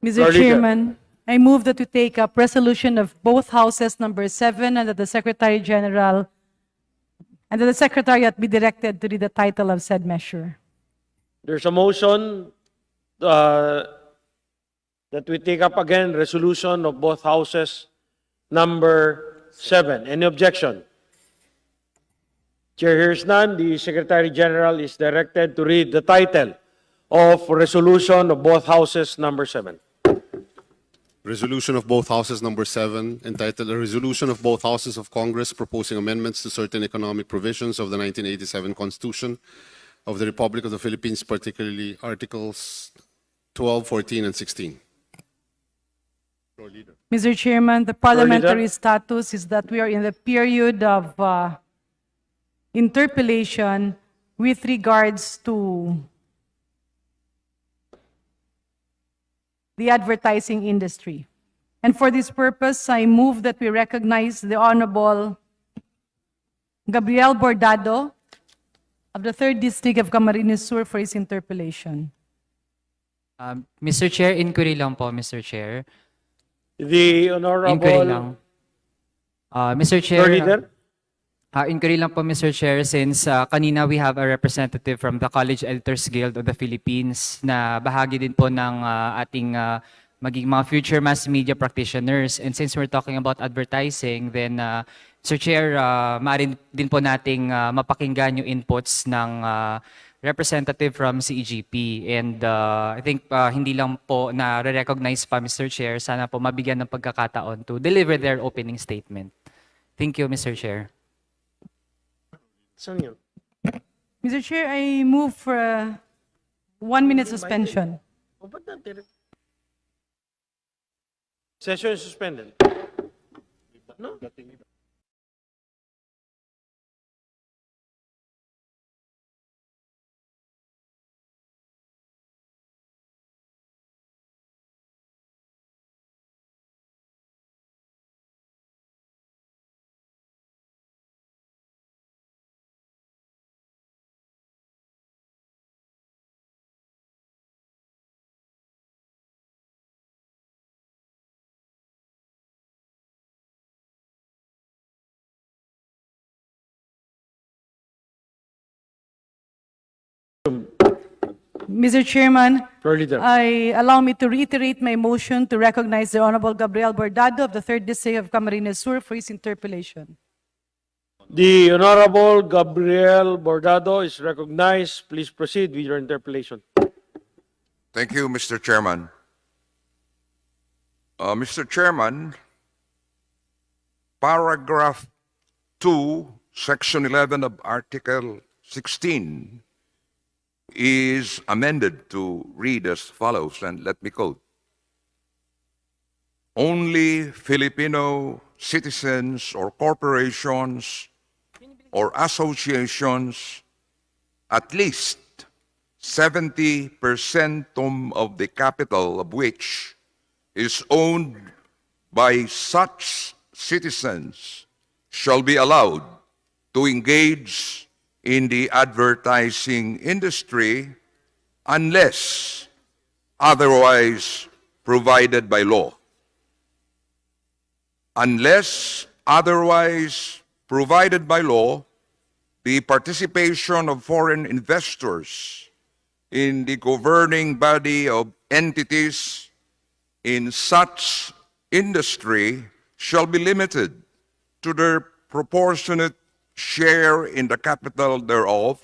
Mr. Chairman, I move that we take up resolution of both houses number 7 and that the Secretary General and that the Secretariat be directed to read the title of said measure. There's a motion that we take up again resolution of both houses number 7. Any objection? Chair hears none. The Secretary General is directed to read the title of resolution of both houses number 7. Resolution of both houses number 7, entitled A Resolution of both Houses of Congress proposing amendments to certain economic provisions of the 1987 Constitution of the Republic of the Philippines, particularly Articles 12, 14, and 16. Mr. Chairman, the parliamentary status is that we are in the period of interpellation with regards to the advertising industry. And for this purpose, I move that we recognize the Honorable Gabriel Bordado of the 3rd District of Camarines Sur for his interpellation. Mr. Chair, inquiry lang po, Mr. Chair. The Inquiry Honorable lang. Mr. Chair, Floor Leader. inquiry lang po, Mr. Chair, since kanina we have a representative from the College Editors Guild of the Philippines na bahagi din po ng ating maging mga future mass media practitioners. And since we're talking about advertising, then Mr. Chair, maaari din po nating mapakinggan yung inputs ng representative from CEGP. And I think hindi lang po na re-recognize pa, Mr. Chair, sana po mabigyan ng pagkakataon to deliver their opening statement. Thank you, Mr. Chair. Saan yun? Mr. Chair, I move for a 1-minute suspension. O, ba't natin? Session is suspended. No? Mr. Chairman, Floor Leader. allow me to reiterate my motion to recognize the Honorable Gabriel Bordado of the 3rd District of Camarines Sur for his interpellation. The Honorable Gabriel Bordado is recognized. Please proceed with your interpellation. Thank you, Mr. Chairman. Mr. Chairman, paragraph 2, section 11 of Article 16 is amended to read as follows, and let me quote. Only Filipino citizens or corporations or associations, at least 70% of the capital of which is owned by such citizens, shall be allowed to engage in the advertising industry unless otherwise provided by law. Unless otherwise provided by law, the participation of foreign investors in the governing body of entities in such industry shall be limited to their proportionate share in the capital thereof,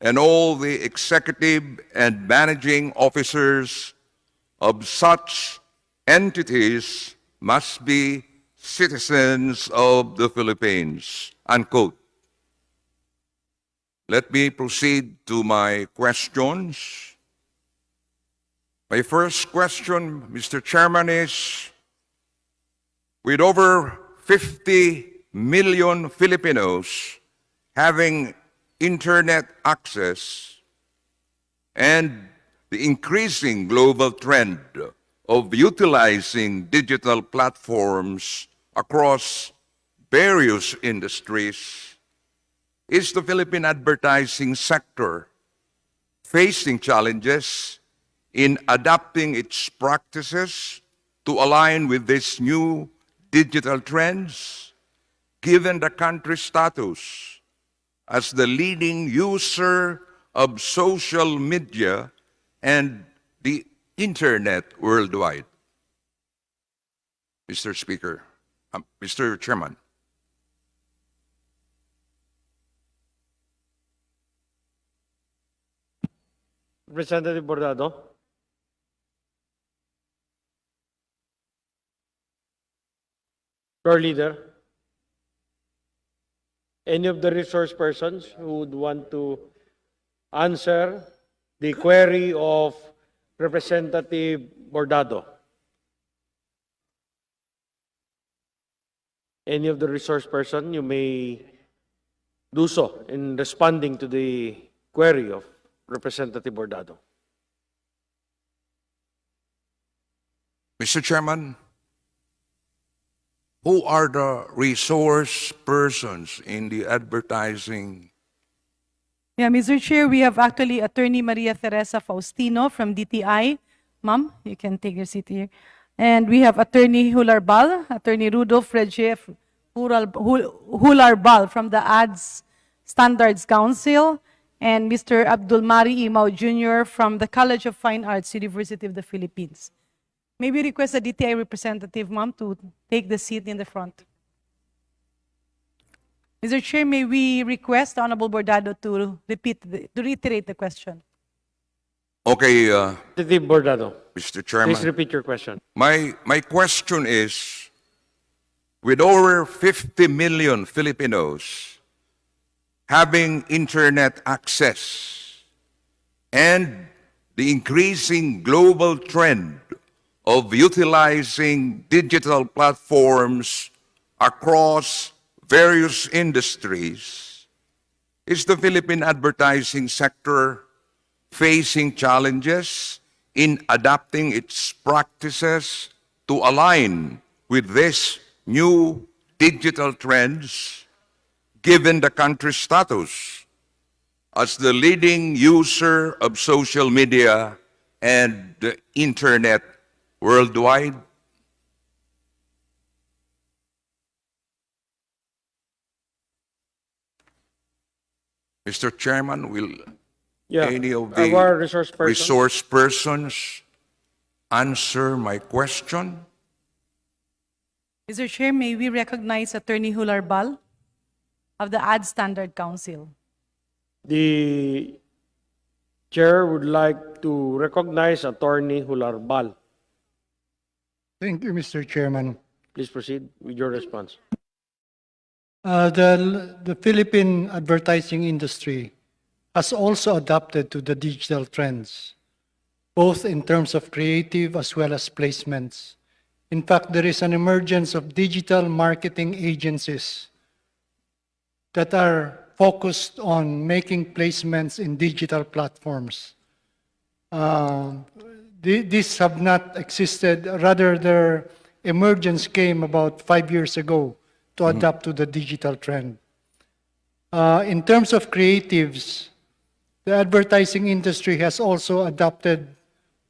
and all the executive and managing officers of such entities must be citizens of the Philippines, unquote. Let me proceed to my questions. My first question, Mr. Chairman, is with over 50 million Filipinos having internet access and the increasing global trend of utilizing digital platforms across various industries, is the Philippine advertising sector facing challenges in adapting its practices to align with these new digital trends, given the country's status as the leading user of social media and the internet worldwide? Mr. Speaker, Mr. Chairman. Representative Bordado. Floor leader. Any of the resource persons who would want to answer the query of Representative Bordado? Any of the resource person, you may do so in responding to the query of Representative Bordado. Mr. Chairman, who are the resource persons in the advertising? Yeah, Mr. Chair, we have actually Attorney Maria Teresa Faustino from DTI. Ma'am, you can take your seat here. And we have Attorney Hularbal, Attorney Rudolph Regef Hularbal from the Ads Standards Council, and Mr. Abdul Mari Imao Jr. from the College of Fine Arts, University of the Philippines. May we request a DTI representative, ma'am, to take the seat in the front. Mr. Chair, may we request Honorable Bordado to reiterate the question? Okay, Representative Bordado, Mr. Chairman. please repeat your question. My question is, with over 50 million Filipinos having internet access and the increasing global trend of utilizing digital platforms across various industries, is the Philippine advertising sector facing challenges in adapting its practices to align with these new digital trends, given the country's status as the leading user of social media and the internet worldwide? Mr. Chairman, will Yeah, any of the our resource person. resource persons answer my question? Mr. Chair, may we recognize Attorney Hularbal of the Ad Standard Council? The chair would like to recognize Attorney Hularbal. Thank you, Mr. Chairman. Please proceed with your response. The Philippine advertising industry has also adapted to the digital trends, both in terms of creative as well as placements. In fact, there is an emergence of digital marketing agencies that are focused on making placements in digital platforms. These have not existed, rather their emergence came about 5 years ago to adapt to the digital trend. In terms of creatives, the advertising industry has also adopted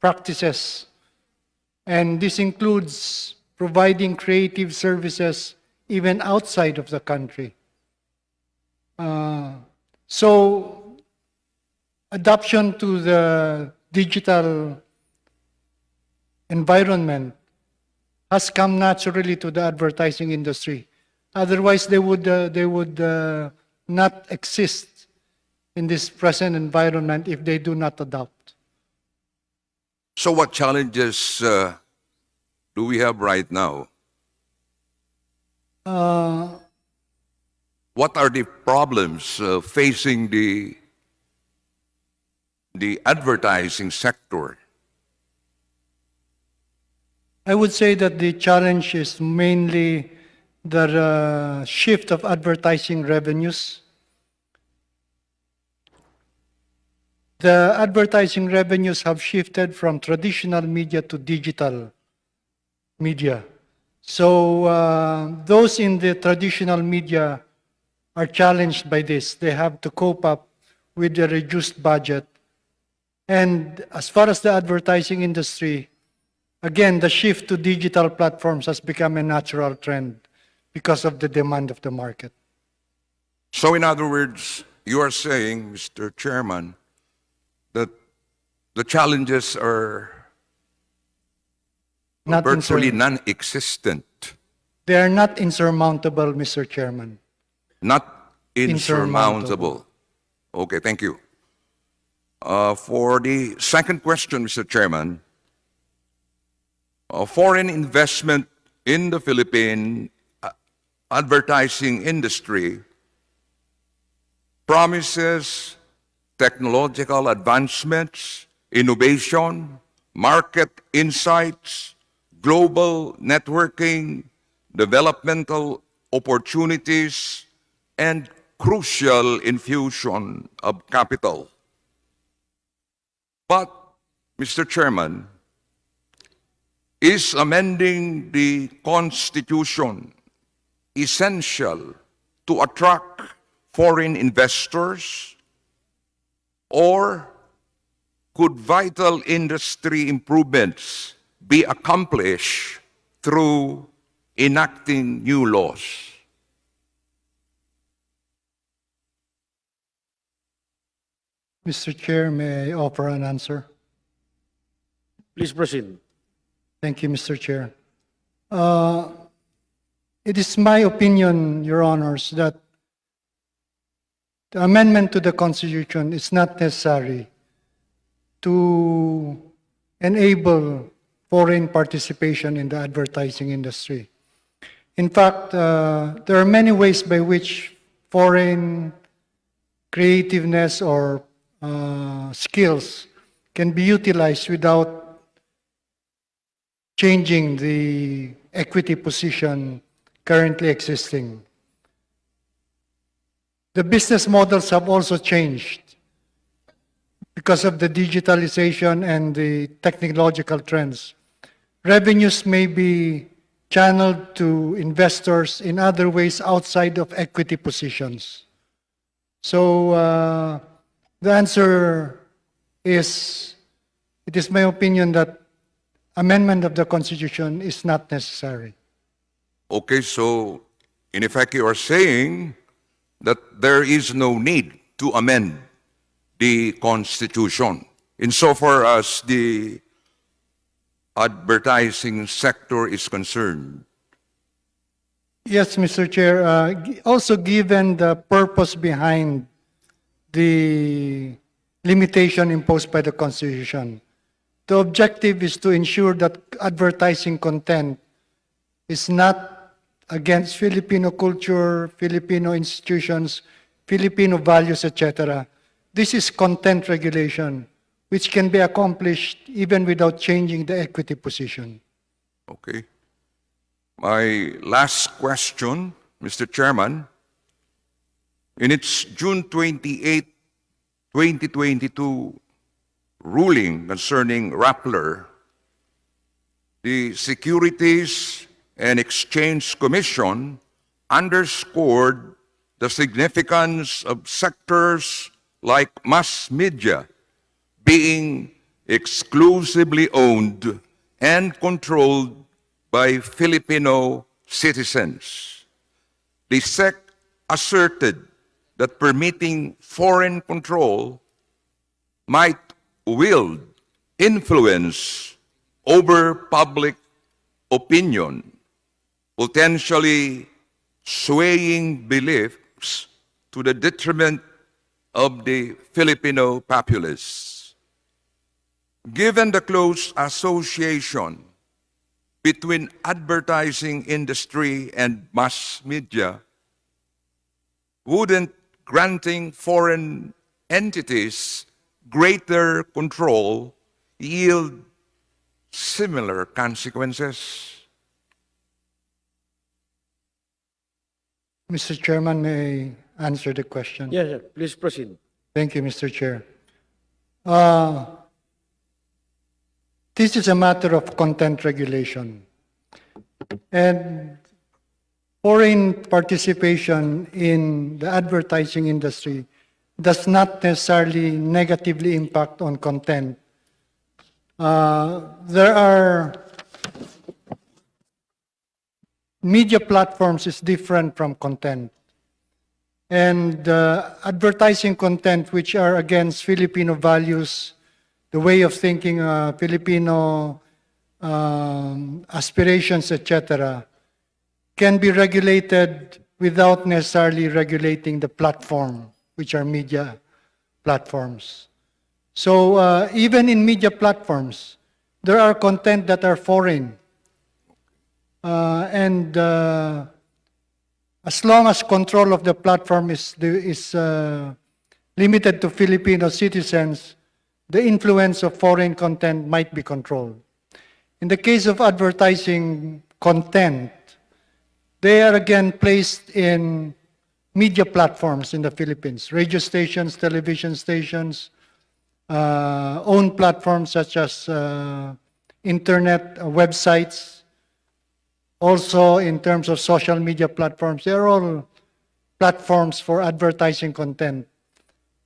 practices, and this includes providing creative services even outside of the country. So, adoption to the digital environment has come naturally to the advertising industry. Otherwise, they would not exist in this present environment if they do not adopt. So what challenges do we have right now? What are the problems facing the advertising sector? I would say that the challenge is mainly the shift of advertising revenues. The advertising revenues have shifted from traditional media to digital media. So those in the traditional media are challenged by this. They have to cope up with the reduced budget And as far as the advertising industry, again, the shift to digital platforms has become a natural trend because of the demand of the market. So, in other words, you are saying, Mr. Chairman, that the challenges are Not virtually insur- non-existent, They are not insurmountable, Mr. Chairman. not Insurmountable. insurmountable. Okay, thank you. For the second question, Mr. Chairman, foreign investment in the Philippine advertising industry promises technological advancements, innovation, market insights, global networking, developmental opportunities, and crucial infusion of capital. But, Mr. Chairman, is amending the Constitution essential to attract foreign investors, or could vital industry improvements be accomplished through enacting new laws? Mr. Chair, may I offer an answer? Please proceed. Thank you, Mr. Chair. It is my opinion, Your Honors, that the amendment to the Constitution is not necessary to enable foreign participation in the advertising industry. In fact, there are many ways by which foreign creativeness or skills can be utilized without changing the equity position currently existing. The business models have also changed because of the digitalization and the technological trends. Revenues may be channeled to investors in other ways outside of equity positions. So the answer is, it is my opinion that amendment of the Constitution is not necessary. Okay, so in effect, you are saying that there is no need to amend the Constitution insofar as the advertising sector is concerned. Yes, Mr. Chair. Also, given the purpose behind the limitation imposed by the Constitution, the objective is to ensure that advertising content is not against Filipino culture, Filipino institutions, Filipino values, etc. This is content regulation, which can be accomplished even without changing the equity position. Okay. My last question, Mr. Chairman, in its June 28, 2022 ruling concerning Rappler, the Securities and Exchange Commission underscored the significance of sectors like mass media being exclusively owned and controlled by Filipino citizens. The SEC asserted that permitting foreign control might wield influence over public opinion, potentially swaying beliefs to the detriment of the Filipino populace. Given the close association between advertising industry and mass media, wouldn't granting foreign entities greater control yield similar consequences? Mr. Chairman, may I answer the question? Yes, please proceed. Thank you, Mr. Chair. This is a matter of content regulation. And foreign participation in the advertising industry does not necessarily negatively impact on content. There are media platforms is different from content. And advertising content which are against Filipino values, the way of thinking, Filipino aspirations, etc., can be regulated without necessarily regulating the platform, which are media platforms. So even in media platforms, there are content that are foreign. And as long as control of the platform is limited to Filipino citizens, the influence of foreign content might be controlled. In the case of advertising content, they are again placed in media platforms in the Philippines, radio stations, television stations, own platforms such as internet websites. Also, in terms of social media platforms, they're all platforms for advertising content.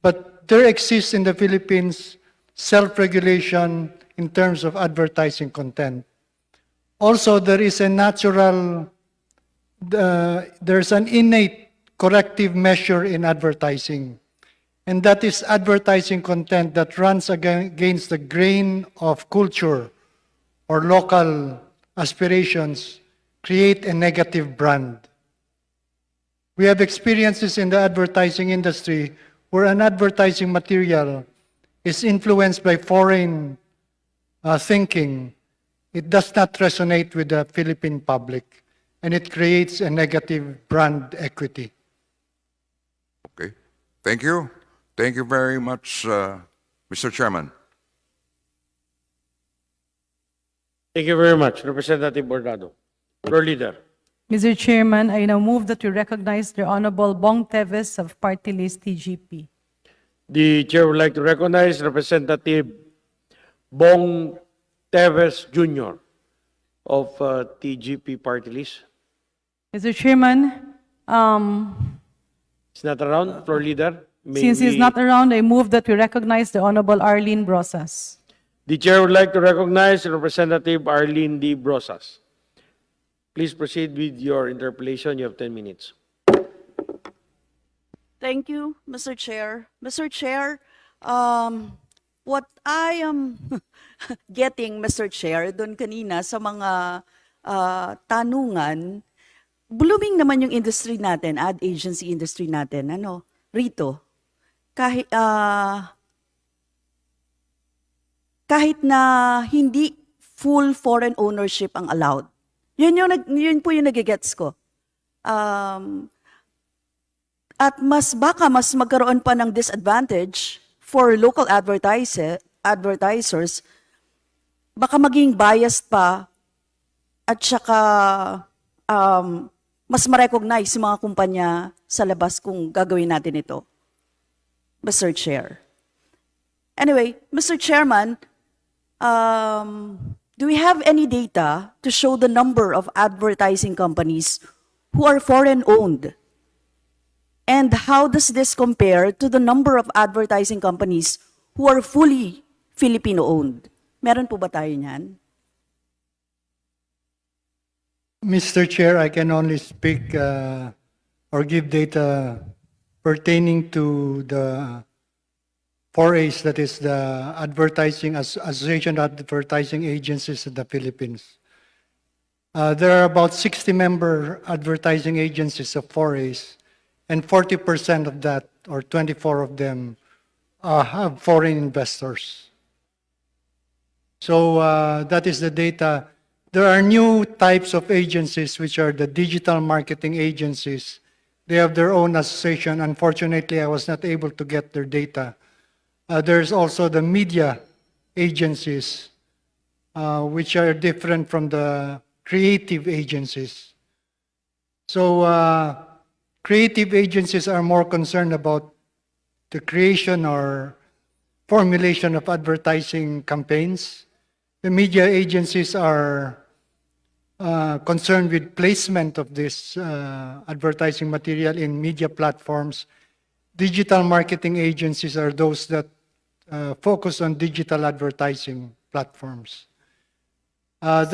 But there exists in the Philippines self-regulation in terms of advertising content. Also, there is a natural, there's an innate corrective measure in advertising, and that is advertising content that runs against the grain of culture or local aspirations create a negative brand. We have experiences in the advertising industry where an advertising material is influenced by foreign thinking. It does not resonate with the Philippine public, and it creates a negative brand equity. Okay. Thank you. Thank you very much, Mr. Chairman. Thank you very much, Representative Bordado. Floor Leader. Mr. Chairman, I now move that we recognize the Honorable Bong Teves of Party List TGP. The Chair would like to recognize Representative Bong Teves Jr. of TGP Party List. Mr. Chairman, He's not around. Floor Leader. May since he's we- not around, I move that we recognize the Honorable Arlene Brosas. The Chair would like to recognize Representative Arlene D. Brosas. Please proceed with your interpellation. You have 10 minutes. Thank you, Mr. Chair. Mr. Chair, what I am getting, Mr. Chair, doon kanina sa mga tanungan, blooming naman yung industry natin, ad agency industry natin, ano, rito. Kahit na hindi full foreign ownership ang allowed. Yun po yung nagigets ko. At baka mas magkaroon pa ng disadvantage for local advertisers, baka maging biased pa at saka mas ma-recognize yung mga kumpanya sa labas kung gagawin natin ito. Mr. Chair. Anyway, Mr. Chairman, do we have any data to show the number of advertising companies who are foreign-owned? And how does this compare to the number of advertising companies who are fully Filipino-owned? Meron po ba tayo niyan? Mr. Chair, I can only speak or give data pertaining to the 4As, that is the Association of Advertising Agencies in the Philippines. There are about 60 member advertising agencies of 4As, and 40% of that, or 24 of them, have foreign investors. So that is the data. There are new types of agencies, which are the digital marketing agencies. They have their own association. Unfortunately, I was not able to get their data. There's also the media agencies, which are different from the creative agencies. So creative agencies are more concerned about the creation or formulation of advertising campaigns. The media agencies are concerned with placement of this advertising material in media platforms. digital marketing agencies are those that focus on digital advertising platforms. I'll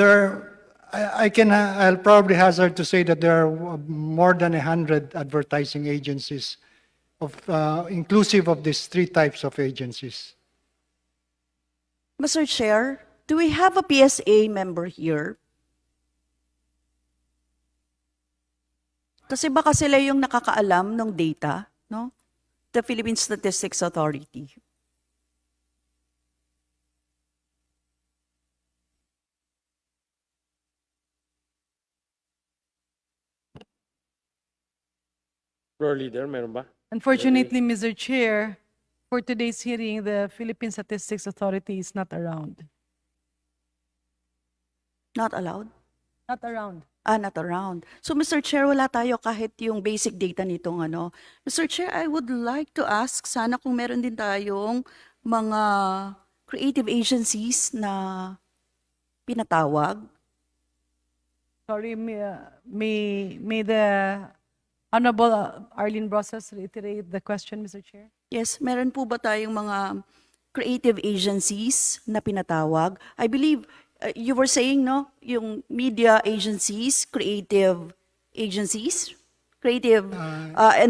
probably hazard to say that there are more than 100 advertising agencies, inclusive of these three types of agencies. Mr. Chair, do we have a PSA member here? Kasi baka sila yung nakakaalam ng data, no? The Philippine Statistics Authority. Floor leader, meron ba? Unfortunately, Mr. Chair, for today's hearing, the Philippine Statistics Authority is not around. Not allowed? Not around. Not around. So, Mr. Chair, wala tayo kahit yung basic data nitong ano. Mr. Chair, I would like to ask, sana kung meron din tayong mga creative agencies na pinatawag. Sorry, may the Honorable Arlene Brosas reiterate the question, Mr. Chair? Yes, meron po ba tayong mga creative agencies na pinatawag? I believe you were saying, no, yung media agencies, creative and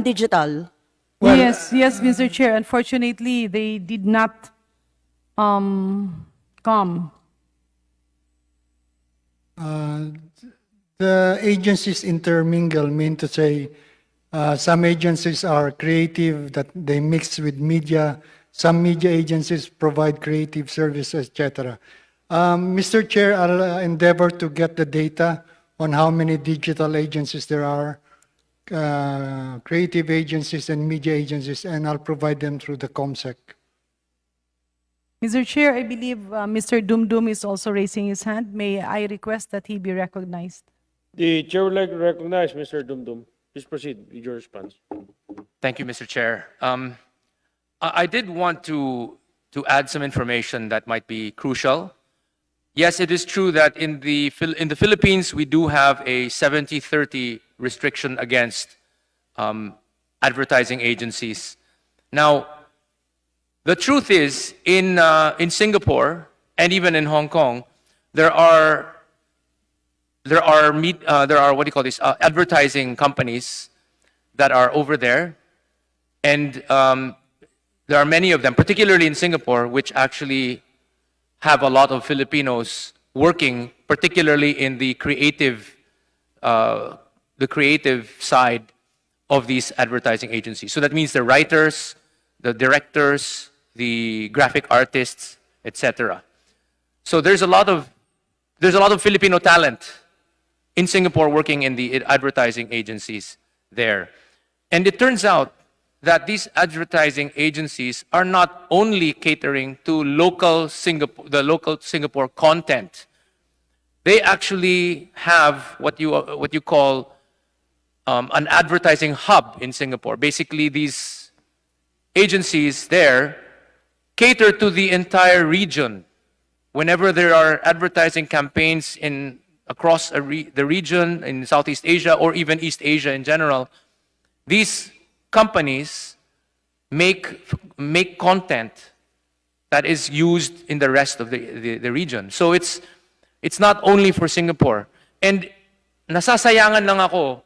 digital. Yes, Mr. Chair. Unfortunately, they did not come. The agencies intermingle, mean to say, some agencies are creative, that they mix with media. Some media agencies provide creative services, etc. Mr. Chair, I'll endeavor to get the data on how many digital agencies there are, creative agencies and media agencies, and I'll provide them through the COMSEC. Mr. Chair, I believe Mr. Dumdum is also raising his hand. May I request that he be recognized? The chair would like to recognize Mr. Dumdum. Please proceed with your response. Thank you, Mr. Chair. I did want to add some information that might be crucial. Yes, it is true that in the Philippines, we do have a 70-30 restriction against advertising agencies. Now, the truth is, in Singapore and even in Hong Kong, there are what do you call this, advertising companies that are over there, and there are many of them, particularly in Singapore, which actually have a lot of Filipinos working, particularly in the creative side of these advertising agencies. So that means the writers, the directors, the graphic artists, etc. So there's a lot of Filipino talent in Singapore working in the advertising agencies there. And it turns out that these advertising agencies are not only catering to the local Singapore content. They actually have what you call an advertising hub in Singapore. Basically, these agencies there cater to the entire region. Whenever there are advertising campaigns across the region in Southeast Asia or even East Asia in general, these companies make content that is used in the rest of the region. So it's not only for Singapore. And nasasayangan lang ako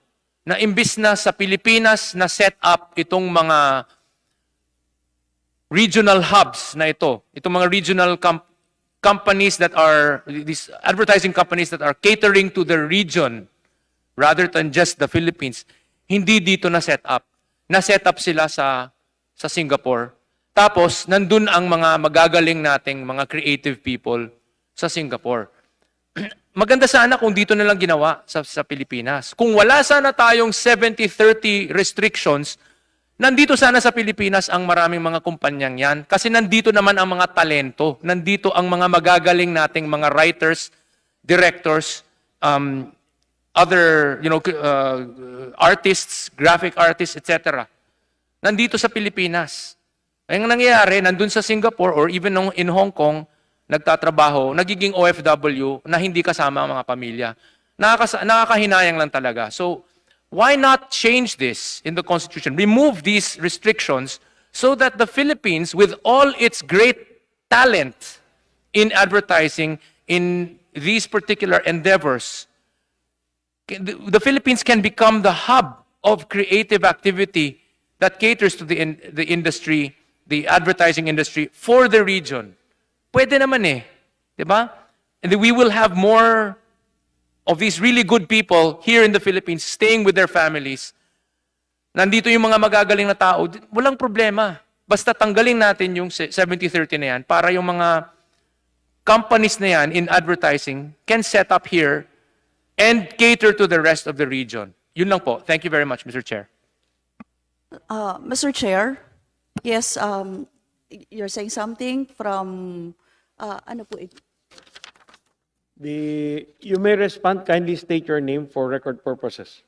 na imbis na sa Pilipinas na set up itong mga regional hubs na itong mga regional companies that are, these advertising companies that are catering to the region rather than just the Philippines, hindi dito na set up. Na-set up sila sa Singapore. Tapos, nandun ang mga magagaling nating mga creative people sa Singapore. Maganda sana kung dito na lang ginawa sa Pilipinas. Kung wala sana tayong 70-30 restrictions, nandito sana sa Pilipinas ang maraming mga kumpanyang yan. Kasi nandito naman ang mga talento. Nandito ang mga magagaling nating mga writers, directors, other artists, graphic artists, etc. Nandito sa Pilipinas. Ang nangyayari, nandun sa Singapore or even in Hong Kong, nagtatrabaho, nagiging OFW na hindi kasama ang mga pamilya. Nakakahinayang lang talaga. So, Why not change this in the Constitution? Remove these restrictions so that the Philippines, with all its great talent in advertising, in these particular endeavors, the Philippines can become the hub of creative activity that caters to the industry, the advertising industry for the region. Pwede naman eh, di ba? And then we will have more of these really good people here in the Philippines staying with their families. Nandito yung mga magagaling na tao, walang problema. Basta tanggalin natin yung 70-30 na yan para yung mga companies na yan in advertising can set up here and cater to the rest of the region. Yun lang po. Thank you very much, Mr. Chair. Mr. Chair, yes, you're saying something from, ano po ito? You may respond, kindly state your name for record purposes.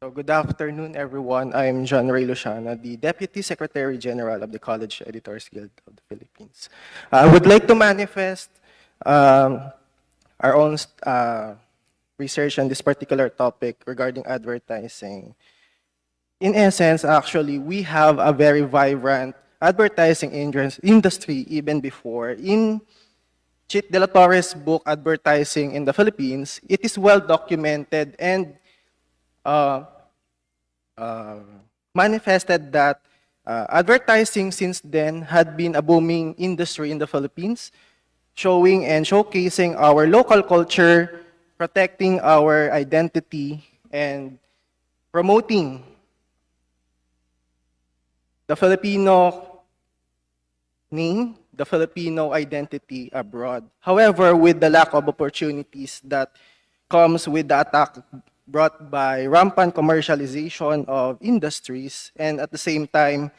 So good afternoon, everyone. I'm John Ray Luciana, the Deputy Secretary General of the College Editors Guild of the Philippines. I would like to manifest our own research on this particular topic regarding advertising. In essence, actually, we have a very vibrant advertising industry even before. In Chit de la Torre's book, Advertising in the Philippines, it is well documented and manifested that advertising since then had been a booming industry in the Philippines, showing and showcasing our local culture, protecting our identity, and promoting the Filipino name, the Filipino identity abroad. However, with the lack of opportunities that comes with the attack brought by rampant commercialization of industries and at the same time,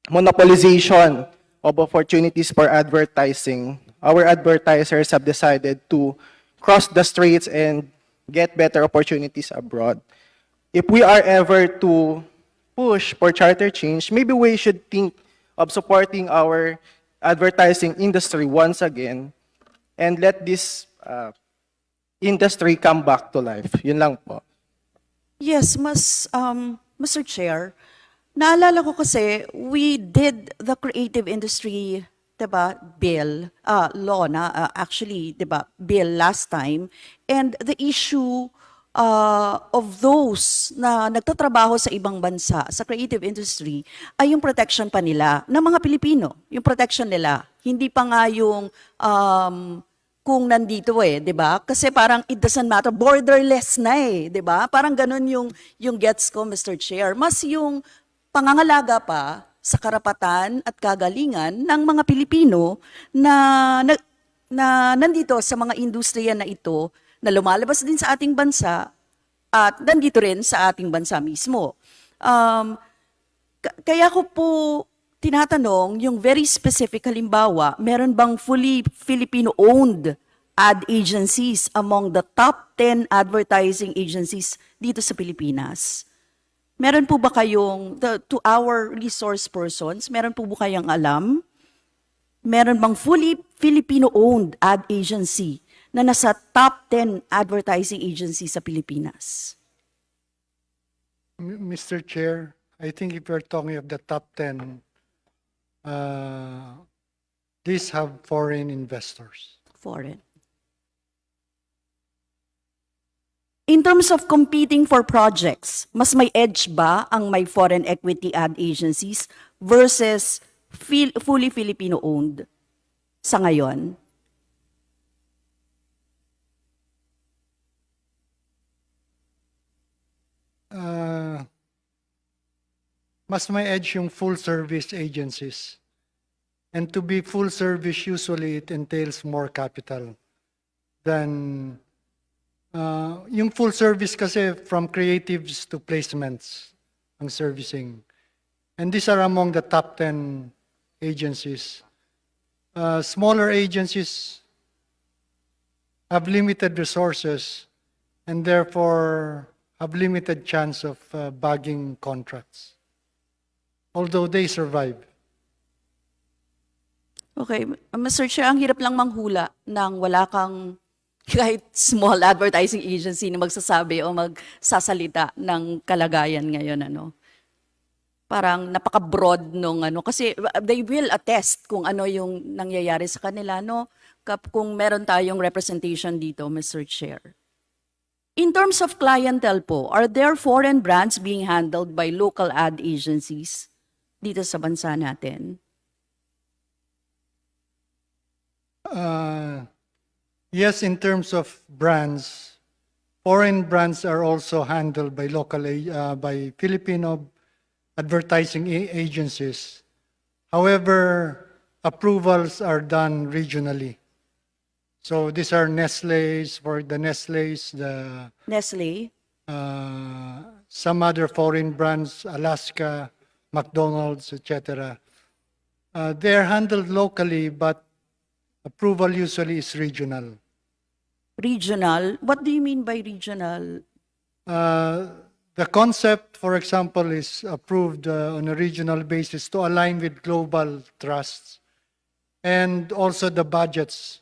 monopolization of opportunities for advertising, our advertisers have decided to cross the straits and get better opportunities abroad. If we are ever to push for charter change, maybe we should think of supporting our advertising industry once again and let this industry come back to life. Yun lang po. Yes, Mr. Chair, naalala ko kasi we did the creative industry, 'di ba, bill, law na actually, 'di ba, bill last time, and the issue of those na nagtatrabaho sa ibang bansa sa creative industry ay yung protection pa nila ng mga Pilipino, yung protection nila. Hindi pa nga yung kung nandito 'di ba? Kasi parang it doesn't matter, borderless na 'di ba? Parang ganun yung gets ko, Mr. Chair. Mas yung pangangalaga pa sa karapatan at kagalingan ng mga Pilipino na nandito sa mga industriya na ito na lumalabas din sa ating bansa at nandito rin sa ating bansa mismo. Kaya ko po tinatanong yung very specific, halimbawa, meron bang fully Filipino-owned ad agencies among the top 10 advertising agencies dito sa Pilipinas? Meron po ba kayong, to our resource persons, meron po ba kayong alam? Meron bang fully Filipino-owned ad agency na nasa top 10 advertising agency sa Pilipinas? Mr. Chair, I think if you're talking of the top 10, these have foreign investors. Foreign. In terms of competing for projects, mas may edge ba ang may foreign equity ad agencies versus fully Filipino-owned sa ngayon? Mas may edge yung full service agencies. And to be full service, usually it entails more capital than yung full service kasi from creatives to placements ang servicing. And these are among the top 10 agencies. Smaller agencies have limited resources and therefore have limited chance of bagging contracts, although they survive. Okay, Mr. Chair, ang hirap lang manghula nang wala kang kahit small advertising agency na magsasabi o magsasalita ng kalagayan ngayon, ano? Parang napaka-broad nung ano, kasi they will attest kung ano yung nangyayari sa kanila, no? Kung meron tayong representation dito, Mr. Chair. In terms of clientele po, are there foreign brands being handled by local ad agencies dito sa bansa natin? Yes, in terms of brands, foreign brands are also handled by by Filipino advertising agencies. However, approvals are done regionally. So these are Nestle's, for the Nestle's, the Nestle? some other foreign brands, Alaska, McDonald's, etc. They're handled locally, but approval usually is regional. Regional? What do you mean by regional? The concept, for example, is approved on a regional basis to align with global trusts. And also the budgets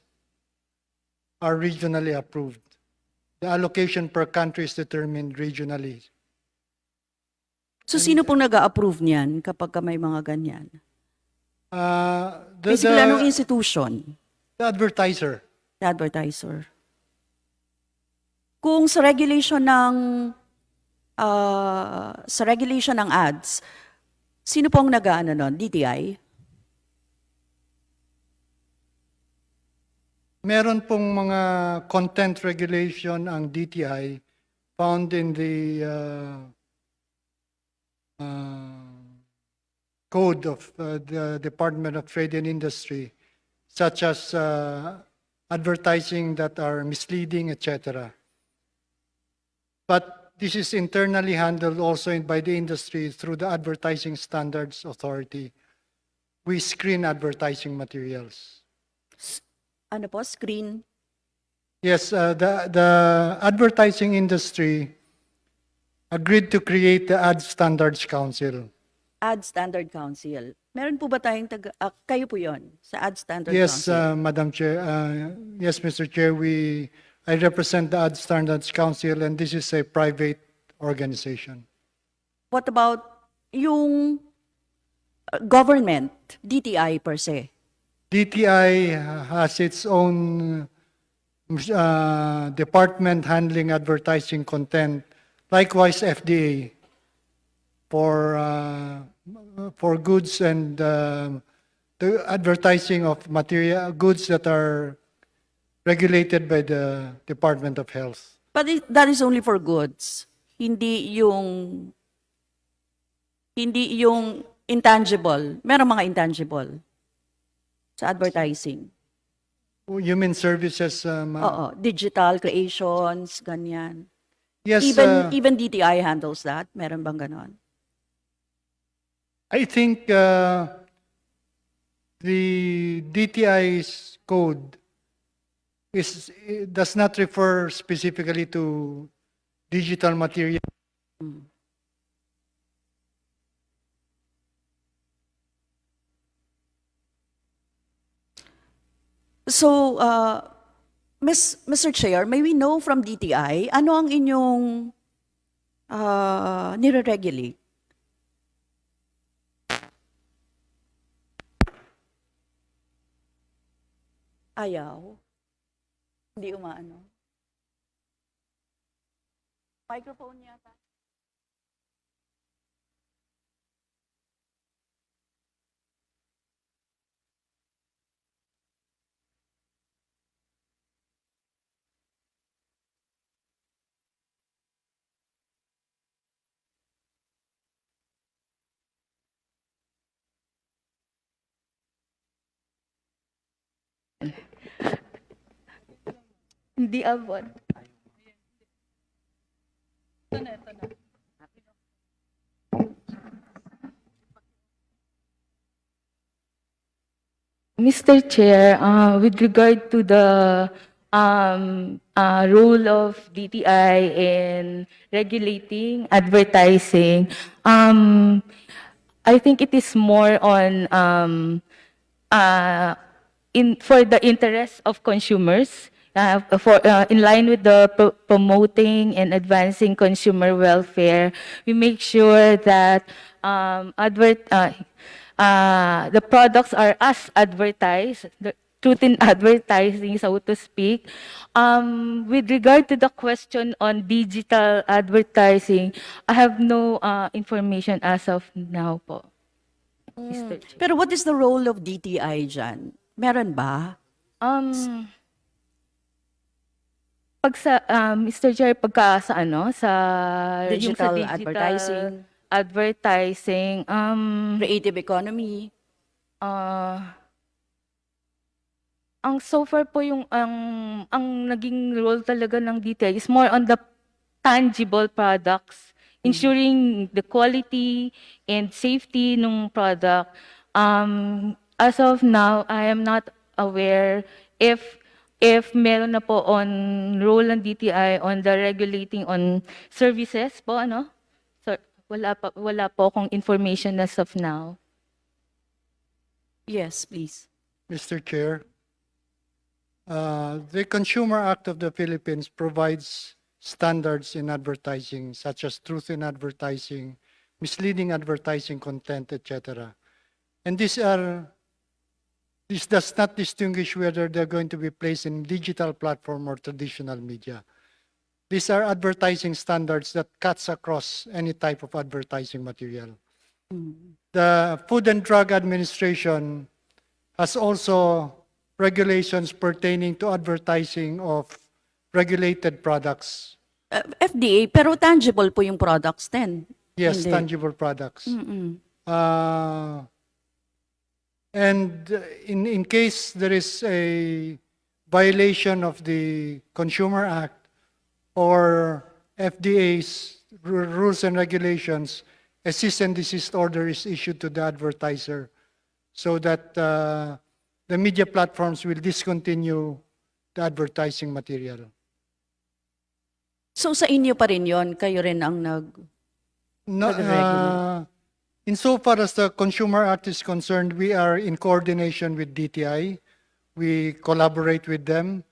are regionally approved. The allocation per country is determined regionally. So sino pong nag-a-approve niyan kapag may mga ganyan? Basically, anong institution? The advertiser. The advertiser. Kung sa regulation ng ads, sino pong nag-aano nun? DTI? Meron pong mga content regulation ang DTI found in the code of the Department of Trade and Industry, such as advertising that are misleading, etc. But this is internally handled also by the industry through the Advertising Standards Authority. We screen advertising materials. Ano po? Screen? Yes, the advertising industry agreed to create the Ad Standards Council. Ad Standard Council. Meron po ba tayong kayo po yon sa Ad Standard Yes, Council? Madam Chair. Yes, Mr. Chair, I represent the Ad Standards Council, and this is a private organization. What about yung government, DTI per se? DTI has its own department handling advertising content. Likewise, FDA for goods and the advertising of goods that are regulated by the Department of Health. But that is only for goods. Hindi yung intangible. Merong mga intangible sa advertising. You mean services? Oo, digital creations, ganyan. Yes. Even DTI handles that. Meron bang ganon? I think the DTI's code does not refer specifically to digital material. So, Mr. Chair, may we know from DTI, ano ang inyong nire-regulate? Ayaw. Hindi umaano. Microphone yata. Hindi abot. Mr. Chair, with regard to the role of DTI in regulating advertising, I think it is more on for the interest of consumers. in line with the promoting and advancing consumer welfare, we make sure that the products are as advertised, the truth in advertising, so to speak. With regard to the question on digital advertising, I have no information as of now po, Mr. Chair. Pero what is the role of DTI dyan? Meron ba? Pag sa Mr. Chair, pagka sa ano sa yung sa Digital digital advertising. advertising, Creative economy? ang so far po yung ang naging role talaga ng DTI is more on the tangible products, ensuring the quality and safety ng product. As of now, I am not aware if meron na po on role ng DTI on the regulating on services po, ano? So, wala po akong information as of now. Yes, please. Mr. Chair, the Consumer Act of the Philippines provides standards in advertising, such as truth in advertising, misleading advertising content, etc. And this does not distinguish whether they're going to be placed in digital platform or traditional media. These are advertising standards that cuts across any type of advertising material. The Food and Drug Administration has also regulations pertaining to advertising of regulated products. FDA, pero tangible po yung products din. Yes, Hindi. tangible products. And in case there is a violation of the Consumer Act or FDA's rules and regulations, a cease and desist order is issued to the advertiser so that the media platforms will discontinue the advertising material. So sa inyo pa rin yon, kayo rin ang No, Regulate. insofar as the Consumer Act is concerned, we are in coordination with DTI. We collaborate with them.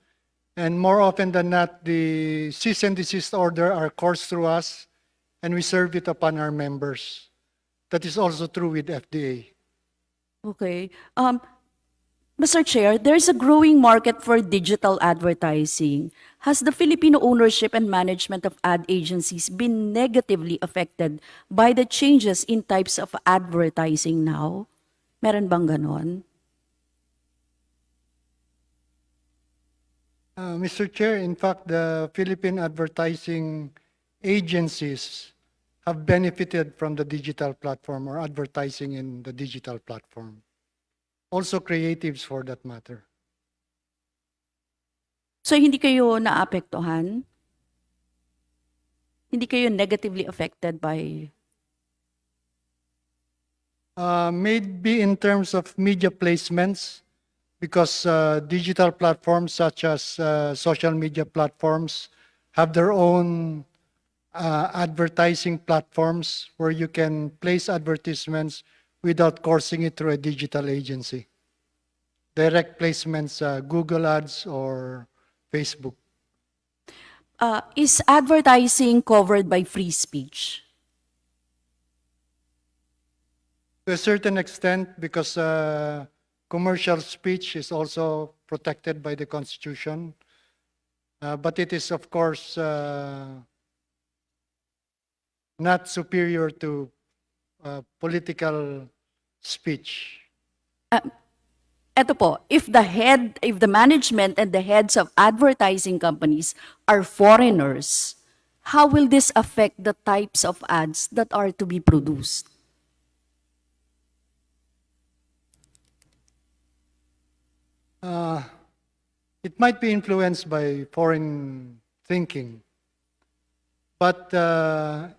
And more often than not, the cease and desist order are coursed through us, and we serve it upon our members. That is also true with FDA. Okay. Mr. Chair, there's a growing market for digital advertising. Has the Filipino ownership and management of ad agencies been negatively affected by the changes in types of advertising now? Meron bang ganon? Mr. Chair, in fact, the Philippine advertising agencies have benefited from the digital platform or advertising in the digital platform. Also creatives for that matter. So hindi kayo naapektuhan? Hindi kayo negatively affected by... Maybe in terms of media placements, because digital platforms such as social media platforms have their own advertising platforms where you can place advertisements without coursing it through a digital agency. Direct placements, Google Ads or Facebook. Is advertising covered by free speech? To a certain extent, because commercial speech is also protected by the Constitution. But it is, of course, not superior to political speech. Eto po, if the management and the heads of advertising companies are foreigners, how will this affect the types of ads that are to be produced? It might be influenced by foreign thinking. But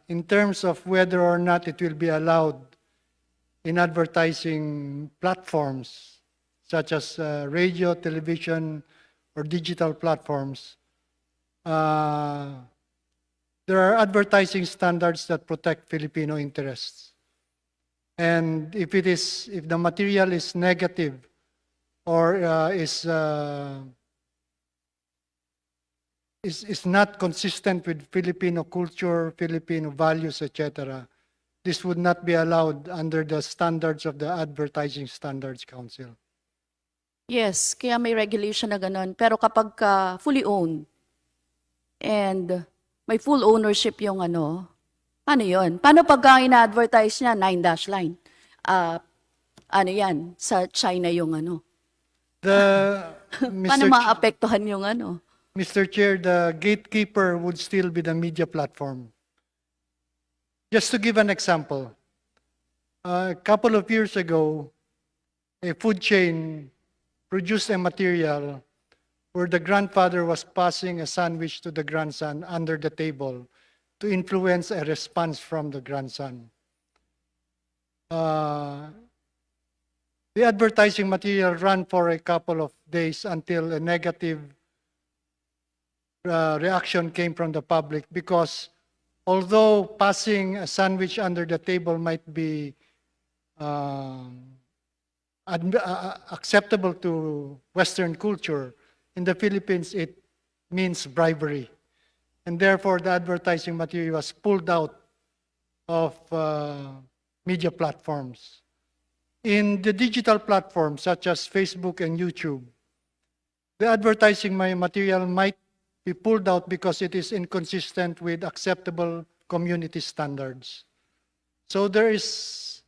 in terms of whether or not it will be allowed in advertising platforms, such as radio, television, or digital platforms, there are advertising standards that protect Filipino interests. And if the material is negative or is is not consistent with Filipino culture, Filipino values, etc., this would not be allowed under the standards of the Advertising Standards Council. Yes, kaya may regulation na ganun. Pero kapag fully owned and may full ownership yung ano yun? Paano pag ina-advertise niya, 9-dash line? Ano yan? Sa China yung ano? The Paano maapektuhan yung ano? Mr. Chair, the gatekeeper would still be the media platform. Just to give an example, a couple of years ago, a food chain produced a material where the grandfather was passing a sandwich to the grandson under the table to influence a response from the grandson. The advertising material ran for a couple of days until a negative reaction came from the public, because although passing a sandwich under the table might be acceptable to Western culture, in the Philippines it means bribery. And therefore, the advertising material was pulled out of media platforms. In the digital platforms such as Facebook and YouTube, the advertising material might be pulled out because it is inconsistent with acceptable community standards. So there is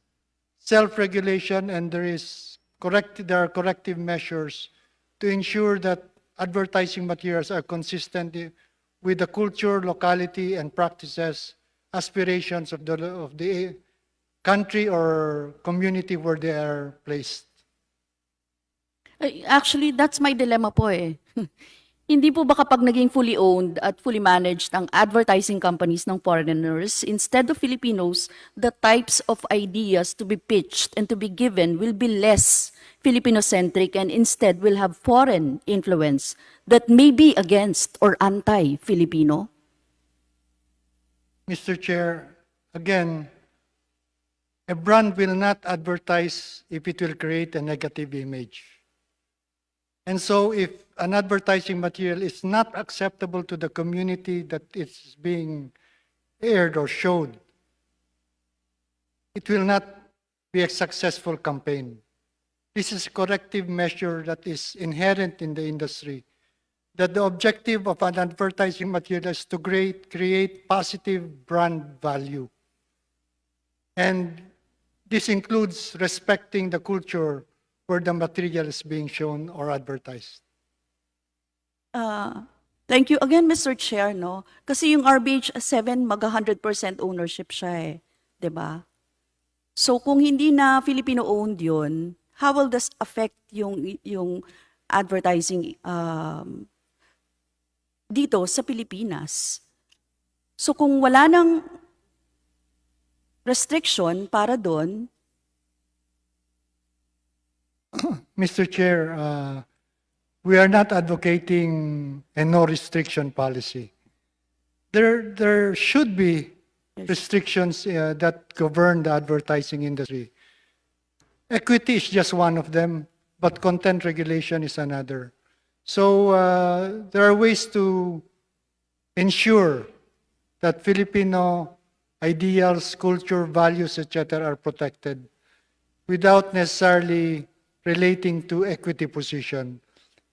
self-regulation, and there are corrective measures to ensure that advertising materials are consistent with the culture, locality, and practices, aspirations of the country or community where they are placed. Actually, that's my dilemma po eh. Hindi po ba kapag naging fully owned at fully managed ang advertising companies ng foreigners, instead of Filipinos, the types of ideas to be pitched and to be given will be less Filipino-centric and instead will have foreign influence that may be against or anti-Filipino? Mr. Chair, again, a brand will not advertise if it will create a negative image. And so if an advertising material is not acceptable to the community that it's being aired or showed, it will not be a successful campaign. This is a corrective measure that is inherent in the industry, that the objective of an advertising material is to create positive brand value. And this includes respecting the culture where the material is being shown or advertised. Thank you again, Mr. Chair, no? Kasi yung RBH 7, mag-100% ownership siya eh. 'Di ba? So kung hindi na Filipino-owned yun, how will this affect yung advertising dito sa Pilipinas? So kung wala nang restriction para doon, Mr. Chair, we are not advocating a no restriction policy. There should be restrictions that govern the advertising industry. Equity is just one of them, but content regulation is another. So there are ways to ensure that Filipino ideals, culture, values, etc. are protected without necessarily relating to equity position.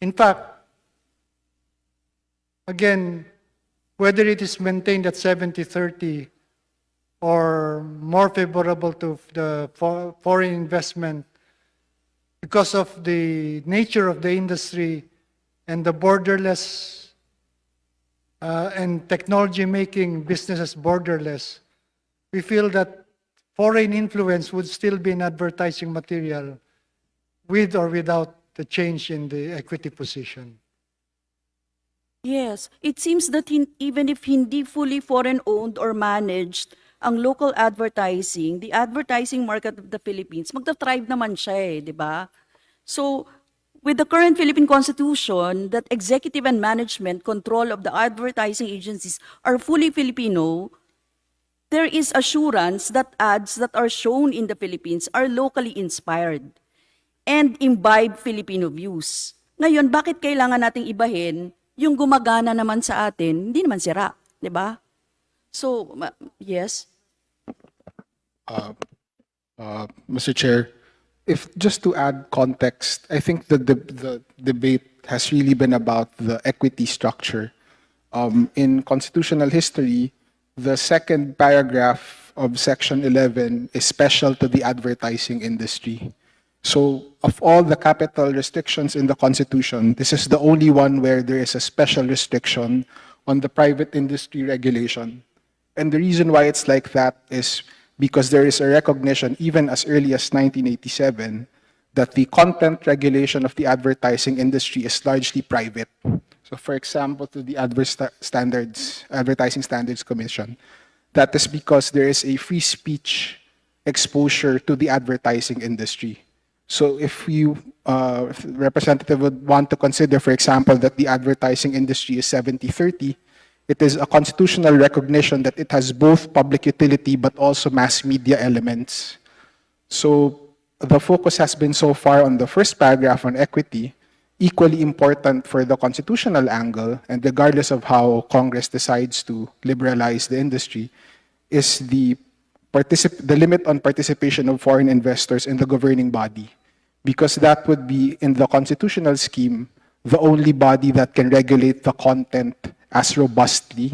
In fact, again, whether it is maintained at 70-30 or more favorable to the foreign investment, because of the nature of the industry and the borderless and technology making businesses borderless, we feel that foreign influence would still be in advertising material with or without the change in the equity position. yes, it seems that even if hindi fully foreign-owned or managed ang local advertising, the advertising market of the Philippines, magta-thrive naman siya eh, di ba? So, with the current Philippine Constitution, that executive and management control of the advertising agencies are fully Filipino, there is assurance that ads that are shown in the Philippines are locally inspired and imbibe Filipino views. Ngayon, bakit kailangan nating ibahin yung gumagana naman sa atin, hindi naman sira, di ba? So, yes. Mr. Chair, if just to add context, I think the debate has really been about the equity structure. In constitutional history, the second paragraph of Section 11 is special to the advertising industry. So, of all the capital restrictions in the Constitution, this is the only one where there is a special restriction on the private industry regulation. And the reason why it's like that is because there is a recognition, even as early as 1987, that the content regulation of the advertising industry is largely private. So, for example, to the Advertising Standards Commission, that is because there is a free speech exposure to the advertising industry. So if if the representative would want to consider, for example, that the advertising industry is 70-30, it is a constitutional recognition that it has both public utility but also mass media elements. So the focus has been so far on the first paragraph on equity, equally important for the constitutional angle, and regardless of how Congress decides to liberalize the industry, is the limit on participation of foreign investors in the governing body, because that would be, in the constitutional scheme, the only body that can regulate the content as robustly,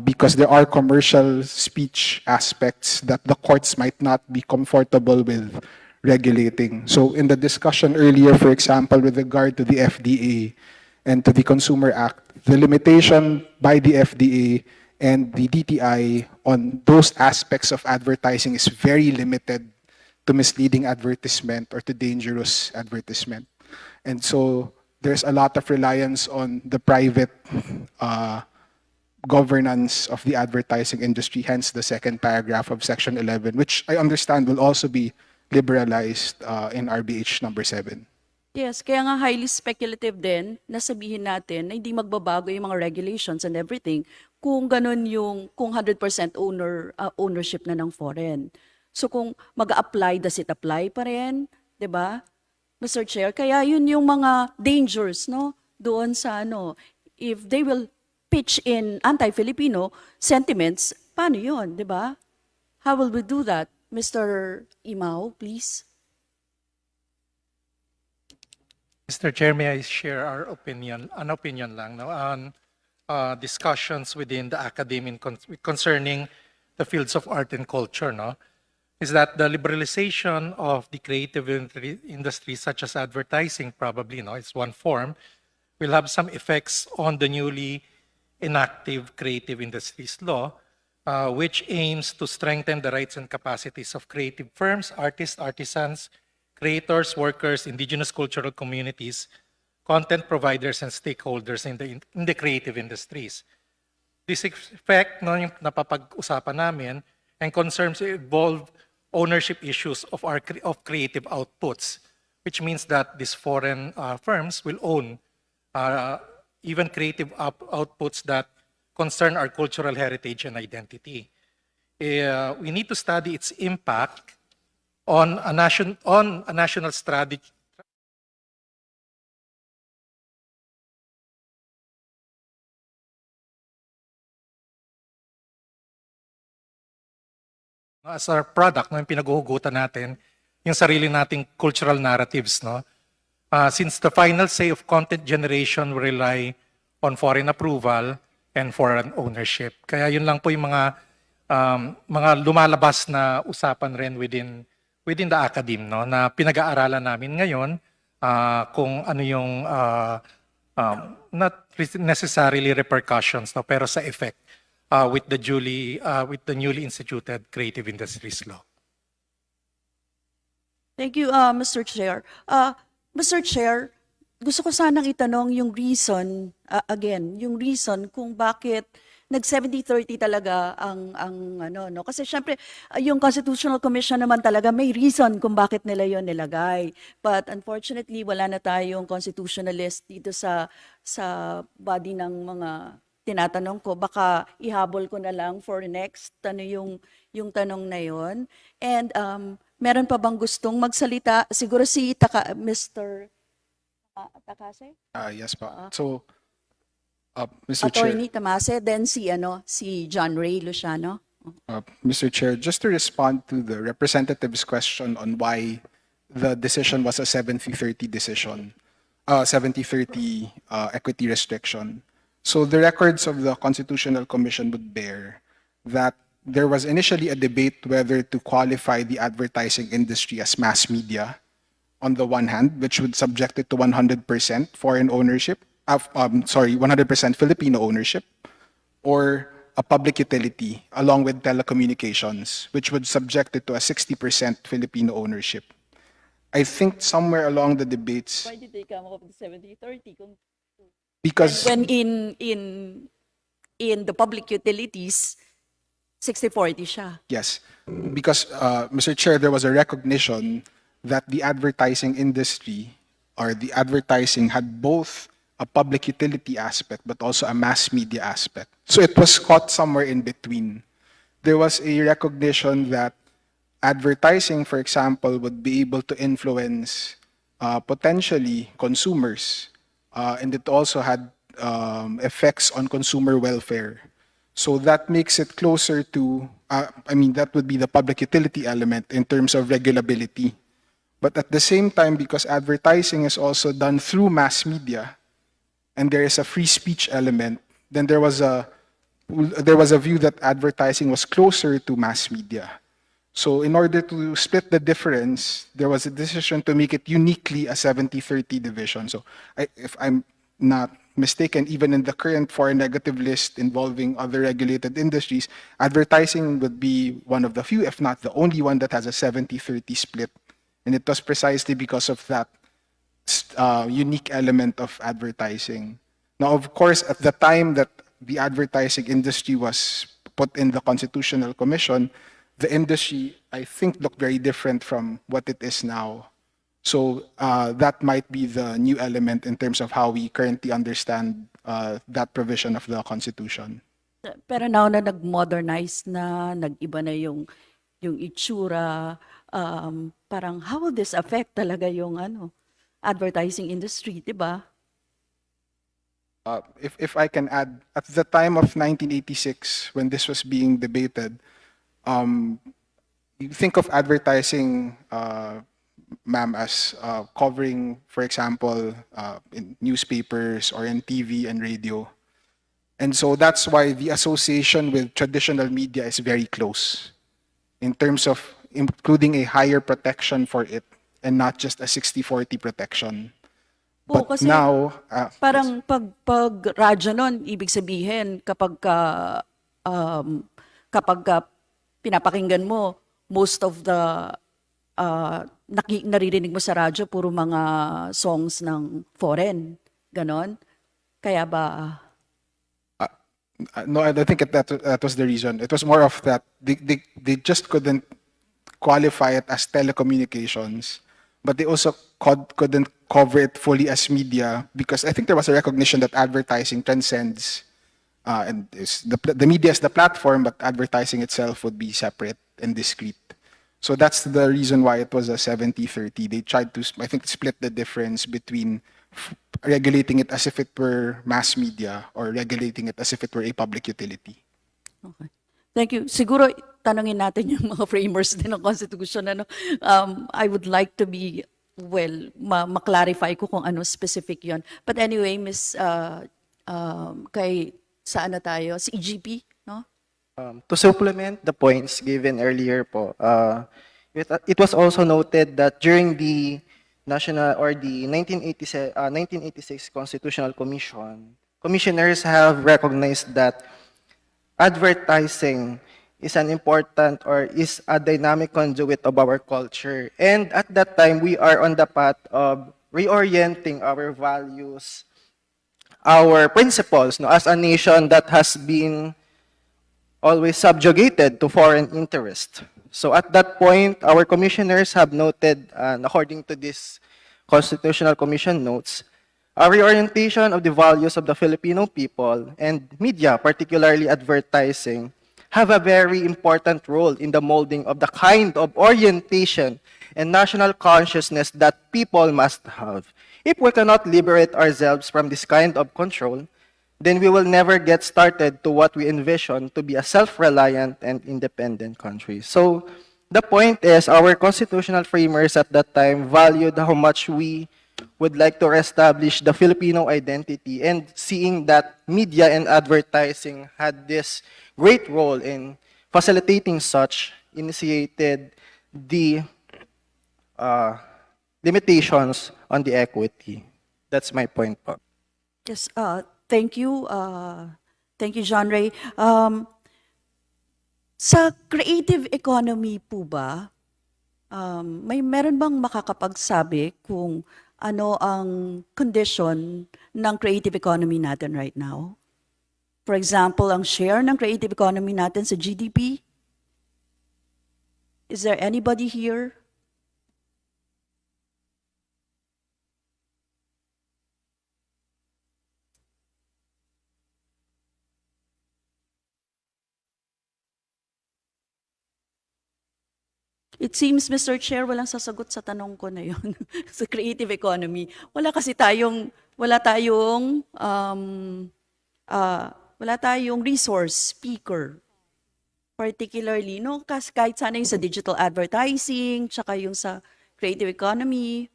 because there are commercial speech aspects that the courts might not be comfortable with regulating. So in the discussion earlier, for example, with regard to the FDA and to the Consumer Act, the limitation by the FDA and the DTI on those aspects of advertising is very limited to misleading advertisement or to dangerous advertisement. And so there's a lot of reliance on the private governance of the advertising industry, hence the second paragraph of Section 11, which I understand will also be liberalized in RBH number 7. Yes, kaya nga highly speculative din na sabihin natin na hindi magbabago yung mga regulations and everything kung ganun kung 100% ownership na ng foreign. So kung mag-apply, does it apply pa rin? 'Di ba? Mr. Chair, kaya yun yung mga dangers, no? Doon sa if they will pitch in anti-Filipino sentiments, paano yun, 'di ba? How will we do that? Mr. Imao, please. Mr. Chair, may I share an opinion lang on discussions within the academy concerning the fields of art and culture, is that the liberalization of the creative industry, such as advertising, probably, is one form, will have some effects on the newly enacted Creative Industries Law, which aims to strengthen the rights and capacities of creative firms, artists, artisans, creators, workers, indigenous cultural communities, content providers, and stakeholders in the creative industries. This effect, yung napapag-usapan namin, and concerns involve ownership issues of creative outputs, which means that these foreign firms will own even creative outputs that concern our cultural heritage and identity. We need to study its impact on a national strategy as our product, yung pinaghuhugutan natin, yung sarili nating cultural narratives. Since the final say of content generation will rely on foreign approval and foreign ownership. Kaya yun lang po yung mga lumalabas na usapan rin within the academe, na pinag-aaralan namin ngayon kung ano yung not necessarily repercussions, pero sa effect with the newly instituted Creative Industries Law. Thank you, Mr. Chair. Mr. Chair, gusto ko sanang itanong yung reason, yung reason kung bakit nag-70-30 talaga kasi syempre yung Constitutional Commission naman talaga may reason kung bakit nila yon nilagay. But unfortunately, wala na tayong constitutionalist dito sa body ng mga tinatanong ko. Baka ihabol ko na lang for next yung tanong na yon. And meron pa bang gustong magsalita? Siguro si Mr. Takase? Yes pa. So Mr. Chair, Attorney Tamase, then si John Ray Luciano. Mr. Chair, just to respond to the representative's question on why the decision was a 70-30 decision, 70-30 equity restriction. So the records of the Constitutional Commission would bear that there was initially a debate whether to qualify the advertising industry as mass media on the one hand, which would subject it to 100% foreign ownership, 100% Filipino ownership, or a public utility along with telecommunications, which would subject it to a 60% Filipino ownership. I think somewhere along the debates, Why did they come up with 70-30? because When in the public utilities, 60-40 siya. yes, because Mr. Chair, there was a recognition that the advertising industry or the advertising had both a public utility aspect but also a mass media aspect. So it was caught somewhere in between. There was a recognition that advertising, for example, would be able to influence potentially consumers, and it also had effects on consumer welfare. So that makes it closer to, that would be the public utility element in terms of regulability. But at the same time, because advertising is also done through mass media, and there is a free speech element, then there was a view that advertising was closer to mass media. So in order to split the difference, there was a decision to make it uniquely a 70-30 division. So if I'm not mistaken, even in the current foreign negative list involving other regulated industries, advertising would be one of the few, if not the only one, that has a 70-30 split. And it was precisely because of that unique element of advertising. Now, of course, at the time that the advertising industry was put in the Constitutional Commission, the industry, I think, looked very different from what it is now. So that might be the new element in terms of how we currently understand that provision of the Constitution. Pero now na nag-modernize na, nag-iba na yung itsura, parang how will this affect talaga yung advertising industry, di ba? If I can add, at the time of 1986, when this was being debated, you think of advertising, ma'am, as covering, for example, in newspapers or in TV and radio. And so that's why the association with traditional media is very close in terms of including a higher protection for it and not just a 60-40 protection. Oo, But kasi now, parang pag radyo nun, ibig sabihin kapag pinapakinggan mo, most of the naririnig mo sa radyo, puro mga songs ng foreign. Ganon? Kaya ba? no, I don't think that was the reason. It was more of that they just couldn't qualify it as telecommunications, but they also couldn't cover it fully as media because I think there was a recognition that advertising transcends and the media is the platform, but advertising itself would be separate and discrete. So that's the reason why it was a 70-30. They tried to, I think, split the difference between regulating it as if it were mass media or regulating it as if it were a public utility. Okay. Thank you. Siguro tanungin natin yung mga framers din ng Constitution. I would like to be, ma-clarify ko kung ano specific yon. But anyway, Miss, saan na tayo? Si EGP, no? To supplement the points given earlier po, it was also noted that during the national or the 1986 Constitutional Commission, commissioners have recognized that advertising is an important or is a dynamic conduit of our culture. And at that time, we are on the path of reorienting our values, our principles, no, as a nation that has been always subjugated to foreign interest. So at that point, our commissioners have noted, and according to this Constitutional Commission notes, a reorientation of the values of the Filipino people and media, particularly advertising, have a very important role in the molding of the kind of orientation and national consciousness that people must have. If we cannot liberate ourselves from this kind of control, then we will never get started to what we envision to be a self-reliant and independent country. So the point is, our constitutional framers at that time valued how much we would like to reestablish the Filipino identity, and seeing that media and advertising had this great role in facilitating such, initiated the limitations on the equity. That's my point po. Yes, thank you. Thank you, John Ray. Sa creative economy po ba, meron bang makakapagsabi kung ano ang condition ng creative economy natin right now? For example, ang share ng creative economy natin sa GDP? Is there anybody here? It seems, Mr. Chair, walang sasagot sa tanong ko na yun sa creative economy. Wala tayong resource speaker. Particularly, no, kahit sana yung sa digital advertising, tsaka yung sa creative economy,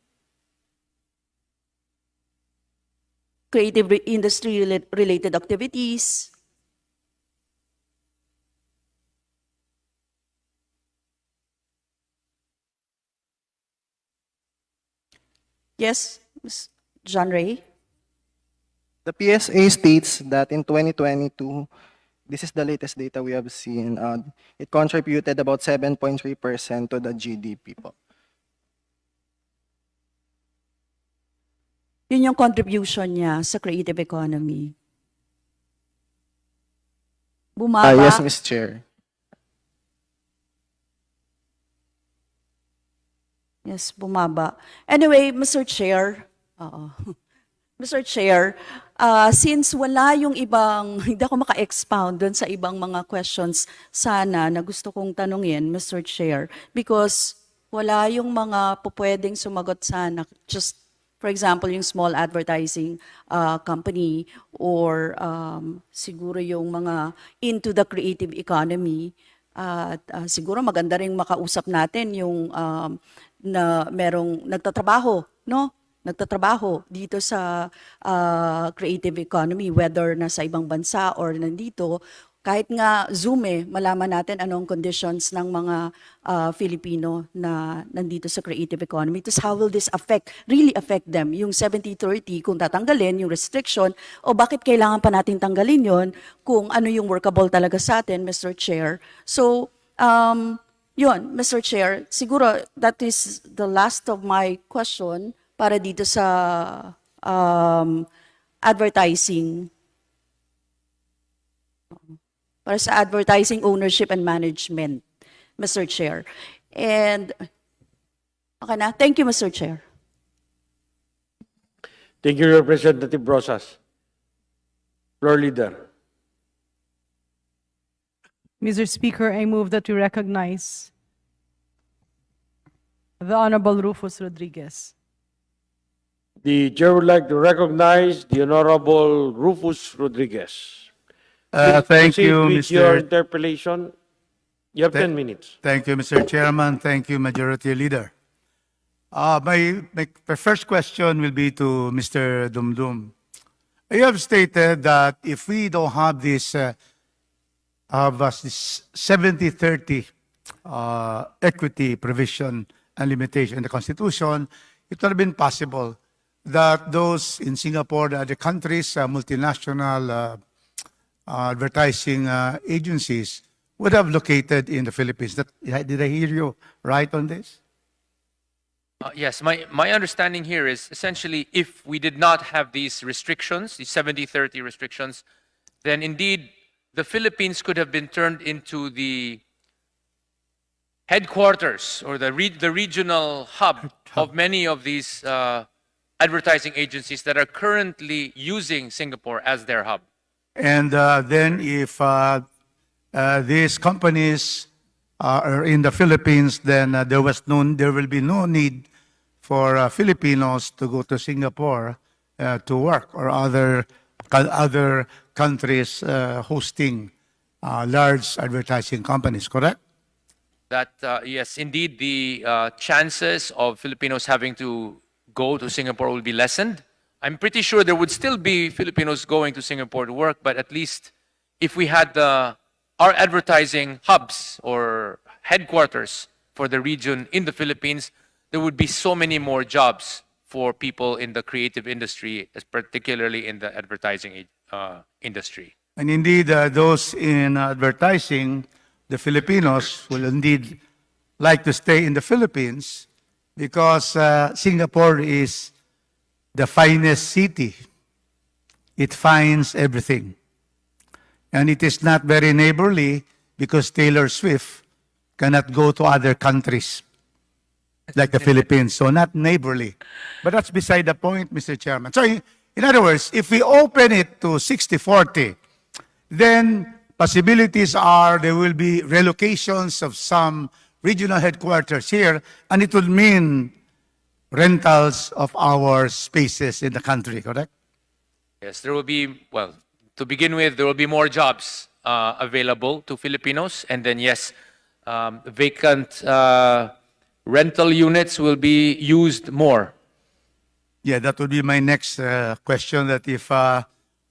creative industry related activities. Yes, Ms. John Ray? The PSA states that in 2022, this is the latest data we have seen, it contributed about 7.3% to the GDP po. Yun yung contribution niya sa creative economy. Bumaba. Yes, Ms. Chair. Yes, bumaba. Anyway, Mr. Chair, Mr. Chair, since wala yung ibang, hindi ako maka-expound doon sa ibang mga questions sana na gusto kong tanungin, Mr. Chair, because wala yung mga pupwedeng sumagot sana, just for example, yung small advertising company or siguro yung mga into the creative economy. At siguro maganda ring makausap natin yung na merong nagtatrabaho, no? Nagtatrabaho dito sa creative economy, whether nasa ibang bansa or nandito. Kahit nga Zoom malaman natin anong conditions ng mga Filipino na nandito sa creative economy. Tapos how will this really affect them? Yung 70-30, kung tatanggalin yung restriction, o bakit kailangan pa natin tanggalin yon kung ano yung workable talaga sa atin, Mr. Chair. So, yun, Mr. Chair, siguro that is the last of my question para dito sa advertising. Para sa advertising ownership and management, Mr. Chair. And, okay na. Thank you, Mr. Chair. Thank you, Representative Rosas. Floor leader. Mr. Speaker, I move that we recognize the Honorable Rufus Rodriguez. The chair would like to recognize the Honorable Rufus Rodriguez. Thank Proceed you, with your Mr. interpellation. You have 10 minutes. Thank you, Mr. Chairman. Thank you, Majority Leader. My first question will be to Mr. Dumdum. You have stated that if we don't have this 70-30 equity provision and limitation in the Constitution, it would have been possible that those in Singapore, the other countries, multinational advertising agencies would have located in the Philippines. Did I hear you right on this? Yes, my understanding here is essentially if we did not have these restrictions, these 70-30 restrictions, then indeed the Philippines could have been turned into the headquarters or the regional hub of many of these advertising agencies that are currently using Singapore as their hub. And then if these companies are in the Philippines, then there will be no need for Filipinos to go to Singapore to work or other other countries hosting large advertising companies, correct? That, yes, indeed, the chances of Filipinos having to go to Singapore will be lessened. I'm pretty sure there would still be Filipinos going to Singapore to work, but at least if we had our advertising hubs or headquarters for the region in the Philippines, there would be so many more jobs for people in the creative industry, particularly in the advertising industry. And indeed, those in advertising, the Filipinos will indeed like to stay in the Philippines because Singapore is the finest city. It finds everything. And it is not very neighborly because Taylor Swift cannot go to other countries like the Philippines. So not neighborly. But that's beside the point, Mr. Chairman. So in other words, if we open it to 60-40, then possibilities are there will be relocations of some regional headquarters here, and it will mean rentals of our spaces in the country, correct? Yes, there will be, well, to begin with, there will be more jobs available to Filipinos. And then, yes, vacant rental units will be used more. Yeah, that would be my next question, that if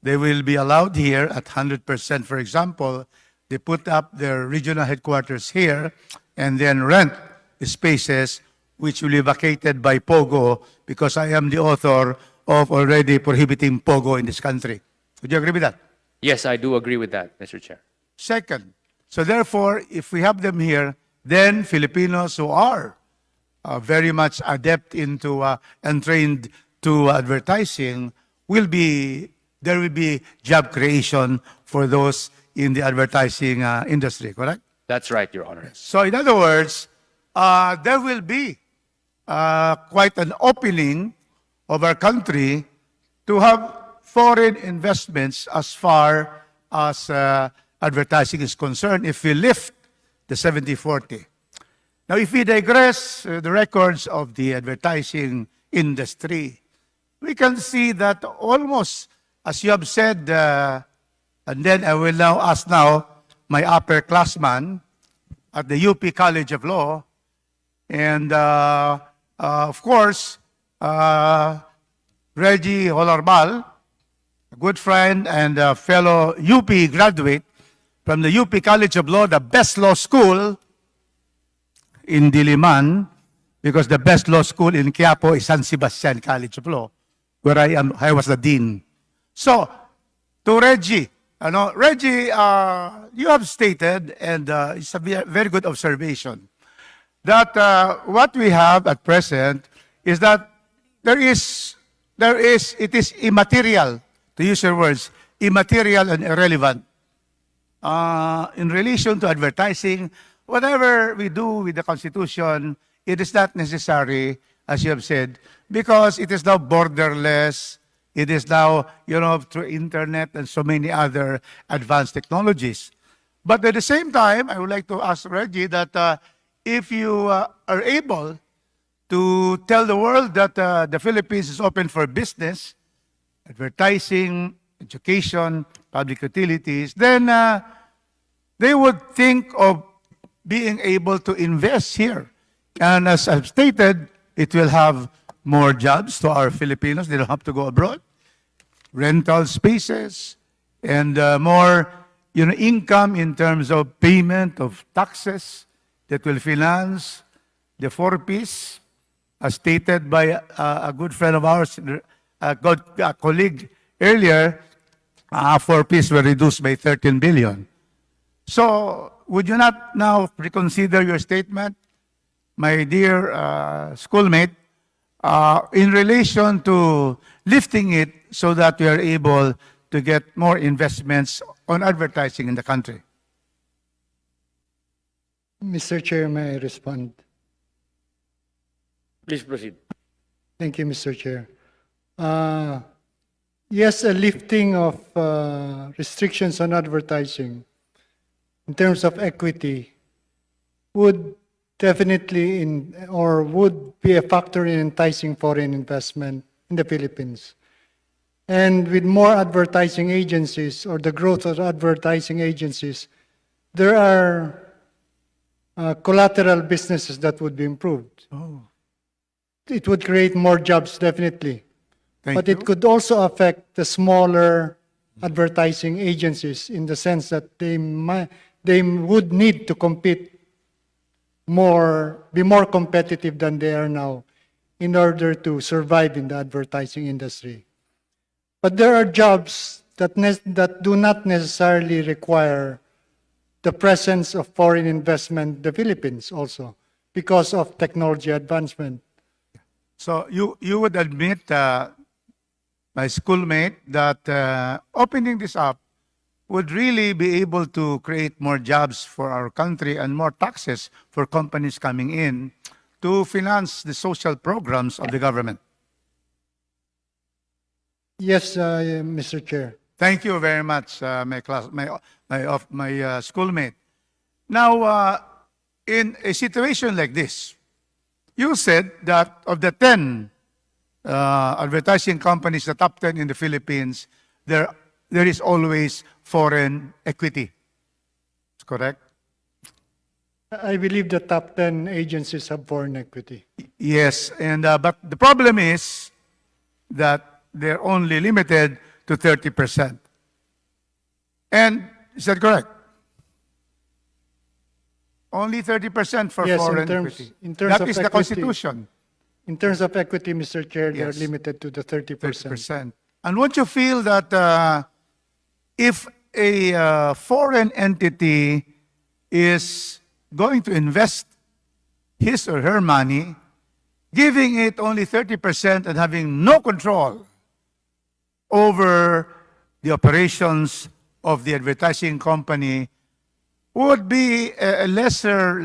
they will be allowed here at 100%, for example, they put up their regional headquarters here and then rent the spaces which will be vacated by Pogo, because I am the author of already prohibiting Pogo in this country. Would you agree with that? Yes, I do agree with that, Mr. Chair. Second, so therefore, if we have them here, then Filipinos who are very much adept into and trained to advertising there will be job creation for those in the advertising industry, correct? That's right, Your Honor. So in other words, there will be quite an opening of our country to have foreign investments as far as advertising is concerned if we lift the 70-40. Now, if we digress the records of the advertising industry, we can see that almost, as you have said, and then I will now ask my upperclassman at the UP College of Law, and of course, Reggie Holarbal, a good friend and a fellow UP graduate from the UP College of Law, the best law school in Diliman, because the best law school in Quiapo is San Sebastian College of Law, where I was the dean. So, to Reggie, Reggie, you have stated, and it's a very good observation, that what we have at present is that it is immaterial, to use your words, immaterial and irrelevant. In relation to advertising, whatever we do with the Constitution, it is not necessary, as you have said, because it is now borderless. It is now, through internet and so many other advanced technologies. But at the same time, I would like to ask Reggie that if you are able to tell the world that the Philippines is open for business, advertising, education, public utilities, then they would think of being able to invest here. And as I've stated, it will have more jobs to our Filipinos. They don't have to go abroad. Rental spaces and more income in terms of payment of taxes that will finance the 4 Ps, as stated by a good friend of ours, a good colleague earlier. 4 Ps were reduced by 13 billion. So would you not now reconsider your statement, my dear schoolmate, in relation to lifting it so that we are able to get more investments on advertising in the country? Mr. Chair, may I respond? Please proceed. Thank you, Mr. Chair. Yes, a lifting of restrictions on advertising in terms of equity would definitely would be a factor in enticing foreign investment in the Philippines. And with more advertising agencies or the growth of advertising agencies, there are collateral businesses that would be improved. It would create more jobs, definitely. But it could also affect the smaller advertising agencies in the sense that they would need to compete more, be more competitive than they are now in order to survive in the advertising industry. But there are jobs that do not necessarily require the presence of foreign investment in the Philippines also because of technology advancement. So you would admit, my schoolmate, that opening this up would really be able to create more jobs for our country and more taxes for companies coming in to finance the social programs of the government. Yes, Mr. Chair. Thank you very much, my schoolmate. Now, in a situation like this, you said that of the 10 advertising companies, the top 10 in the Philippines, there is always foreign equity. Is correct? I believe the top 10 agencies have foreign equity. Yes, and but the problem is that they're only limited to 30%. And is that correct? Only 30% for Yes, foreign in terms, equity. in terms That of is the equity, Constitution. In terms of equity, Mr. Chair, Yes. they're limited to the 30%. 30%. And won't you feel that if a foreign entity is going to invest his or her money, giving it only 30% and having no control over the operations of the advertising company would be a lesser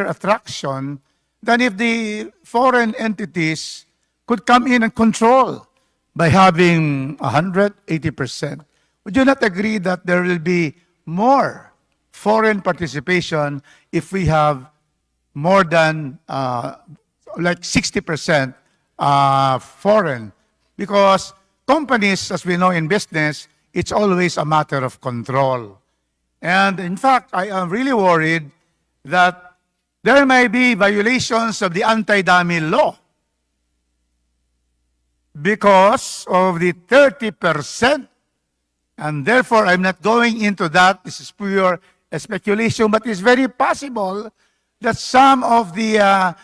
attraction than if the foreign entities could come in and control by having 180%. Would you not agree that there will be more foreign participation if we have more than like 60% foreign? Because companies, as we know in business, it's always a matter of control. And in fact, I am really worried that there may be violations of the anti-dummy law because of the 30%. And therefore, I'm not going into that. This is pure speculation, but it's very possible that some of the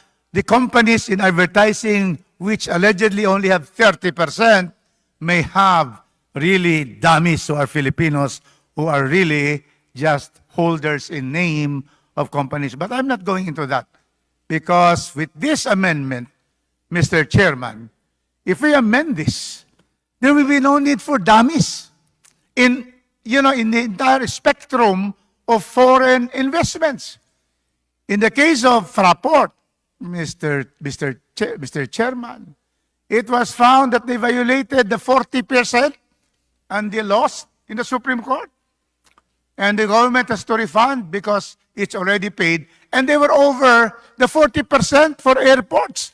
companies in advertising, which allegedly only have 30%, may have really dummies who are Filipinos, who are really just holders in name of companies. But I'm not going into that because with this amendment, Mr. Chairman, if we amend this, there will be no need for dummies in the entire spectrum of foreign investments. In the case of Fraport, Mr. Chairman, it was found that they violated the 40% and they lost in the Supreme Court. And the government has to refund because it's already paid. And they were over the 40% for airports.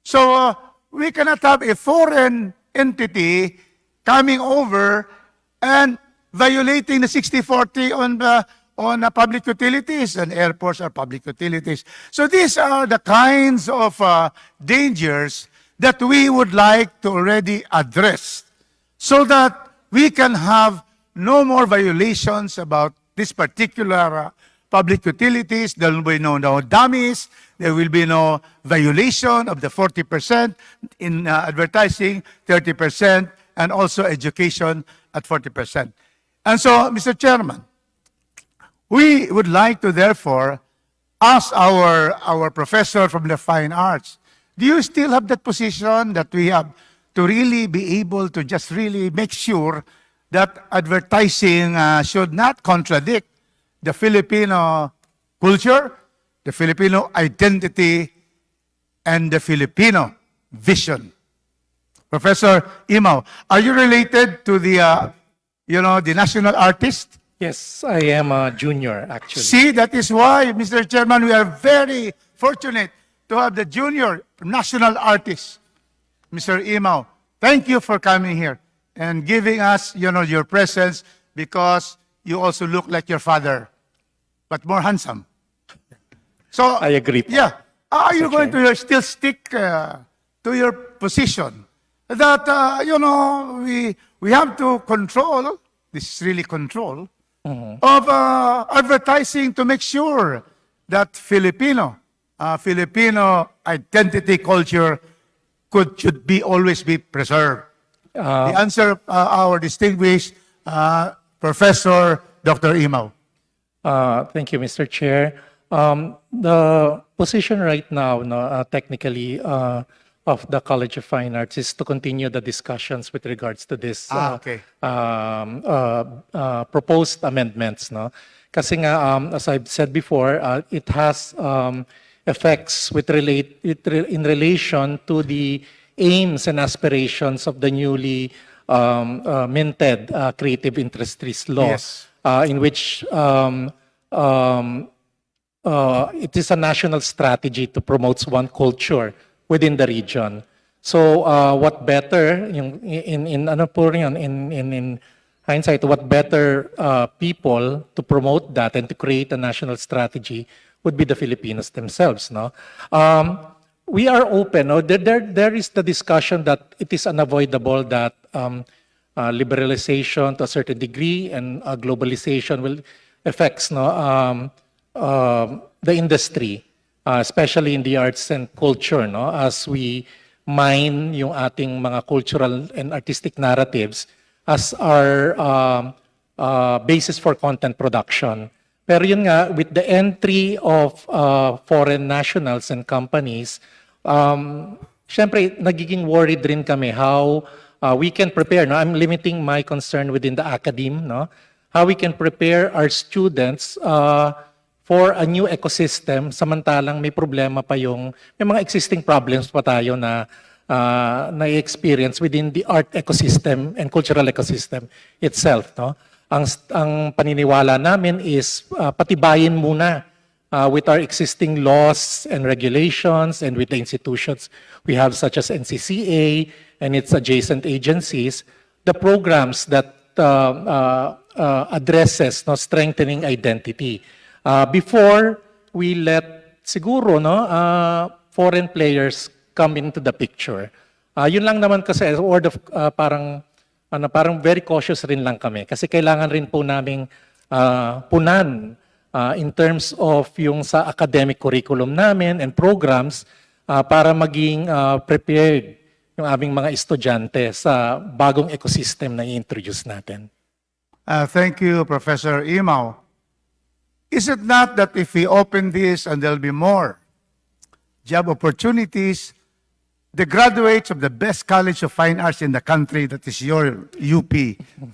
So we cannot have a foreign entity coming over and violating the 60-40 on public utilities, and airports are public utilities. So these are the kinds of dangers that we would like to already address so that we can have no more violations about this particular public utilities. There will be no dummies. There will be no violation of the 40% in advertising, 30%, and also education at 40%. And so, Mr. Chairman, we would like to therefore ask our professor from the fine arts, do you still have that position that we have to really be able to just really make sure that advertising should not contradict the Filipino culture, the Filipino identity, and the Filipino vision? Professor Imao, are you related to the national artist? Yes, I am a junior, actually. See, that is why, Mr. Chairman, we are very fortunate to have the junior national artist, Mr. Imao. Thank you for coming here. and giving us, your presence because you also look like your father, but more handsome. So I agree po. Yeah. Are you Mr. going to still stick to your position that we have to control? This is really control of advertising to make sure that Filipino identity culture should be always be preserved. The answer, our distinguished Professor Dr. Imaw. Thank you, Mr. Chair. The position right now, no, technically, of the College of Fine Arts is to continue the discussions with regards to this Okay. proposed amendments. No? Kasi nga, as I've said before, it has effects in relation to the aims and aspirations of the newly minted Creative Industries Law, Yes. in which it is a national strategy to promote one culture within the region. So what better in hindsight, what better people to promote that and to create a national strategy would be the Filipinos themselves, no? We are open. No? There is the discussion that it is unavoidable that liberalization to a certain degree and globalization will affects the industry, especially in the arts and culture, no? As we mine yung ating mga cultural and artistic narratives as our basis for content production. Pero yun nga, with the entry of foreign nationals and companies, syempre, nagiging worried rin kami how we can prepare. No? I'm limiting my concern within the academe, no? How we can prepare our students for a new ecosystem, samantalang may problema pa may mga existing problems pa tayo na na-experience within the art ecosystem and cultural ecosystem itself. No? Ang paniniwala namin is patibayin muna with our existing laws and regulations and with the institutions we have such as NCCA and its adjacent agencies, the programs that addresses strengthening identity. Before we let siguro foreign players come into the picture. Yun lang naman kasi as a word of parang very cautious rin lang kami kasi kailangan rin po naming punan in terms of yung sa academic curriculum namin and programs para maging prepared yung aming mga estudyante sa bagong ecosystem na i-introduce natin. Thank you, Professor Imaw. Is it not that if we open this and there'll be more job opportunities, the graduates of the best college of fine arts in the country, that is your UP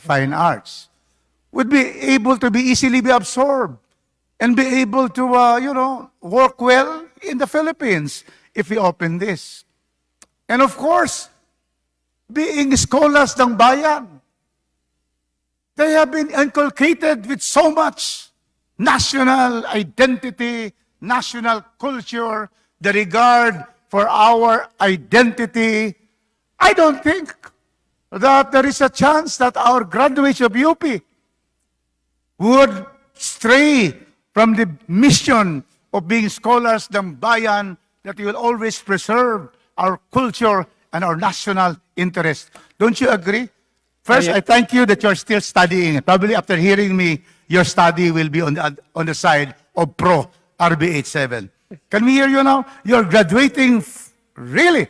Fine Arts, would be able to be easily be absorbed and be able to, work well in the Philippines if we open this. And of course, being scholars ng bayan, they have been inculcated with so much national identity, national culture, the regard for our identity. I don't think that there is a chance that our graduates of UP would stray from the mission of being scholars ng bayan, that we will always preserve our culture and our national interest. Don't you agree? First, I thank you that you're still studying. Probably after hearing me, your study will be on the side of pro RB87. Can we hear you now? You're graduating really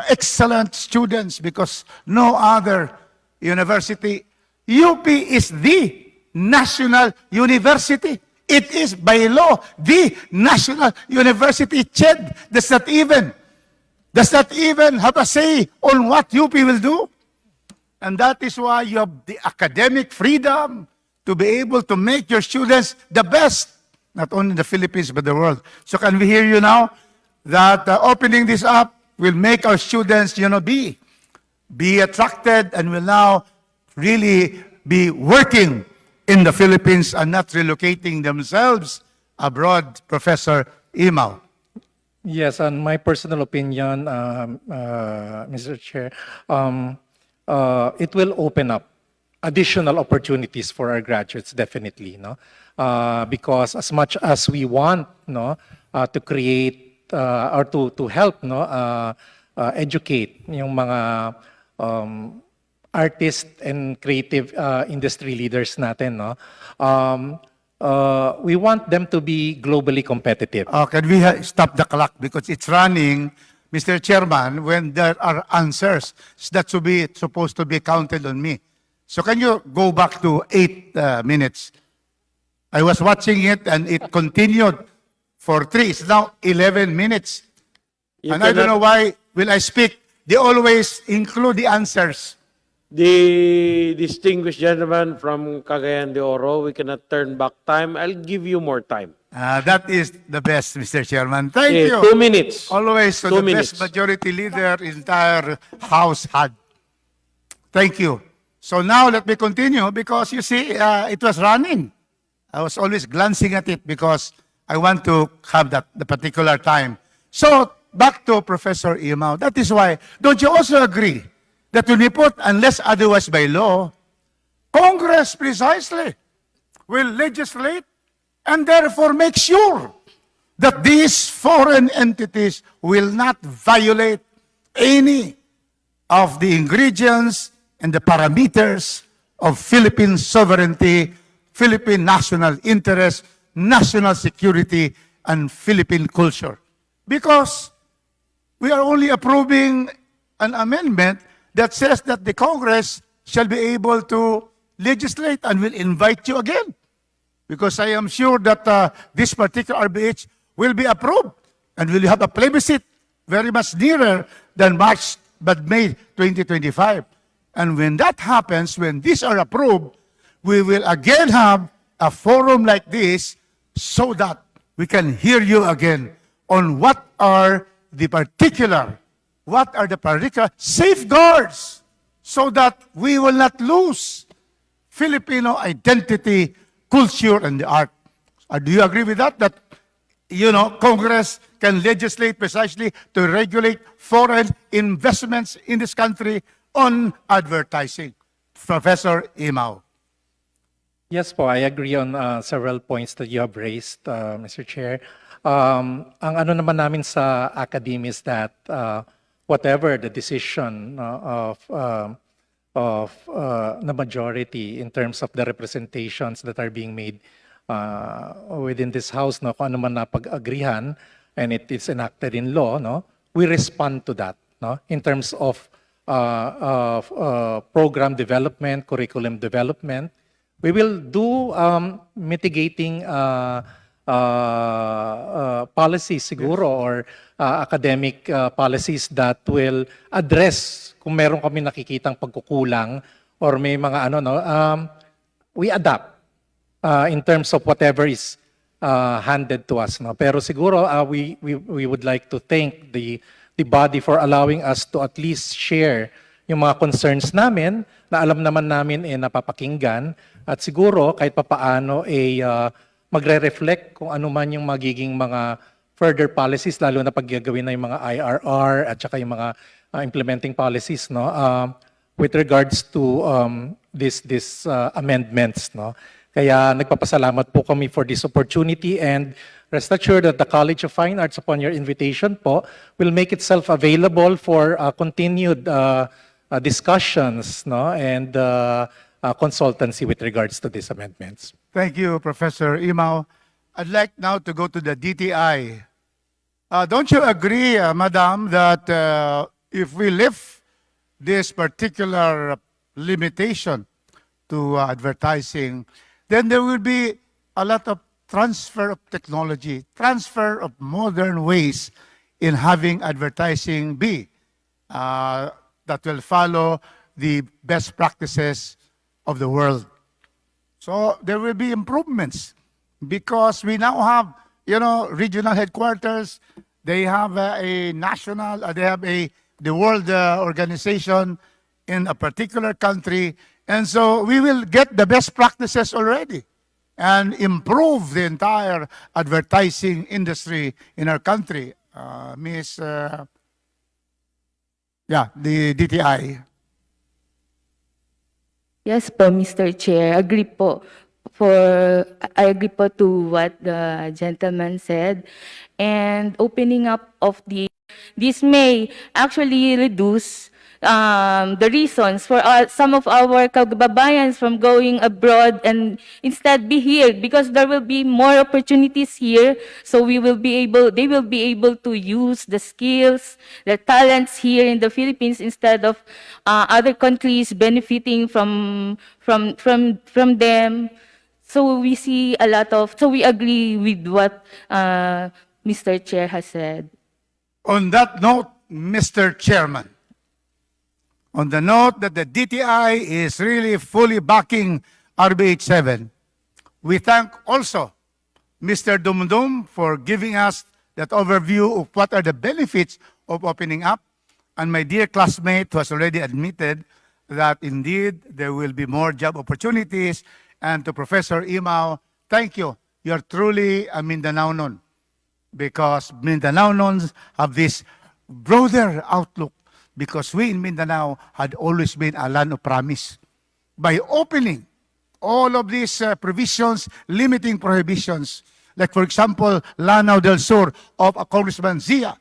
excellent students because no other university. UP is the national university. It is by law the national university. CHED does not even have a say on what UP will do. And that is why you have the academic freedom to be able to make your students the best, not only in the Philippines, but the world. So can we hear you now that opening this up will make our students, be attracted and will now really be working in the Philippines and not relocating themselves abroad, Professor Imaw? Yes, on my personal opinion, Mr. Chair, it will open up additional opportunities for our graduates, definitely, no? Because as much as we want, no, to create or to help, no, educate yung mga artist and creative industry leaders natin, no, we want them to be globally competitive. Can we stop the clock because it's running, Mr. Chairman, when there are answers that should be supposed to be counted on me. So can you go back to 8 minutes? I was watching it and it continued for 3. It's now 11 minutes. You And I don't cannot- know why when I speak, they always include the answers. The distinguished gentleman from Cagayan de Oro, we cannot turn back time. I'll give you more time. That is the best, Mr. Chairman. Thank Okay, you. 2 minutes. Always to 2 the minutes. best majority leader entire House had. Thank you. So now let me continue because you see, it was running. I was always glancing at it because I want to have the particular time. So back to Professor Imao. That is why, don't you also agree that when we put unless otherwise by law, Congress precisely will legislate and therefore make sure that these foreign entities will not violate any of the ingredients and the parameters of Philippine sovereignty, Philippine national interest, national security, and Philippine culture. Because we are only approving an amendment that says that the Congress shall be able to legislate and will invite you again. Because I am sure that this particular RBH will be approved and will have a plebiscite very much nearer than March but May 2025. And when that happens, when these are approved, we will again have a forum like this so that we can hear you again on what are the particular safeguards so that we will not lose Filipino identity, culture, and the art. Do you agree with that? That, Congress can legislate precisely to regulate foreign investments in this country on advertising. Professor Imao. Yes po, I agree on several points that you have raised, Mr. Chair. Ang ano naman namin sa academy is that whatever the decision of the majority in terms of the representations that are being made within this House, no, kung ano man napag-agrihan and it is enacted in law, no, we respond to that, no, in terms of program development, curriculum development. We will do mitigating policies siguro or academic policies that will address kung meron kami nakikitang pagkukulang or may mga we adapt in terms of whatever is handed to us, no. Pero siguro we would like to thank the body for allowing us to at least share yung mga concerns namin na alam naman namin napapakinggan at siguro kahit papaano magre-reflect kung ano man yung magiging mga further policies, lalo na pag gagawin na yung mga IRR at saka yung mga implementing policies, no, with regards to this amendments, no. Kaya nagpapasalamat po kami for this opportunity and rest assured that the College of Fine Arts, upon your invitation po, will make itself available for continued discussions, no, and consultancy with regards to these amendments. Thank you, Professor Imao. I'd like now to go to the DTI. Don't you agree, Madam, that if we lift this particular limitation to advertising, then there will be a lot of transfer of technology, transfer of modern ways in having advertising be that will follow the best practices of the world. So there will be improvements because we now have, regional headquarters. They have a national, they have the world organization in a particular country. And so we will get the best practices already and improve the entire advertising industry in our country. The DTI. Yes po, Mr. Chair. Agree po. I agree po to what the gentleman said. And opening up of this may actually reduce the reasons for some of our kababayans from going abroad and instead be here because there will be more opportunities here. So they will be able to use the skills, the talents here in the Philippines instead of other countries benefiting from them. So we agree with what Mr. Chair has said. On that note, Mr. Chairman, on the note that the DTI is really fully backing RBH 7, we thank also Mr. Dumdum for giving us that overview of what are the benefits of opening up, and my dear classmate who has already admitted that indeed there will be more job opportunities, and to Professor Imao, thank you. You're truly a Mindanaonon, because Mindanaonons have this broader outlook, because we in Mindanao had always been a land of promise. By opening all of these provisions, limiting prohibitions, like for example, Lanao del Sur of Congressman Zia,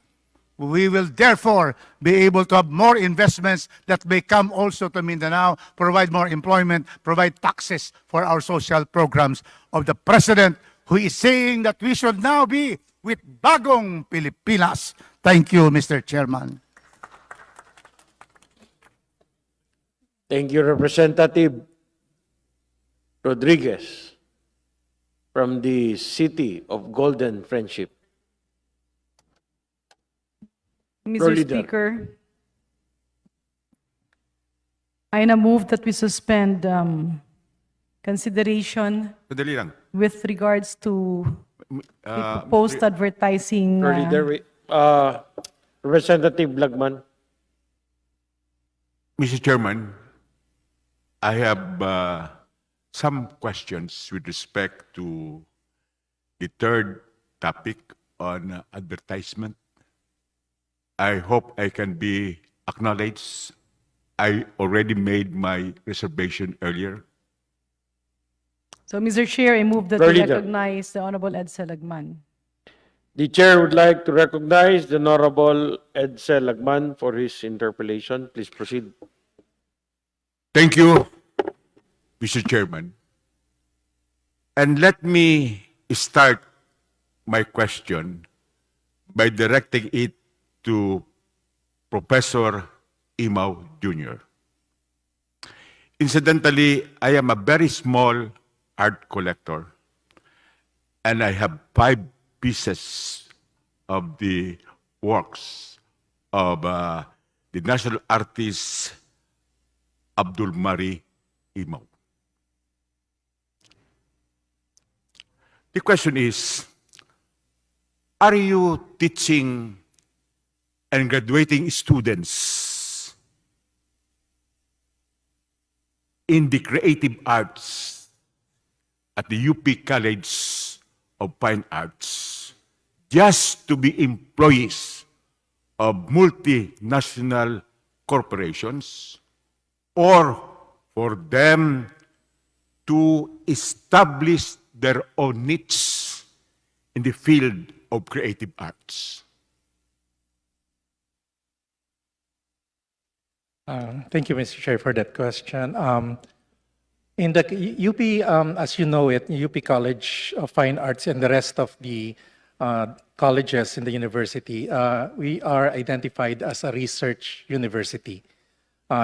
we will therefore be able to have more investments that may come also to Mindanao, provide more employment, provide taxes for our social programs of the President, who is saying that we should now be with Bagong Pilipinas. Thank you, Mr. Chairman. Thank you, Representative Rodriguez from the City of Golden Friendship. Mr. Leader. Speaker, I now move that we suspend consideration Madali lang. with regards to the proposed advertising. Early there, Representative Lagman. Mr. Chairman, I have some questions with respect to the third topic on advertisement. I hope I can be acknowledged. I already made my reservation earlier. So, Mr. Chair, I move that Your we Leader. recognize the Honorable Edsa Lagman. The Chair would like to recognize the Honorable Edsa Lagman for his interpellation. Please proceed. Thank you, Mr. Chairman. And let me start my question by directing it to Professor Imao Jr. Incidentally, I am a very small art collector, and I have 5 pieces of the works of the national artist Abdul Mari Imao. The question is, are you teaching and graduating students in the creative arts at the UP College of Fine Arts just to be employees of multinational corporations, or for them to establish their own niche in the field of creative arts? Thank you, Mr. Chair, for that question. In the UP, as you know it, UP College of Fine Arts and the rest of the colleges in the university, we are identified as a research university.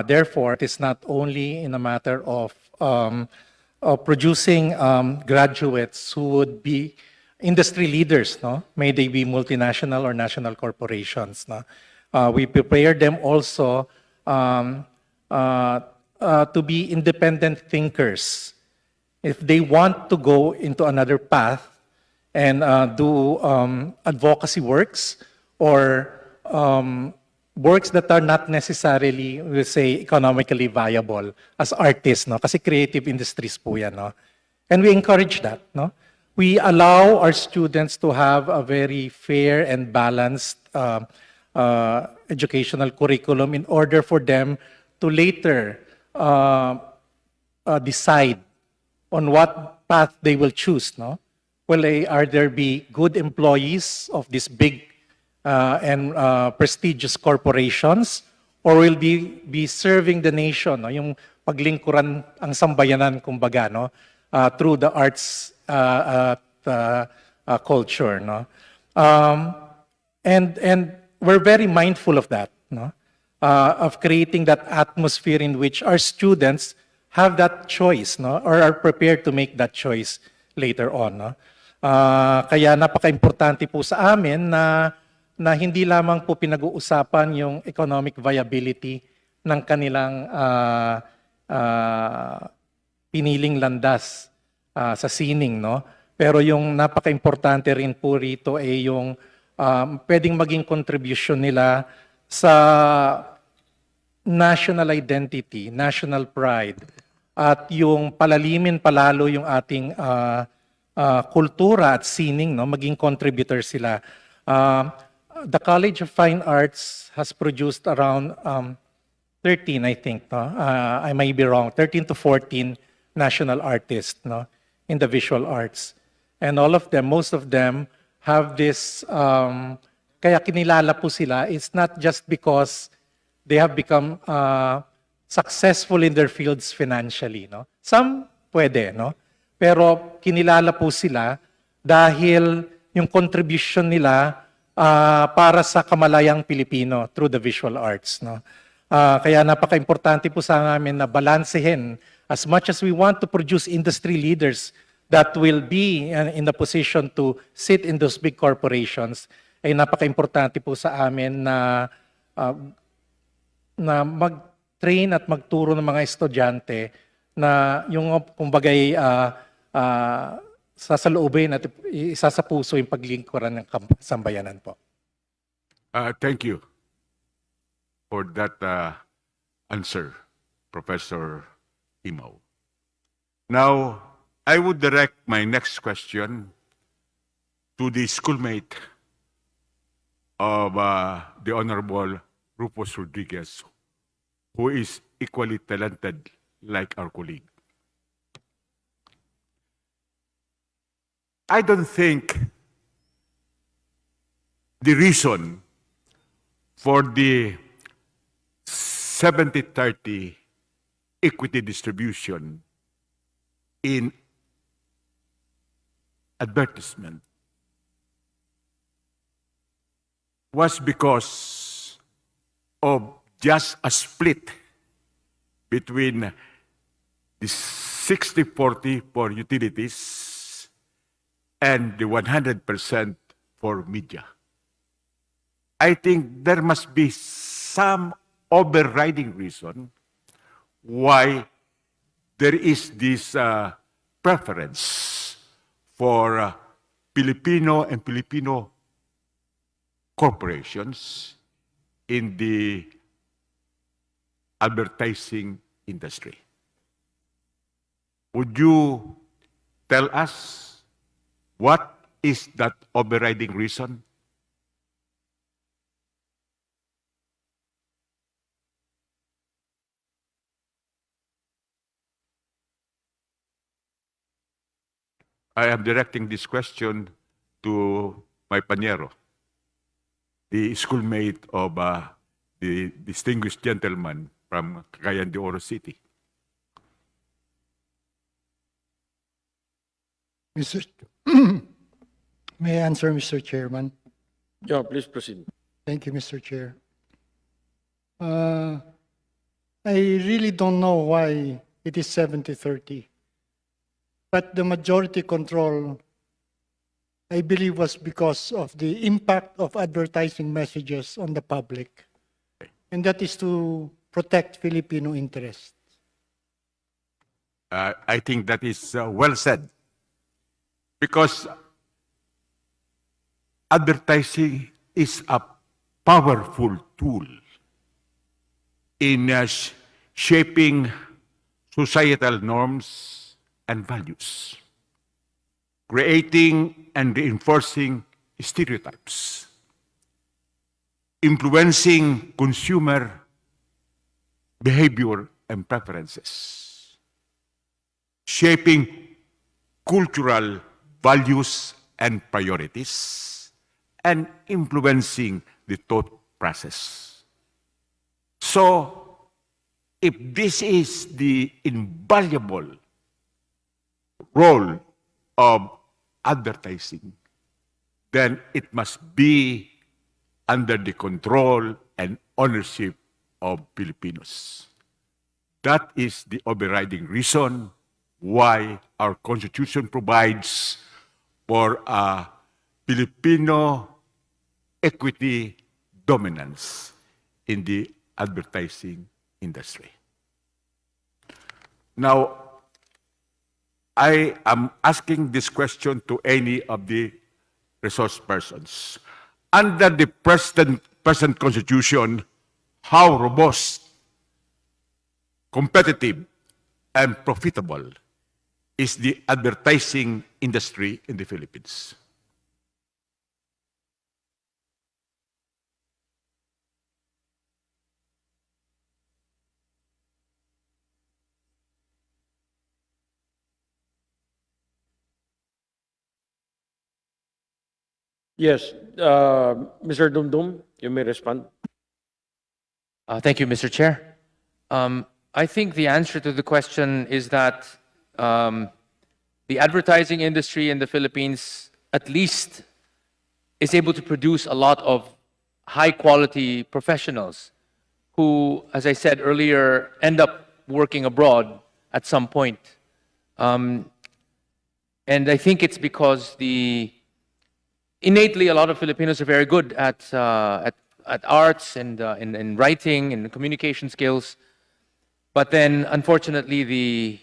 Therefore, it is not only in a matter of producing graduates who would be industry leaders, no? May they be multinational or national corporations. No? We prepare them also to be independent thinkers. If they want to go into another path and do advocacy works or works that are not necessarily, we say, economically viable as artists, no? Kasi creative industries po yan, no? And we encourage that, no? We allow our students to have a very fair and balanced educational curriculum in order for them to later decide on what path they will choose, no? Will they, are there be good employees of these big and prestigious corporations, or will be serving the nation, no? Yung paglingkuran ang sambayanan, kumbaga, no? Through the arts at culture, no? And we're very mindful of that, no? Of creating that atmosphere in which our students have that choice, no? Or are prepared to make that choice later on, no? Kaya napaka-importante po sa amin na hindi lamang po pinag-uusapan yung economic viability ng kanilang piniling landas sa sining, no? Pero yung napaka-importante rin po rito ay yung pwedeng maging contribution nila sa national identity, national pride, at yung palalimin palalo yung ating kultura at sining, no? Maging contributor sila. The College of Fine Arts has produced around 13, I think, no? I may be wrong, 13 to 14 national artists, no? In the visual arts. And all of them, most of them, have this, kaya kinilala po sila, it's not just because they have become successful in their fields financially, no? Some pwede, no? Pero kinilala po sila dahil yung contribution nila para sa kamalayang Pilipino through the visual arts, no? Kaya napaka-importante po sa amin na balansehin, as much as we want to produce industry leaders that will be in the position to sit in those big corporations, ay napaka-importante po sa amin na mag-train at magturo ng mga estudyante na yung kumbagay sasaloobin at isa sa puso yung paglingkuran ng sambayanan po. Thank you for that answer, Professor Imaw. Now, I would direct my next question to the schoolmate of the Honorable Rufus Rodriguez, who is equally talented like our colleague. I don't think the reason for the 70-30 equity distribution in advertisement was because of just a split between the 60-40 for utilities and the 100% for media. I think there must be some overriding reason why there is this preference for Filipino and Filipino corporations in the advertising industry. Would you tell us what is that overriding reason? I am directing this question to my panyero, the schoolmate of the distinguished gentleman from Cagayan de Oro City. May I answer, Mr. Chairman? Yeah, please proceed. Thank you, Mr. Chair. I really don't know why it is 70-30. But the majority control, I believe, was because of the impact of advertising messages on the public. And that is to protect Filipino interests. I think that is well said. Because advertising is a powerful tool in shaping societal norms and values, creating and reinforcing stereotypes, influencing consumer behavior and preferences, shaping cultural values and priorities, and influencing the thought process. So, if this is the invaluable role of advertising, then it must be under the control and ownership of Filipinos. That is the overriding reason why our Constitution provides for a Filipino equity dominance in the advertising industry. Now, I am asking this question to any of the resource persons. Under the present Constitution, how robust, competitive, and profitable is the advertising industry in the Philippines? Yes, Mr. Dumdum, you may respond. Thank you, Mr. Chair. I think the answer to the question is that the advertising industry in the Philippines at least is able to produce a lot of high-quality professionals who, as I said earlier, end up working abroad at some point. And I think it's because innately a lot of Filipinos are very good at arts and in writing and communication skills. But then, unfortunately,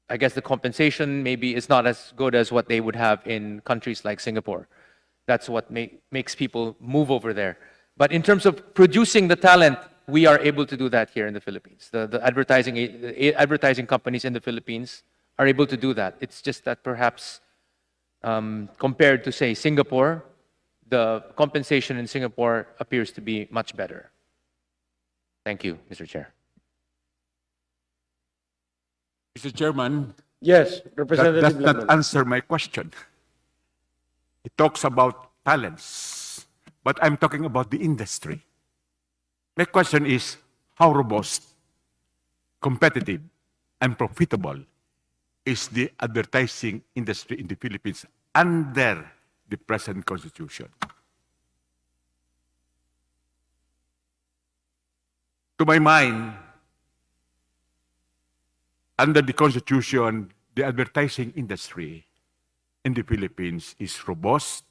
I guess the compensation maybe is not as good as what they would have in countries like Singapore. That's what makes people move over there. But in terms of producing the talent, we are able to do that here in the Philippines. The advertising companies in the Philippines are able to do that. It's just that perhaps compared to, say, Singapore, the compensation in Singapore appears to be much better. Thank you, Mr. Chair. Mr. Chairman, Yes, that Representative does not Lacson. answer my question. It talks about talents, but I'm talking about the industry. My question is, how robust, competitive, and profitable is the advertising industry in the Philippines under the present Constitution? To my mind, under the Constitution, the advertising industry in the Philippines is robust,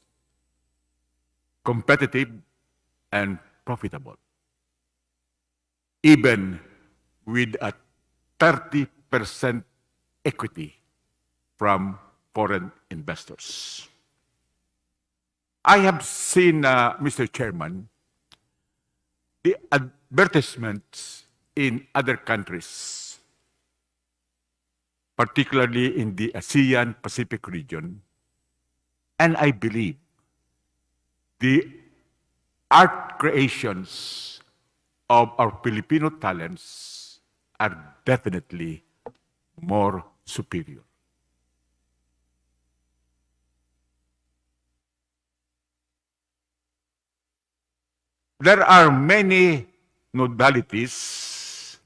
competitive, and profitable, even with a 30% equity from foreign investors. I have seen, Mr. Chairman, the advertisements in other countries, particularly in the ASEAN Pacific region, and I believe the art creations of our Filipino talents are definitely more superior. There are many modalities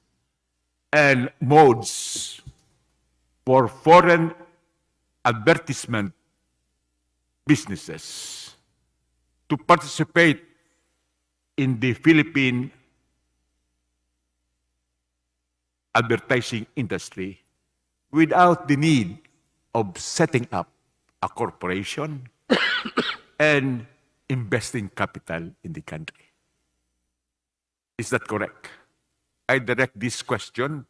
and modes for foreign advertisement businesses to participate in the Philippine advertising industry without the need of setting up a corporation and investing capital in the country. Is that correct? I direct this question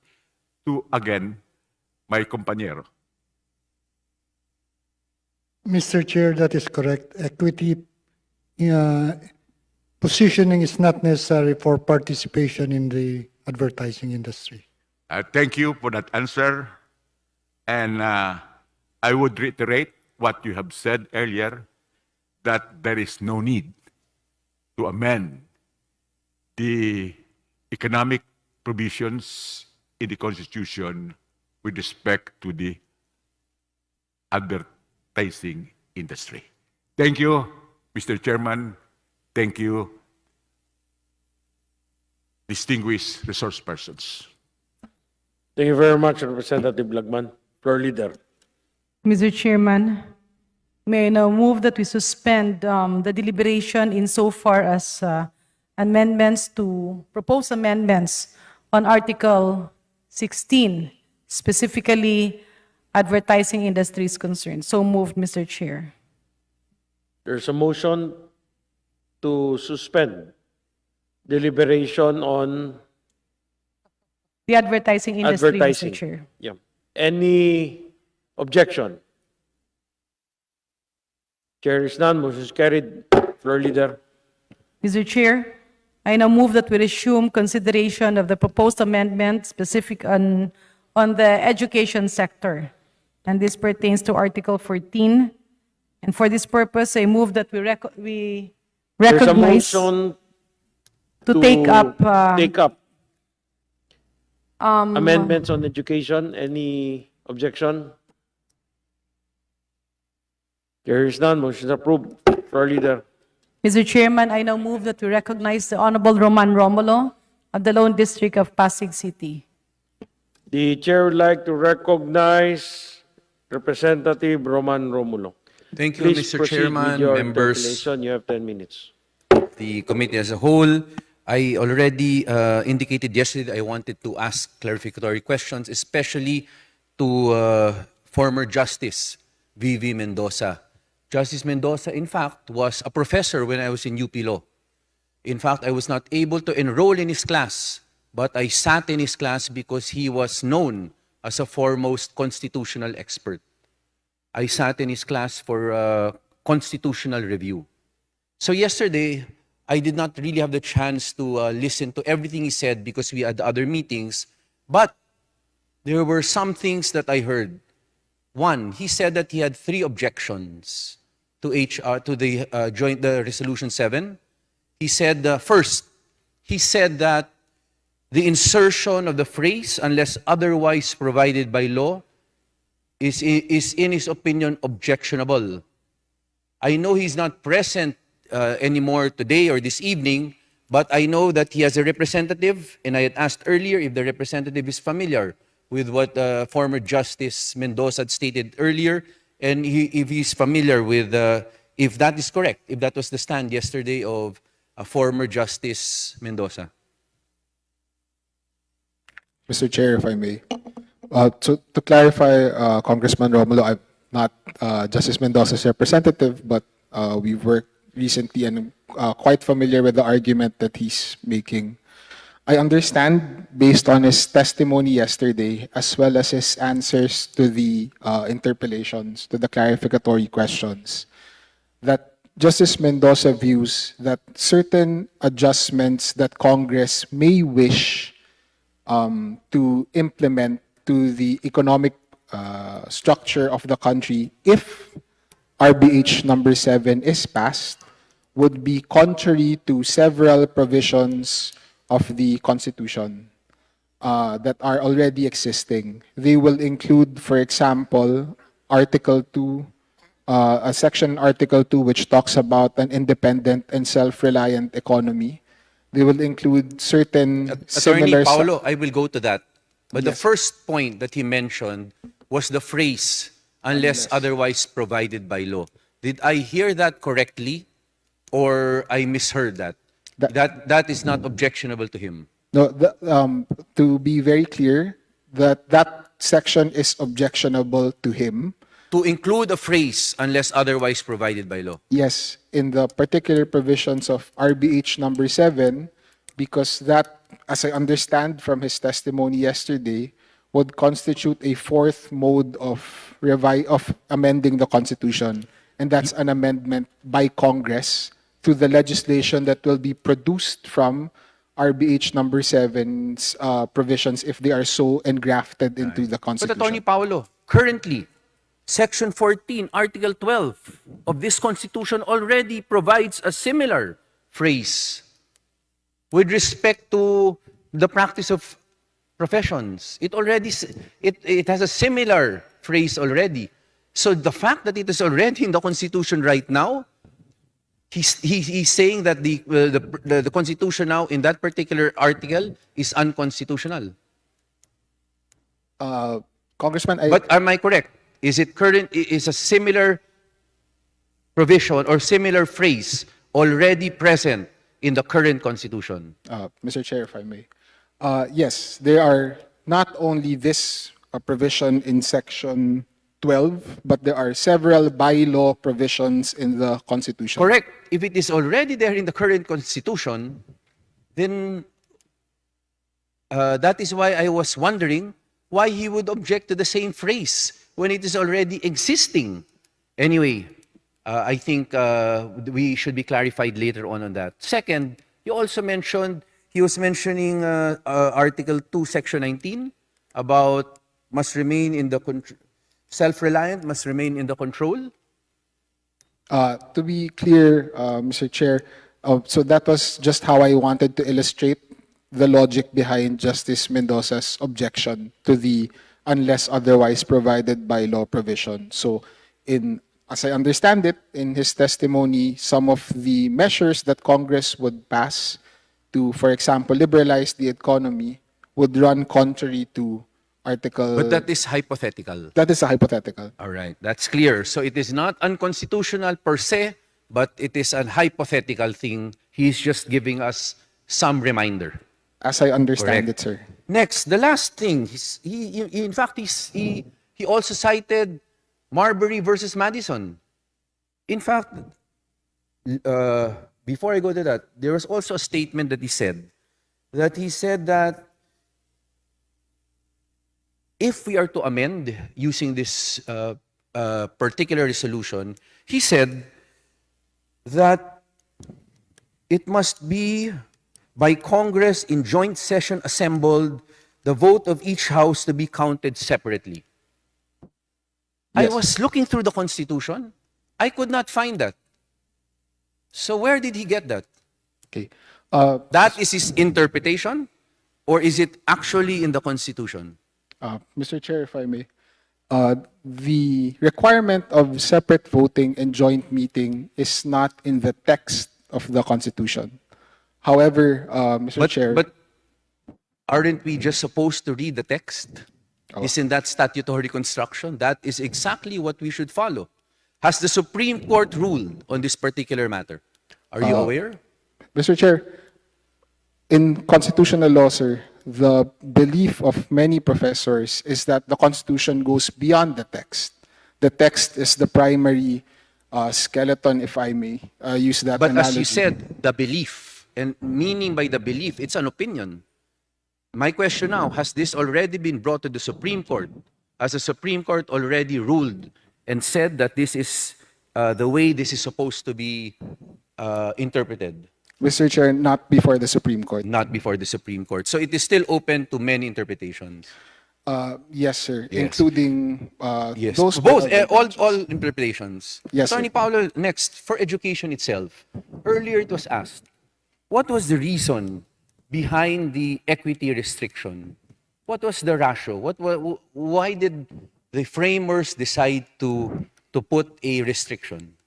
to, again, my compañero. Mr. Chair, that is correct. Equity positioning is not necessary for participation in the advertising industry. Thank you for that answer. And I would reiterate what you have said earlier, that there is no need to amend the economic provisions in the Constitution with respect to the advertising industry. Thank you, Mr. Chairman. Thank you, distinguished resource persons. Thank you very much, Representative Lagman. Floor leader. Mr. Chairman, may I now move that we suspend the deliberation insofar as proposed amendments on Article 16, specifically advertising industry is concerned. So moved, Mr. Chair. There's a motion to suspend deliberation on The advertising industry, advertising. Mr. Chair. Yeah. Any objection? Chair is none. Motion is carried. Floor leader. Mr. Chair, I now move that we resume consideration of the proposed amendment specific on the education sector. And this pertains to Article 14. And for this purpose, I move that we There's a recognize motion to take up amendments on education. Any objection? There is none. Motion is approved. Floor leader. Mr. Chairman, I now move that we recognize the Honorable Roman Romulo of the Lone District of Pasig City. The chair would like to recognize Representative Roman Romulo. Thank you, Please Mr. proceed Chairman, with your members, interpellation. You have 10 minutes. the committee as a whole. I already indicated yesterday that I wanted to ask clarificatory questions, especially to former Justice V.V. Mendoza. Justice Mendoza, in fact, was a professor when I was in UP Law. In fact, I was not able to enroll in his class, but I sat in his class because he was known as a foremost constitutional expert. I sat in his class for constitutional review. So yesterday, I did not really have the chance to listen to everything he said because we had other meetings, but there were some things that I heard. One, he said that he had 3 objections to the Resolution 7. He said, first, he said that the insertion of the phrase, unless otherwise provided by law, is in his opinion, objectionable. I know he's not present anymore today or this evening, but I know that he has a representative, and I had asked earlier if the representative is familiar with what former Justice Mendoza had stated earlier, and if he's familiar with, if that is correct, if that was the stand yesterday of former Justice Mendoza. Mr. Chair, if I may. To clarify, Congressman Romulo, I'm not Justice Mendoza's representative, but we've worked recently and quite familiar with the argument that he's making. I understand, based on his testimony yesterday, as well as his answers to the interpellations, to the clarificatory questions, that Justice Mendoza views that certain adjustments that Congress may wish to implement to the economic structure of the country, if RBH number 7 is passed, would be contrary to several provisions of the Constitution that are already existing. They will include, for example, Article 2, Section Article 2, which talks about an independent and self-reliant economy. They will include certain Attorney similar... Paulo, I will go to that. But the Yes. first point that he mentioned was the phrase, unless otherwise provided by law. Did I hear that correctly, or I misheard that? That is not objectionable to him. No, to be very clear, that section is objectionable to him. To include a phrase, unless otherwise provided by law. Yes, in the particular provisions of RBH number 7, because that, as I understand from his testimony yesterday, would constitute a 4th mode of amending the Constitution. And that's an amendment by Congress to the legislation that will be produced from RBH number 7's provisions if they are so engrafted into the But Constitution. Attorney Paulo, currently, Section 14, Article 12 of this Constitution already provides a similar phrase with respect to the practice of professions. It has a similar phrase already. So the fact that it is already in the Constitution right now, he's saying that the Constitution now in that particular article is unconstitutional. Congressman, But am I correct? Is a similar provision or similar phrase already present in the current Constitution? Mr. Chair, if I may. Yes, there are not only this provision in Section 12, but there are several bylaw provisions in the Constitution. Correct. If it is already there in the current Constitution, then that is why I was wondering why he would object to the same phrase when it is already existing. Anyway, I think we should be clarified later on that. Second, he was mentioning Article 2, Section 19 about self-reliant must remain in the control. To be clear, Mr. Chair, so that was just how I wanted to illustrate the logic behind Justice Mendoza's objection to the unless otherwise provided by law provision. So, as I understand it, in his testimony, some of the measures that Congress would pass to, for example, liberalize the economy would run contrary to Article... But that is hypothetical. That is a hypothetical. All right, that's clear. So it is not unconstitutional per se, but it is a hypothetical thing. He's just giving us some reminder. As I understand Correct. it, sir. Next, the last thing. He also cited Marbury versus Madison. In fact, before I go to that, there was also a statement that he said that if we are to amend using this particular resolution, he said that it must be by Congress in joint session assembled, the vote of each house to be counted separately. Yes. I was looking through the Constitution. I could not find that. So where did he get that? Okay. That is his interpretation? Or is it actually in the Constitution? Mr. Chair, if I may. The requirement of separate voting and joint meeting is not in the text of the Constitution. However, Mr. Chair... But aren't we just supposed to read the text? Isn't that statutory construction? That is exactly what we should follow. Has the Supreme Court ruled on this particular matter? Are you aware? Mr. Chair, in constitutional law, sir, the belief of many professors is that the Constitution goes beyond the text. The text is the primary skeleton, if I may use that But analogy. as you said, the belief, and meaning by the belief, it's an opinion. My question now, has this already been brought to the Supreme Court? Has the Supreme Court already ruled and said that this is the way this is supposed to be interpreted? Mr. Chair, not before the Supreme Court. Not before the Supreme Court. So it is still open to many interpretations. Yes, sir, Yes. including Yes, those... both, all interpretations. Yes, Attorney sir. Paulo, next, for education itself. Earlier it was asked, what was the reason behind the equity restriction? What was the ratio? Why did the framers decide to put a restriction?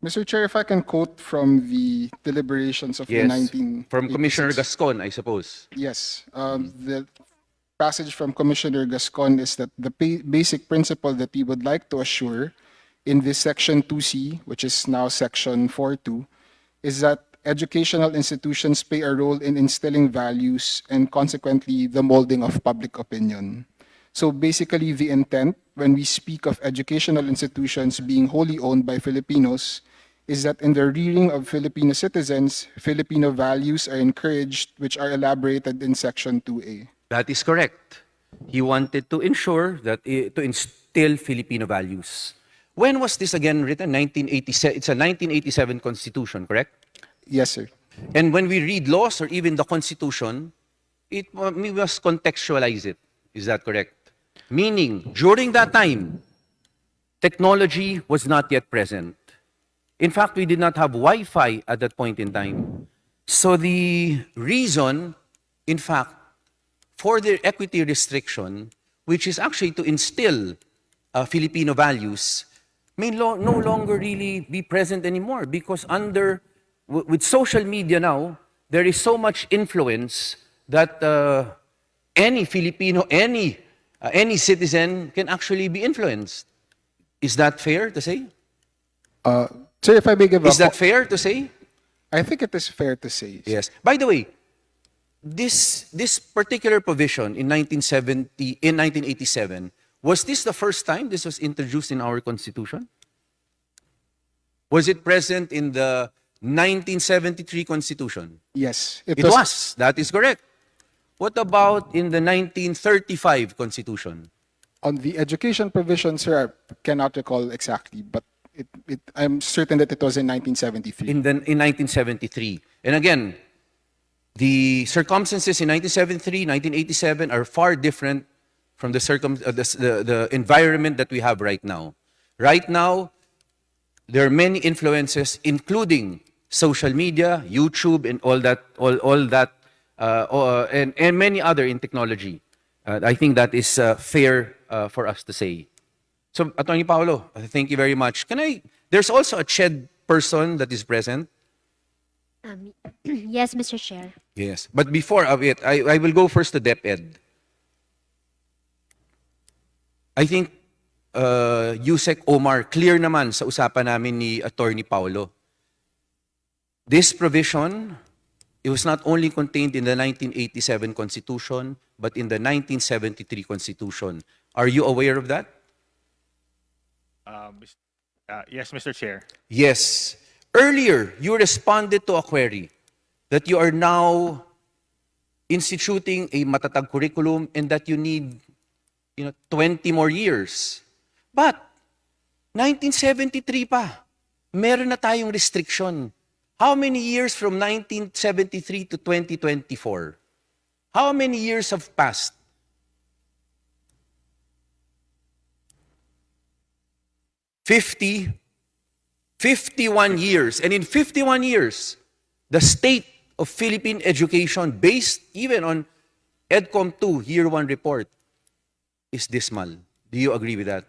Mr. Chair, if I can quote from the deliberations of the Yes, 1986... from Commissioner Gascon, I suppose. Yes. The passage from Commissioner Gascon is that the basic principle that we would like to assure in this Section 2C, which is now Section 4.2, is that educational institutions play a role in instilling values and consequently the molding of public opinion. So basically the intent when we speak of educational institutions being wholly owned by Filipinos is that in the rearing of Filipino citizens, Filipino values are encouraged, which are elaborated in Section 2A. That is correct. He wanted to ensure that, to instill Filipino values. When was this again written? 1987. It's a 1987 Constitution, correct? Yes, sir. And when we read laws or even the Constitution, we must contextualize it. Is that correct? Meaning, during that time, technology was not yet present. In fact, we did not have Wi-Fi at that point in time. So the reason in fact, for the equity restriction, which is actually to instill Filipino values, may no longer really be present anymore because with social media now, there is so much influence that any Filipino, any citizen can actually be influenced. Is that fair to say? Sir, if I may give Is that fair to say? I think it is fair to say. Yes. By the way, this particular provision in 1987, was this the first time this was introduced in our Constitution? Was it present in the 1973 Constitution? Yes. It was. That is correct. What about in the 1935 Constitution? On the education provision, sir, I cannot recall exactly, but I'm certain that it was in 1973. In 1973. And again, the circumstances in 1973, 1987 are far different from the environment that we have right now. Right now, there are many influences, including social media, YouTube, and all that, and many other in technology. I think that is fair for us to say. So, Attorney Paolo, thank you very much. There's also a CHED person that is present. Yes, Mr. Chair. Yes. But before of it, I will go first to DepEd. I think Yusek Omar, clear naman sa usapan namin ni Attorney Paolo. This provision, it was not only contained in the 1987 Constitution, but in the 1973 Constitution. Are you aware of that? Yes, Mr. Chair. Yes. Earlier, you responded to a query that you are now instituting a matatag curriculum and that you need 20 more years. But 1973 pa, meron na tayong restriction. How many years from 1973 to 2024? How many years have passed? 51 years. And in 51 years, the state of Philippine education, based even on EDCOM 2 Year 1 report, is dismal. Do you agree with that?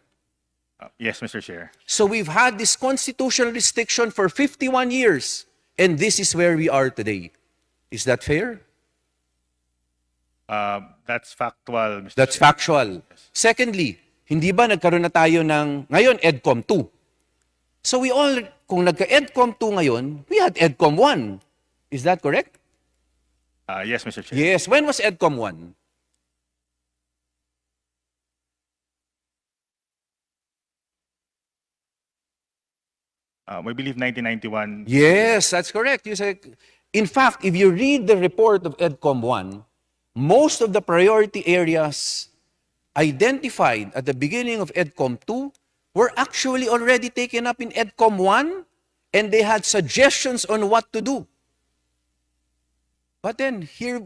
Yes, Mr. Chair. So we've had this constitutional restriction for 51 years, and this is where we are today. Is that fair? That's factual, Mr. That's Chair. factual. Secondly, hindi ba nagkaroon na tayo ng, ngayon, EDCOM 2. So kung nagka-EDCOM 2 ngayon, we had EDCOM 1. Is that correct? Yes, Mr. Chair. Yes. When was EDCOM 1? We believe 1991. Yes, that's correct. You said, in fact, if you read the report of EDCOM 1, most of the priority areas identified at the beginning of EDCOM 2 were actually already taken up in EDCOM 1, and they had suggestions on what to do. But then here,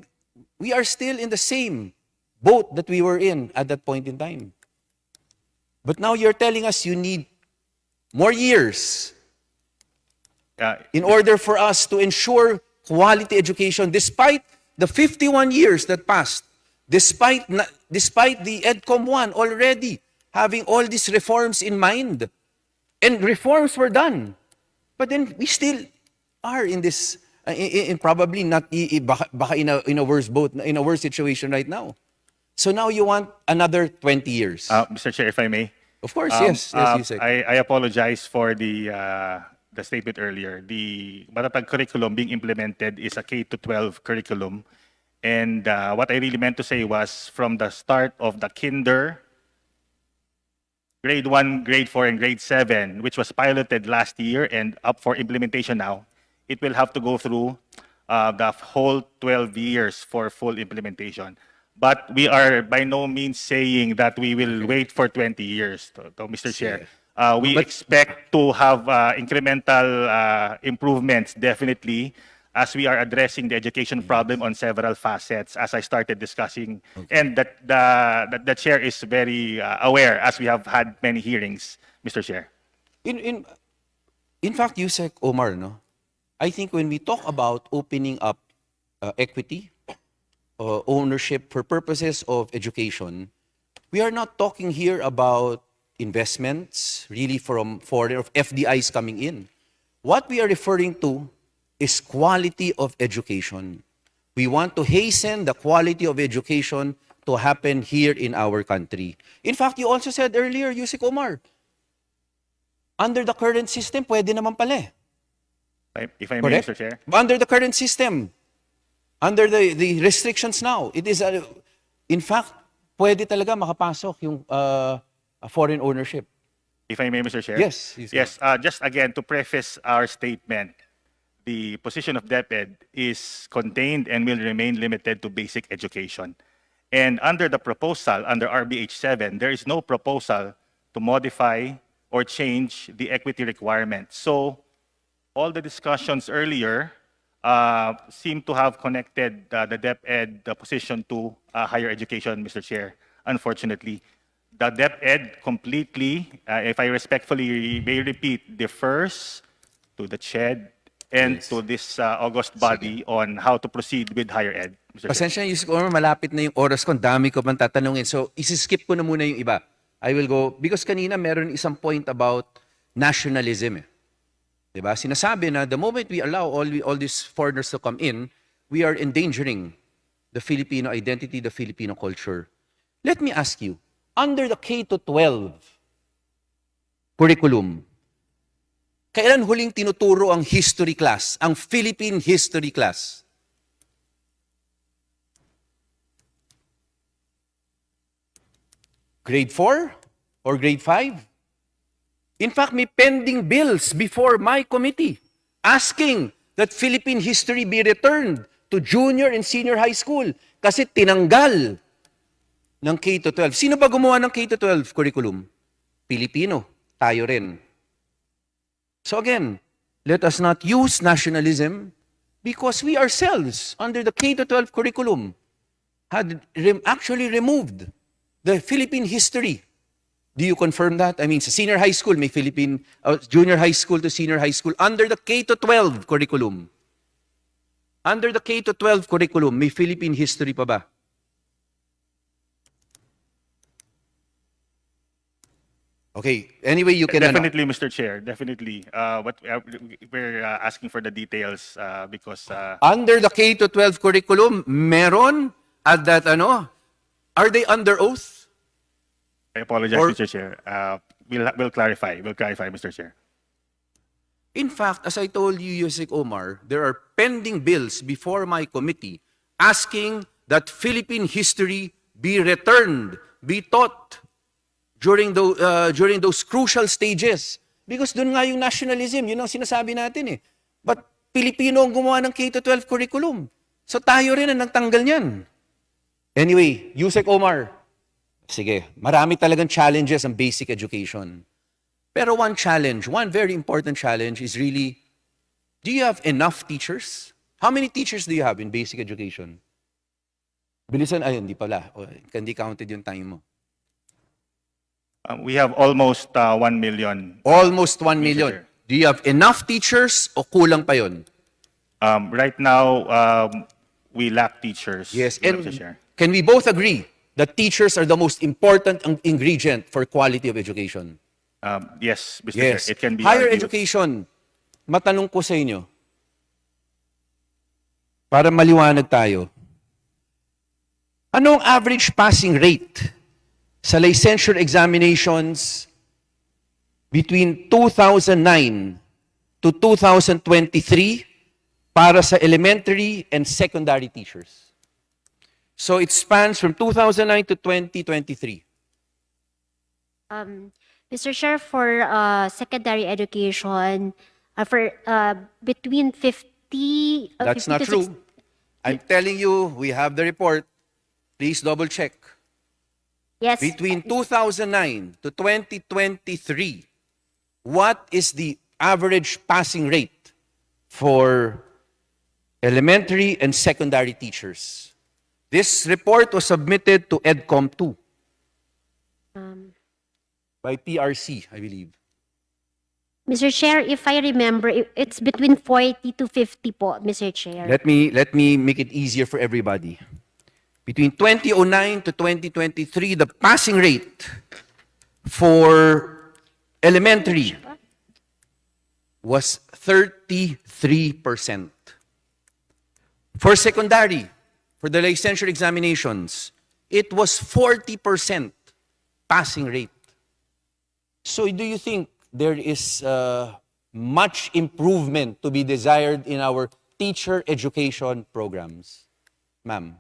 we are still in the same boat that we were in at that point in time. But now you're telling us you need more years in order for us to ensure quality education, despite the 51 years that passed, despite the EDCOM 1 already having all these reforms in mind. And reforms were done. But then we still are in this, probably not, baka in a worse boat, in a worse situation right now. So now you want another 20 years. Mr. Chair, if I may. Of course, yes. Yusek. I apologize for the statement earlier. The matatag curriculum being implemented is a K-12 curriculum. And what I really meant to say was from the start of the kinder, grade 1, grade 4, and grade 7, which was piloted last year and up for implementation now, it will have to go through the whole 12 years for full implementation. But we are by no means saying that we will wait for 20 years, Mr. Chair. We expect to have incremental improvements, definitely, as we are addressing the education problem on several facets, as I started discussing, and that the chair is very aware, as we have had many hearings, Mr. Chair. In fact, Yusek Omar, no? I think when we talk about opening up equity, ownership for purposes of education, we are not talking here about investments really from foreign or FDIs coming in. What we are referring to is quality of education. We want to hasten the quality of education to happen here in our country. In fact, you also said earlier, Yusek Omar, under the current system, pwede naman pala eh. If I may, Correct? Mr. Chair. Under the current system, under the restrictions now, it is, in fact, pwede talaga makapasok yung foreign ownership. If I may, Mr. Chair. Yes. Yes, just again, to preface our statement, the position of DepEd is contained and will remain limited to basic education. And under the proposal, under RBH 7, there is no proposal to modify or change the equity requirement. So all the discussions earlier seem to have connected the DepEd position to higher education, Mr. Chair. Unfortunately, the DepEd completely, if I respectfully may repeat, defers to the CHED and to this august body on how to proceed with higher ed. Mr. Chair. Pasensya na, Yusek Omar, malapit na yung oras ko. Ang dami ko pang tatanungin. So, isi-skip ko na muna yung iba. I will go, because kanina meron isang point about nationalism. Diba? Sinasabi na the moment we allow all these foreigners to come in, we are endangering the Filipino identity, the Filipino culture. Let me ask you, under the K-12 curriculum, kailan huling tinuturo ang history class, ang Philippine history class? Grade 4 or grade 5? In fact, may pending bills before my committee asking that Philippine history be returned to junior and senior high school kasi tinanggal ng K-12. Sino ba gumawa ng K-12 curriculum? Pilipino. Tayo rin. So again, let us not use nationalism because we ourselves, under the K-12 curriculum, had actually removed the Philippine history. Do you confirm that? I mean, sa senior high school, may Philippine, junior high school to senior high school, under the K-12 curriculum. Under the K-12 curriculum, may Philippine history pa ba? Okay, anyway, you can... Definitely, Mr. Chair, definitely. What we're asking for the details because... Under the K-12 curriculum, meron at that, are they under oath? I apologize, Mr. Chair. We'll clarify. We'll clarify, Mr. Chair. In fact, as I told you, Yusek Omar, there are pending bills before my committee asking that Philippine history be returned, be taught during those crucial stages. Because doon nga yung nationalism, yun ang sinasabi natin eh. But Pilipino ang gumawa ng K-12 curriculum. So tayo rin ang nagtanggal niyan. Anyway, Yusek Omar, sige, marami talagang challenges ang basic education. Pero one challenge, one very important challenge is really, do you have enough teachers? How many teachers do you have in basic education? Bilisan, ay, hindi pala. Hindi counted yung time mo. We have almost 1 million. Almost 1 million. Do you have enough teachers o kulang pa yun? Right now, we lack teachers. Yes, Mr. and Chair. can we both agree that teachers are the most important ingredient for quality of education? Yes, Mr. Yes. Chair. It can be Higher argued. education, matanong ko sa inyo, para maliwanag tayo, anong average passing rate sa licensure examinations between 2009 to 2023 para sa elementary and secondary teachers? So it spans from 2009 to 2023. Mr. Chair, for secondary education, for between 50... That's 50 not to true. 60 I'm telling you, we have the report. Please double check. Yes. Between 2009 to 2023, what is the average passing rate for elementary and secondary teachers? This report was submitted to EDCOM 2 by PRC, I believe. Mr. Chair, if I remember, it's between 40 to 50 po, Mr. Chair. Let me make it easier for everybody. Between 2009 to 2023, the passing rate for elementary was 33%. For secondary, for the licensure examinations, it was 40% passing rate. So do you think there is much improvement to be desired in our teacher education programs? Ma'am.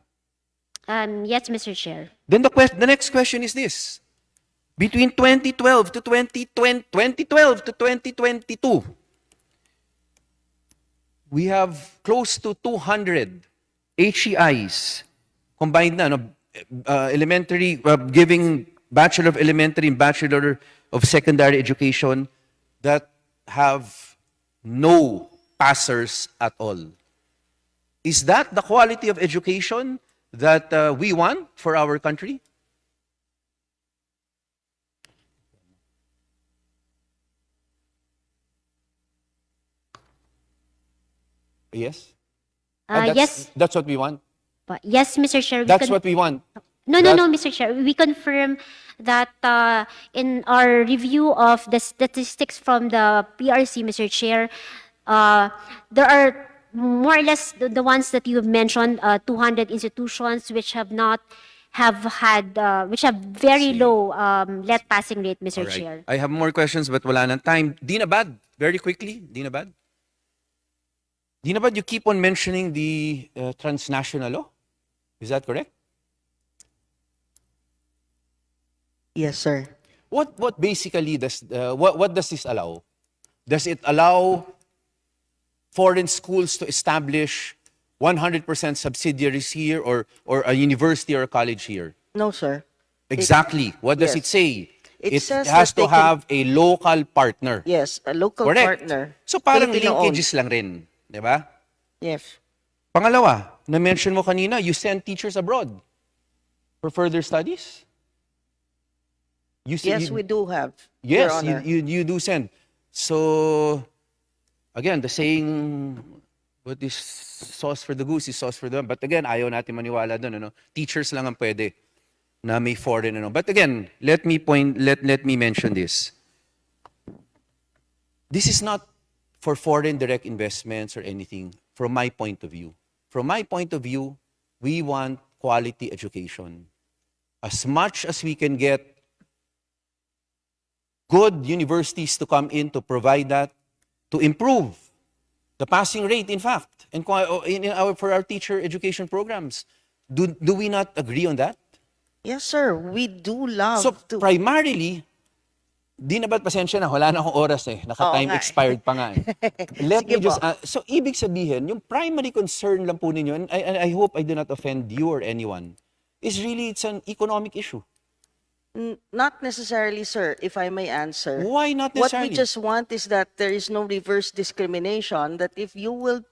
Yes, Mr. Chair. Then the next question is this. Between 2012 to 2022, we have close to 200 HEIs combined na, no? Elementary, giving Bachelor of Elementary and Bachelor of Secondary Education that have no passers at all. Is that the quality of education that we want for our country? Yes? Yes. That's what we want. Yes, Mr. Chair. That's what we want. No, Mr. Chair. We confirm that in our review of the statistics from the PRC, Mr. Chair, there are more or less the ones that you have mentioned, 200 institutions which have not which have very low let passing rate, Mr. All right. Chair. I have more questions but wala nang time. Dinabad, very quickly. Dinabad, you keep on mentioning the transnational law. Is that correct? Yes, sir. What basically does what does this allow? Does it allow foreign schools to establish 100% subsidiaries here or a university or a college here? No, sir. Exactly. What does yes. it say? It says has that to they can- have a local partner. Yes, a local Correct. partner. So parang Filipino-owned. linkages lang rin. Di ba? Yes. Pangalawa, na-mention mo kanina, you send teachers abroad for further studies? Yes, we do have. Yes, Your Honor. you do send. So, again, the saying, what is sauce for the goose is sauce for the... But again, ayaw natin maniwala doon. Ano? Teachers lang ang pwede na may foreign. Ano? But again, let me mention this. This is not for foreign direct investments or anything, from my point of view. From my point of view, we want quality education. As much as we can get good universities to come in to provide that, to improve the passing rate, in fact, and for our teacher education programs. Do we not agree on that? Yes, sir. We do love So to... primarily, di na ba't pasensya na, wala na akong oras eh. Naka-time Oo nga eh. expired pa nga eh. Let me Sige just, po. so ibig sabihin, yung primary concern lang po ninyo, and I hope I do not offend you or anyone, is really it's an economic issue. Not necessarily, sir, if I may answer. Why not What necessarily? we just want is that there is no reverse discrimination, that if you were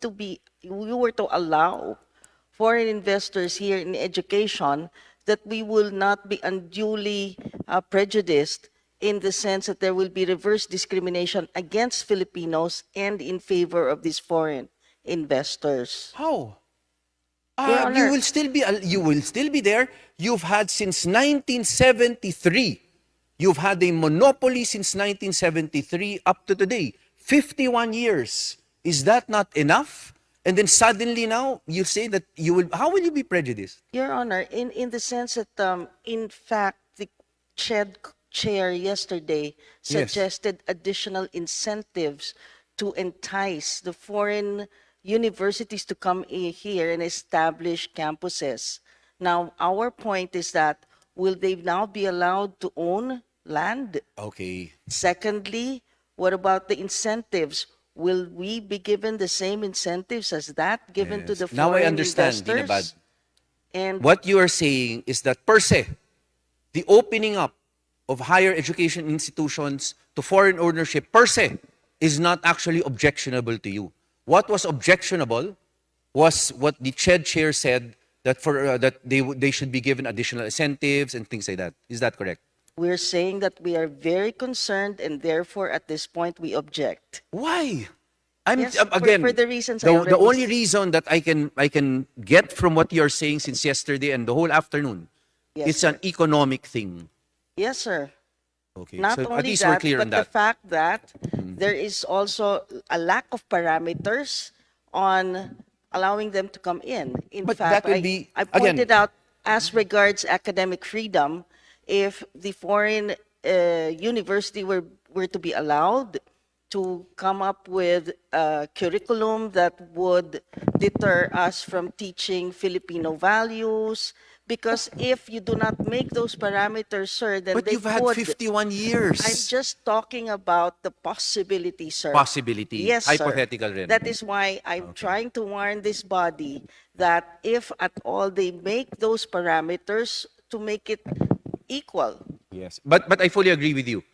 to allow foreign investors here in education, that we will not be unduly prejudiced in the sense that there will be reverse discrimination against Filipinos and in favor of these foreign investors. How? Your Honor. You will still be there. You've had since 1973. You've had a monopoly since 1973 up to today. 51 years. Is that not enough? And then suddenly now you say that you will. How will you be prejudiced? Your Honor, in the sense that, in fact, the CHED chair yesterday Yes. suggested additional incentives to entice the foreign universities to come here and establish campuses. Now, our point is that, will they now be allowed to own land? Okay. Secondly, what about the incentives? Will we be given the same incentives as that given to the Now I foreign understand, investors? Dinabad. And What you are saying is that per se, the opening up of higher education institutions to foreign ownership per se is not actually objectionable to you. What was objectionable was what the CHED chair said, that that they should be given additional incentives and things like that. Is that correct? we're saying that we are very concerned and therefore at this point we object. Why? Yes, again, for the reasons I the already only s- reason that I can get from what you're saying since yesterday and the whole afternoon, Yes, it's an sir. economic thing. Yes, sir. Okay, Not so at only least we're that, clear on but the that. fact that there is also a lack of parameters on allowing them to come in. In But fact, that will be, I again, pointed out as regards academic freedom, if the foreign university were to be allowed to come up with a curriculum that would deter us from teaching Filipino values. Because if you do not make those parameters, sir, then but they you've had could. 51 I'm years. just talking about the possibility, sir. Possibility, Yes, sir. hypothetical rin. That is why I'm trying to warn this body that if at all they make those parameters to make it equal. Yes, but I fully agree with you.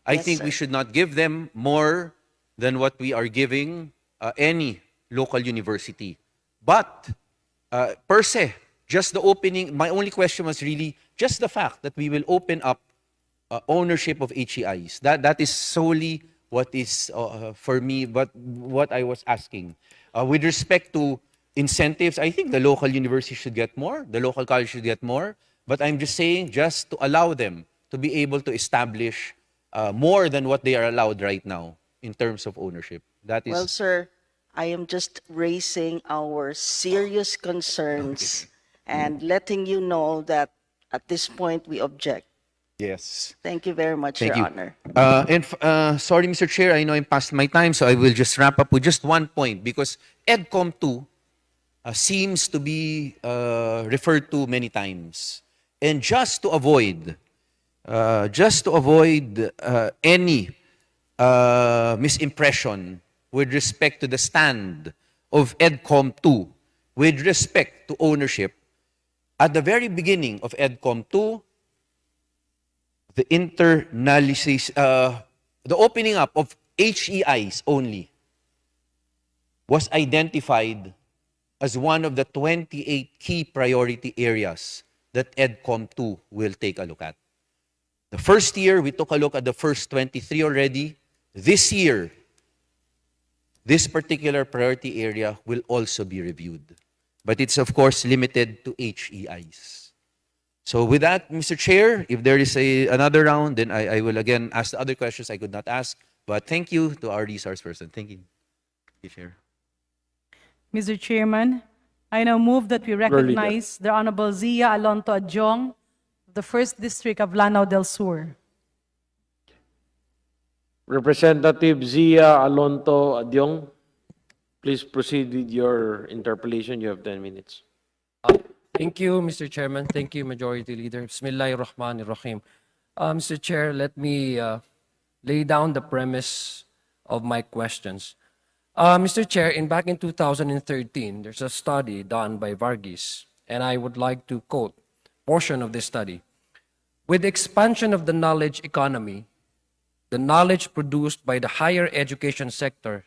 I Yes, think we sir. should not give them more than what we are giving any local university. But per se, just the opening. My only question was really just the fact that we will open up ownership of HEIs. That is solely what is for me. But what I was asking, with respect to incentives, I think the local university should get more. The local college should get more. But I'm just saying, just to allow them to be able to establish more than what they are allowed right now in terms of ownership. That is Well, sir, I am just raising our serious concerns and letting you know that at this point we object. yes. Thank you very much, Thank Your you. Honor. Sorry, Mr. Chair, I know I'm past my time, so I will just wrap up with just one point because EDCOM 2 seems to be referred to many times. And just to avoid any misimpression with respect to the stand of EDCOM 2 with respect to ownership, at the very beginning of EDCOM 2, the the opening up of HEIs only was identified as one of the 28 key priority areas that EDCOM 2 will take a look at. The first year, we took a look at the first 23 already. This year, this particular priority area will also be reviewed. But it's, of course, limited to HEIs. So with that, Mr. Chair, if there is another round, then I will again ask the other questions I could not ask. But thank you to our resource person. Thank you, Chair. Mr. Chairman, I now move that we recognize the Honorable Zia Alonto Adjong, the 1st District of Lanao del Sur. Representative Zia Alonto Adyong, please proceed with your interpellation. You have 10 minutes. Thank you, Mr. Chairman. Thank you, Majority Leader. Bismillahirrahmanirrahim. Mr. Chair, let me lay down the premise of my questions. Mr. Chair, back in 2013, there's a study done by Varghese, and I would like to quote a portion of this study. With the expansion of the knowledge economy, the knowledge produced by the higher education sector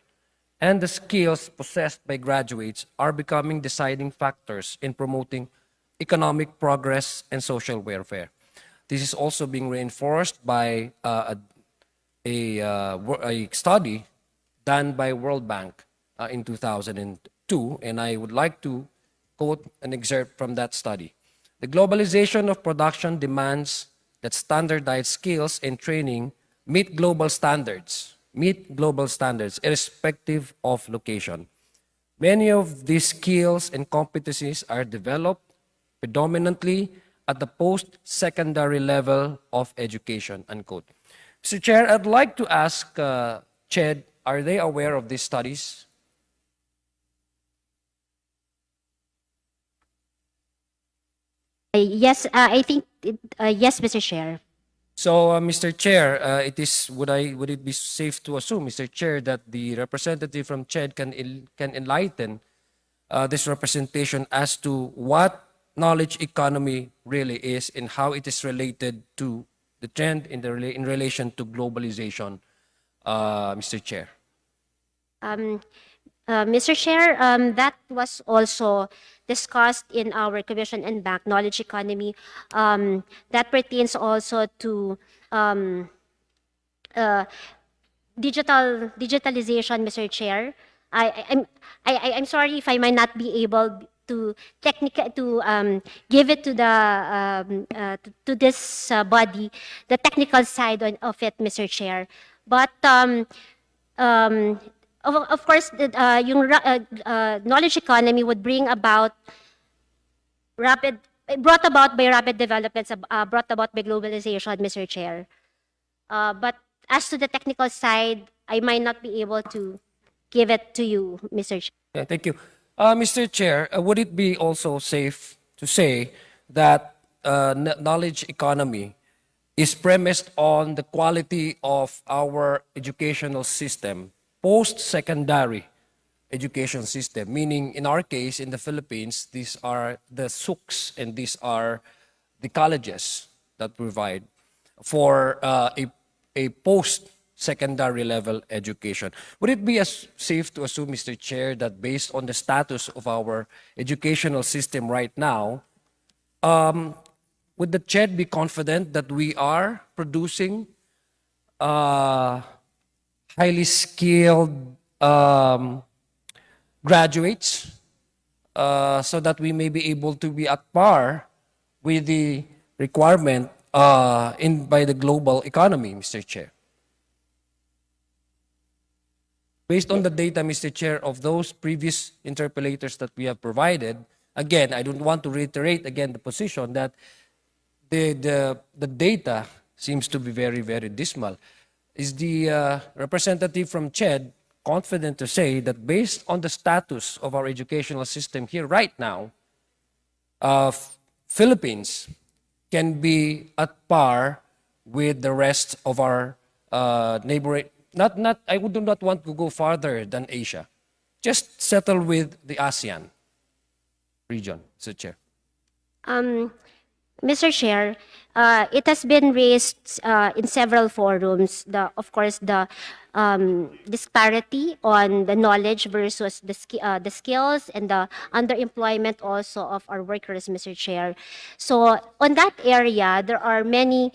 and the skills possessed by graduates are becoming deciding factors in promoting economic progress and social welfare. This is also being reinforced by a study done by World Bank in 2002, and I would like to quote an excerpt from that study. The globalization of production demands that standardized skills and training meet global standards, irrespective of location. Many of these skills and competencies are developed predominantly at the post-secondary level of education, unquote. Mr. Chair, I'd like to ask CHED, are they aware of these studies? Yes, I think, yes, Mr. Chair. So, Mr. Chair, would it be safe to assume, Mr. Chair, that the representative from CHED can enlighten this representation as to what knowledge economy really is and how it is related to the trend in relation to globalization, Mr. Chair? Mr. Chair, that was also discussed in our Commission and Bank Knowledge Economy. That pertains also to digitalization, Mr. Chair. I'm sorry if I might not be able to give it to the to this body the technical side of it, Mr. Chair. But um, of course, yung knowledge economy would bring about rapid brought about by rapid developments, brought about by globalization, Mr. Chair. But as to the technical side, I might not be able to give it to you, Mr. Chair. Yeah, thank you. Mr. Chair, would it be also safe to say that knowledge economy is premised on the quality of our educational system, post-secondary education system, meaning in our case, in the Philippines, these are the SUCs and these are the colleges that provide for a post-secondary level education. Would it be as safe to assume, Mr. Chair, that based on the status of our educational system right now, would the CHED be confident that we are producing highly skilled graduates so that we may be able to be at par with the requirement by the global economy, Mr. Chair? Based on the data, Mr. Chair, of those previous interpellators that we have provided, again, I don't want to reiterate again the position that the data seems to be very, very dismal. Is the representative from CHED confident to say that based on the status of our educational system here right now, Philippines can be at par with the rest of our neighboring, I would not want to go farther than Asia. Just settle with the ASEAN region, Mr. Chair. Mr. Chair, it has been raised in several forums, of course, the disparity on the knowledge versus the skills and the underemployment also of our workers, Mr. Chair. So on that area, there are many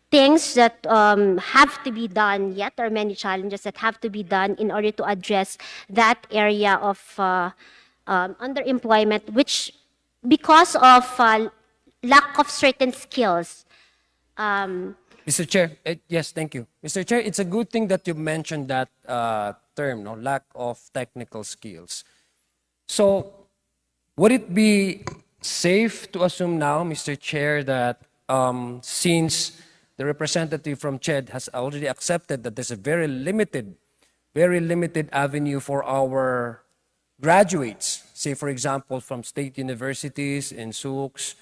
things that have to be done yet, or many challenges that have to be done in order to address that area of underemployment, which because of lack of certain skills. Mr. Chair, yes, thank you. Mr. Chair, it's a good thing that you mentioned that term, no, lack of technical skills. So, would it be safe to assume now, Mr. Chair, that since the representative from CHED has already accepted that there's a very limited avenue for our graduates, say for example from state universities and SUCs,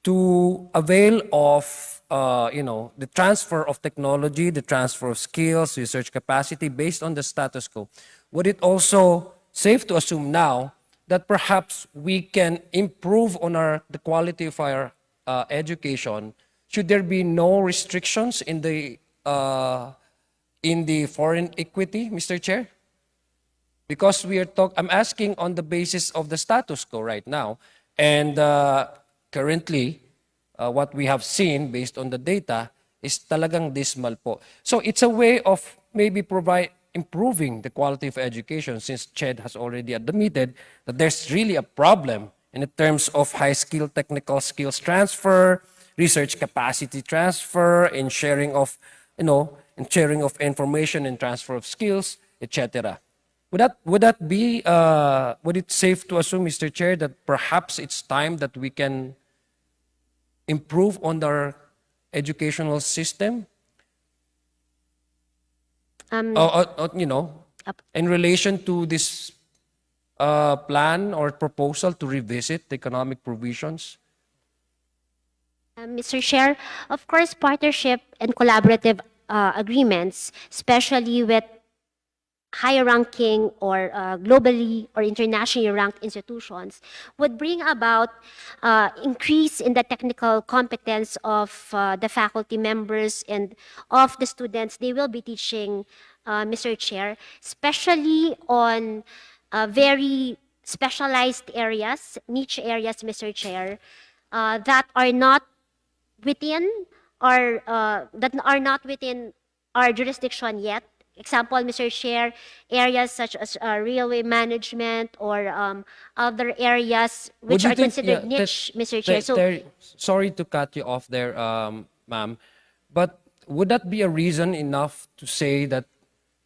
to avail of the transfer of technology, the transfer of skills, research capacity based on the status quo, would it also safe to assume now that perhaps we can improve on the quality of our education? Should there be no restrictions in the foreign equity, Mr. Chair? Because I'm asking on the basis of the status quo right now, and currently, what we have seen based on the data is talagang dismal po. So it's a way of maybe improving the quality of education, since CHED has already admitted that there's really a problem in terms of high-skill technical skills transfer, research capacity transfer, and sharing of information and transfer of skills, etc. Would it safe to assume, Mr. Chair, that perhaps it's time that we can improve on our educational system? In relation to this plan or proposal to revisit the economic provisions? Mr. Chair, of course, partnership and collaborative agreements, especially with higher ranking or globally or internationally ranked institutions, would bring about increase in the technical competence of the faculty members and of the students they will be teaching, Mr. Chair, especially on very specialized areas, niche areas, Mr. Chair, that are not within our jurisdiction yet, example, Mr. Chair, areas such as railway management or other areas Would which you are think, considered yeah, niche, Mr. Chair. So sorry to cut you off there, ma'am, but would that be a reason enough to say that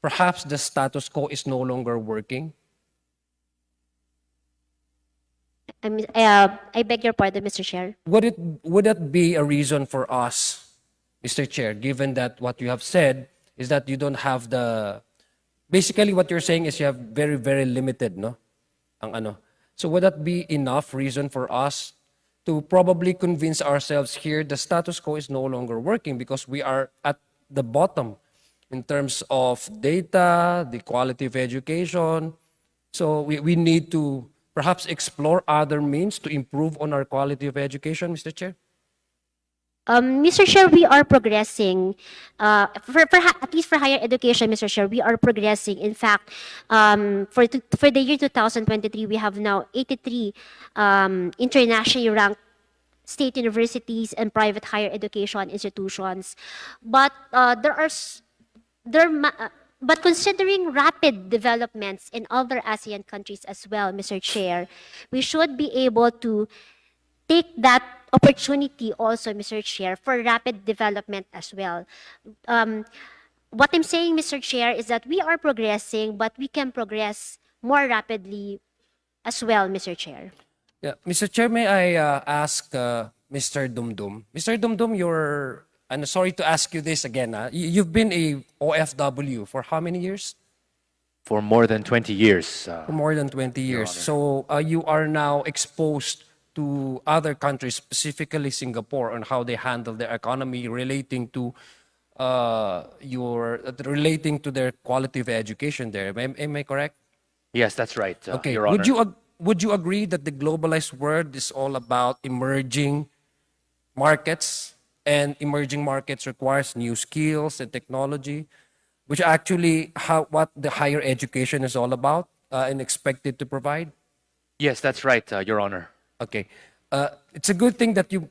perhaps the status quo is no longer working? I beg your pardon, Mr. Chair. Would that be a reason for us, Mr. Chair, given that what you have said is that you don't have the basically what you're saying is you have very very limited no ang ano. So would that be enough reason for us to probably convince ourselves here the status quo is no longer working because we are at the bottom in terms of data, the quality of education. So we need to perhaps explore other means to improve on our quality of education, Mr. Chair? Mr. Chair, we are progressing. At least for higher education, Mr. Chair, we are progressing. In fact, for the year 2023, we have now 83 internationally ranked state universities and private higher education institutions. But but considering rapid developments in other ASEAN countries as well, Mr. Chair, we should be able to take that opportunity also, Mr. Chair, for rapid development as well. What I'm saying, Mr. Chair, is that we are progressing, but we can progress more rapidly as well, Mr. Chair. Yeah, Mr. Chair, may I ask Mr. Dumdum? Mr. Dumdum, I'm sorry to ask you this again. You've been a OFW for how many years? For more than 20 years. For more than 20 years. So you are now exposed to other countries, specifically Singapore, on how they handle their economy relating to their quality of education there. Am I correct? Yes, that's right, Okay. Your Honor. Would you agree that the globalized world is all about emerging markets, and emerging markets requires new skills and technology, which actually what the higher education is all about and expected to provide? Yes, that's right, Your Honor. Okay. It's a good thing that you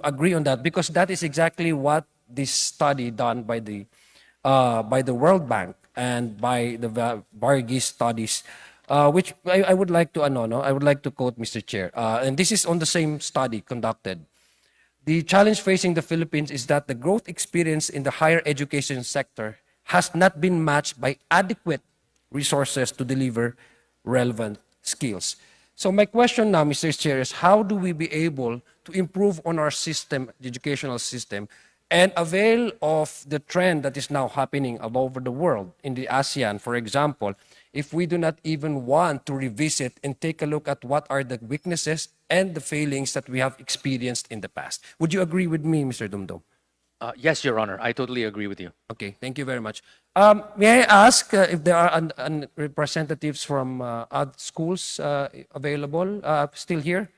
agree on that because that is exactly what this study done by the World Bank and by the Varghese studies, which I would like to I would like to quote, Mr. Chair, and this is on the same study conducted. The challenge facing the Philippines is that the growth experience in the higher education sector has not been matched by adequate resources to deliver relevant skills. So my question now, Mr. Chair, is how do we be able to improve on our system, the educational system, and avail of the trend that is now happening all over the world in the ASEAN, for example, if we do not even want to revisit and take a look at what are the weaknesses and the failings that we have experienced in the past. Would you agree with me, Mr. Dumdum? Yes, Your Honor. I totally agree with you. Okay, thank you very much. May I ask if there are representatives from other schools available still here?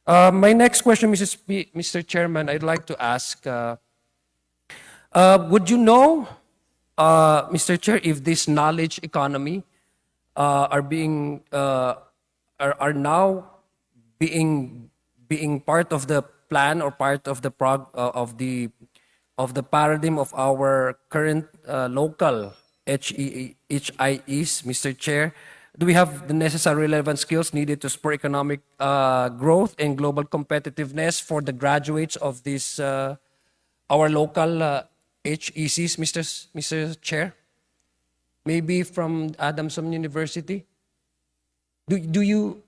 My next question, Mr. Chairman, I'd like to ask, would you know, Mr. Chair, if this knowledge economy are now being part of the plan or part of the paradigm of our current local HIEs, Mr. Chair? Do we have the necessary relevant skills needed to spur economic growth and global competitiveness for the graduates of this our local HECs, Mr. Chair? Maybe from Adamson University? Do you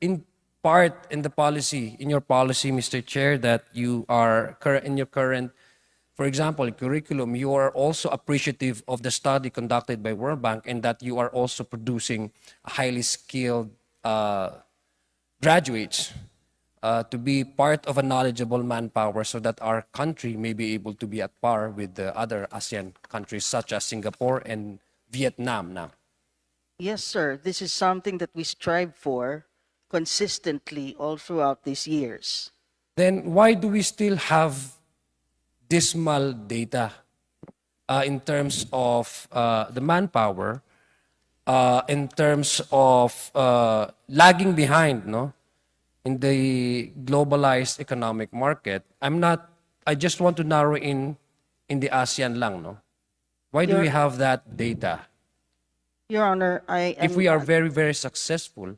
impart in your policy, Mr. Chair, that you are in your current, for example, curriculum, you are also appreciative of the study conducted by World Bank and that you are also producing highly skilled graduates to be part of a knowledgeable manpower so that our country may be able to be at par with the other ASEAN countries such as Singapore and Vietnam now? Yes, sir. This is something that we strive for consistently all throughout these years. Then why do we still have dismal data in terms of the manpower, in terms of lagging behind, no? In the globalized economic market? I just want to narrow in the ASEAN lang, no? Why do we Your- have that data? Your Honor, If we are very, very successful,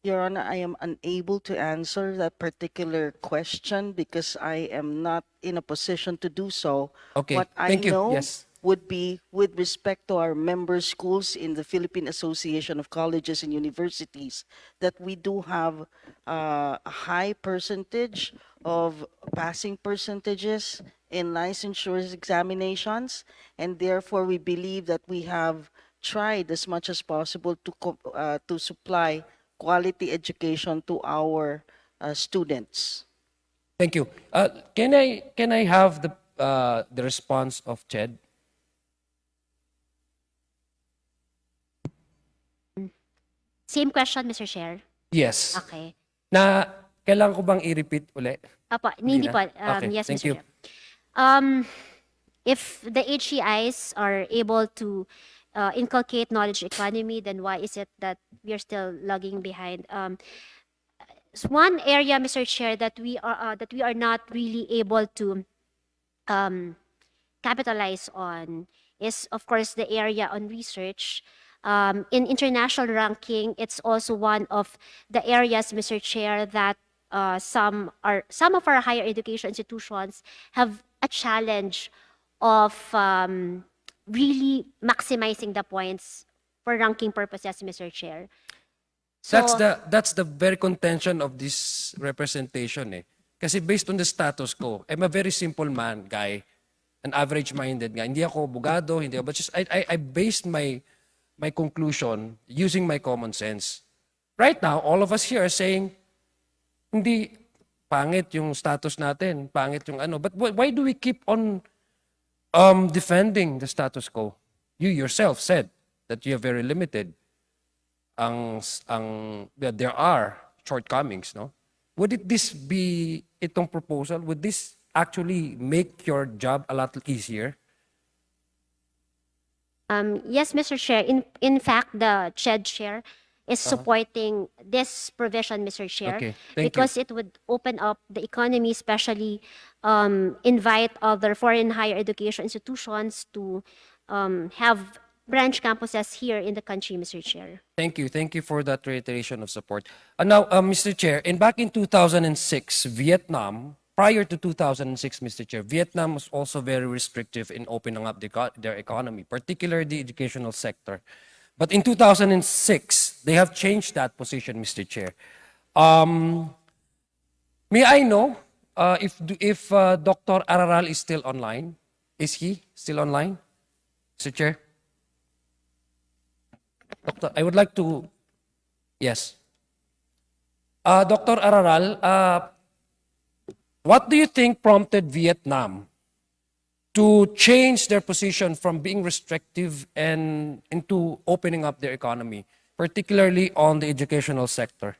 Your Honor, I am unable to answer that particular question because I am not in a position to do so. okay, What I thank you. know Yes. would be with respect to our member schools in the Philippine Association of Colleges and Universities, that we do have a high percentage of passing percentages in licensure examinations, and therefore we believe that we have tried as much as possible to supply quality education to our students. Thank you. Can I have the response of Ched? Same question, Mr. Chair. Yes. Okay. Na kailangan ko bang i-repeat uli? Apo, hindi na? po. Okay, Yes, thank Mr. you. Chair. If the HEIs are able to inculcate knowledge economy, then why is it that we are still lagging behind? One area, Mr. Chair, that we are not really able to capitalize on is, of course, the area on research. In international ranking, it's also one of the areas, Mr. Chair, that some of our higher education institutions have a challenge of really maximizing the points for ranking purposes, Mr. Chair. That's the very contention of this representation eh. Kasi based on the status quo, I'm a very simple man, guy, an average-minded guy. Hindi ako abogado, hindi ako, but just I based my conclusion using my common sense. Right now, all of us here are saying, hindi pangit yung status natin, pangit yung ano. But why do we keep on defending the status quo? You yourself said that you are very limited. There are shortcomings, no? Would this be itong proposal? Would this actually make your job a lot easier? Yes, Mr. Chair. In fact, the CHED Chair is supporting this provision, Mr. Chair, Okay, thank because it would open up the economy, especially invite other foreign higher education institutions to have branch campuses here in the country, Mr. Chair. Thank you. Thank you for that reiteration of support. Now, Mr. Chair, back in 2006, Vietnam, prior to 2006, Mr. Chair, Vietnam was also very restrictive in opening up their economy, particularly the educational sector. But in 2006, they have changed that position, Mr. Chair. May I know if Dr. Araral is still online? Is he still online, Mr. Chair? Doctor, I would like to, yes. Dr. Araral, what do you think prompted Vietnam to change their position from being restrictive and into opening up their economy, particularly on the educational sector?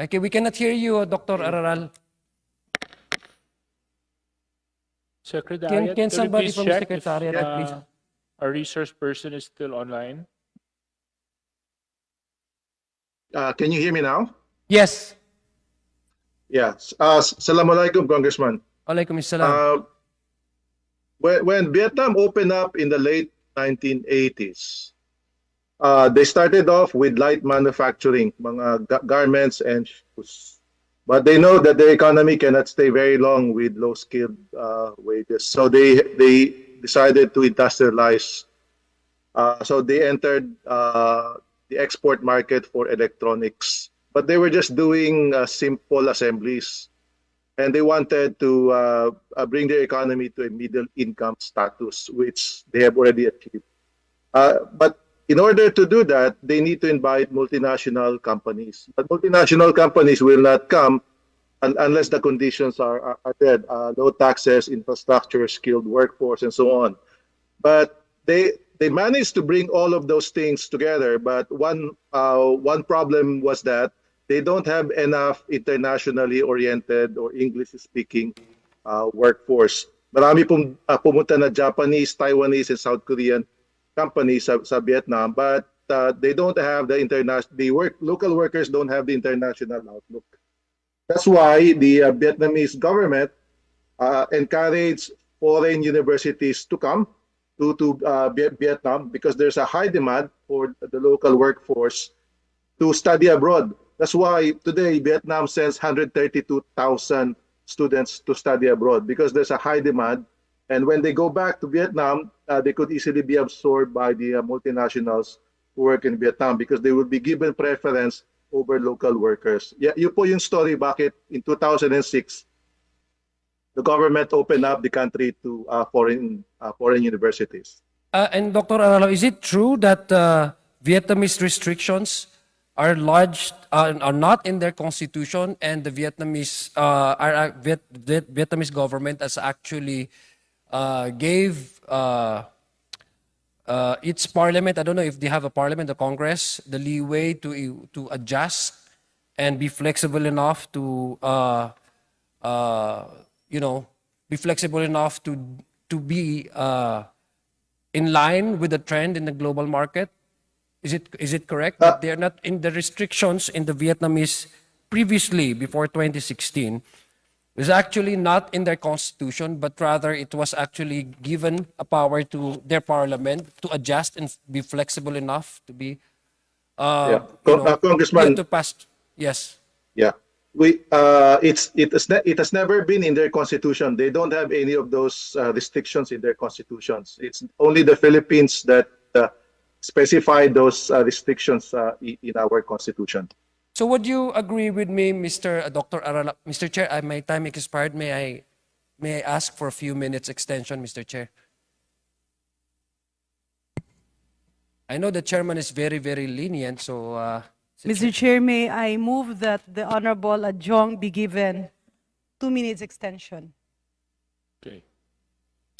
Okay, we cannot hear you, Dr. Araral. Secretariat, Can could you somebody please from the check Secretariat, if, please? our resource person is still online? Can you hear me now? Yes. Yes. Assalamualaikum, Congressman. Alaikum assalam. When Vietnam opened up in the late 1980s, they started off with light manufacturing, mga garments and shoes. But they know that the economy cannot stay very long with low-skilled wages. So they decided to industrialize. So they entered the export market for electronics. But they were just doing simple assemblies. And they wanted to bring their economy to a middle income status, which they have already achieved. But in order to do that, they need to invite multinational companies. But multinational companies will not come unless the conditions are there, low taxes, infrastructure, skilled workforce, and so on. But they managed to bring all of those things together. But one problem was that they don't have enough internationally oriented or English-speaking workforce. Marami pong pumunta na Japanese, Taiwanese, and South Korean companies sa Vietnam, but they don't have the local workers don't have the international outlook. That's why the Vietnamese government encouraged foreign universities to come to Vietnam because there's a high demand for the local workforce to study abroad. That's why today Vietnam sends 132,000 students to study abroad because there's a high demand. And when they go back to Vietnam, they could easily be absorbed by the multinationals who work in Vietnam because they will be given preference over local workers. Yeah, you po yung story bakit in 2006 the government opened up the country to foreign universities. And Dr. Aralo, is it true that Vietnamese restrictions are lodged are not in their constitution, and the Vietnamese government has actually gave its parliament, I don't know if they have a parliament, the Congress, the leeway to adjust and be flexible enough to be flexible enough to be in line with the trend in the global market? Is it correct that they're not in the restrictions in the Vietnamese previously before 2016? Was actually not in their constitution, but rather it was actually given a power to their parliament to adjust and be flexible enough to be, Congressman, to pass. Yes. yeah, it has never been in their constitution. They don't have any of those restrictions in their constitutions. It's only the Philippines that specify those restrictions in our constitution. So would you agree with me, Dr. Arala? Mr. Chair, my time expired. May I ask for a few minutes extension, Mr. Chair? I know the chairman is very, very lenient, so... Mr. Chair, may I move that the Honorable Adjong be given 2 minutes extension? Okay.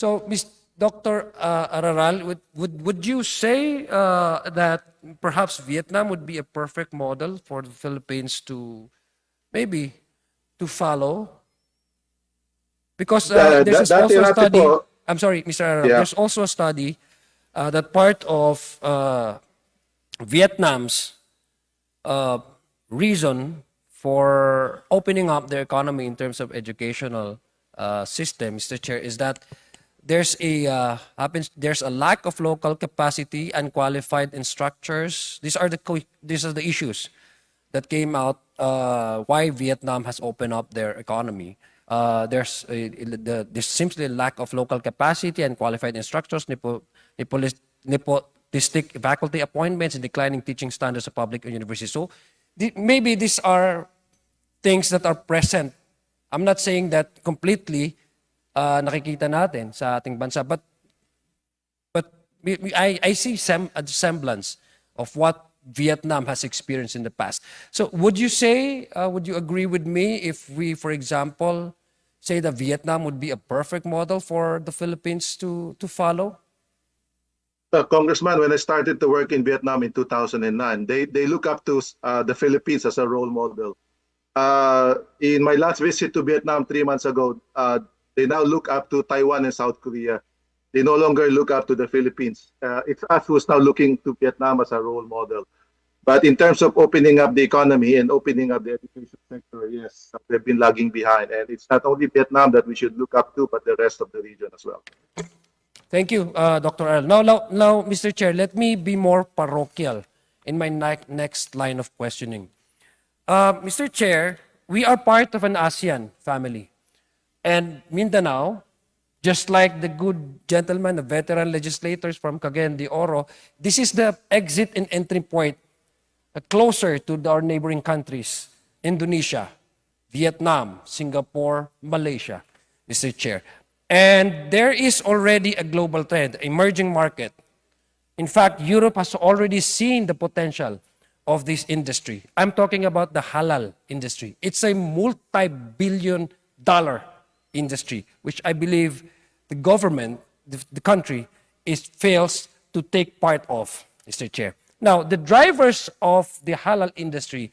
So, Dr. Araral, would you say that perhaps Vietnam would be a perfect model for the Philippines to maybe to follow? Because there's also a study. I'm sorry, Mr. Araral. Yeah. There's also a study that part of Vietnam's reason for opening up their economy in terms of educational system, Mr. Chair, is that there's a lack of local capacity and qualified instructors. These are the issues that came out why Vietnam has opened up their economy. There's simply a lack of local capacity and qualified instructors, nepotistic faculty appointments, and declining teaching standards of public universities. So maybe these are things that are present. I'm not saying that completely nakikita natin sa ating bansa, but I see a semblance of what Vietnam has experienced in the past. So would you agree with me if we, for example, say that Vietnam would be a perfect model for the Philippines to follow? Congressman, when I started to work in Vietnam in 2009, they look up to the Philippines as a role model. In my last visit to Vietnam 3 months ago, they now look up to Taiwan and South Korea. They no longer look up to the Philippines. It's us who's now looking to Vietnam as a role model. But in terms of opening up the economy and opening up the education sector, yes, they've been lagging behind. And it's not only Vietnam that we should look up to, but the rest of the region as well. Thank you, Dr. Al. Now, Mr. Chair, let me be more parochial in my next line of questioning. Mr. Chair, we are part of an ASEAN family. And Mindanao, just like the good gentleman, the veteran legislators from Cagayan de Oro, this is the exit and entry point closer to our neighboring countries, Indonesia, Vietnam, Singapore, Malaysia, Mr. Chair. And there is already a global trend, emerging market. In fact, Europe has already seen the potential of this industry. I'm talking about the halal industry. It's a multi-billion-dollar industry, which I believe the government, the country, fails to take part of, Mr. Chair. Now, the drivers of the halal industry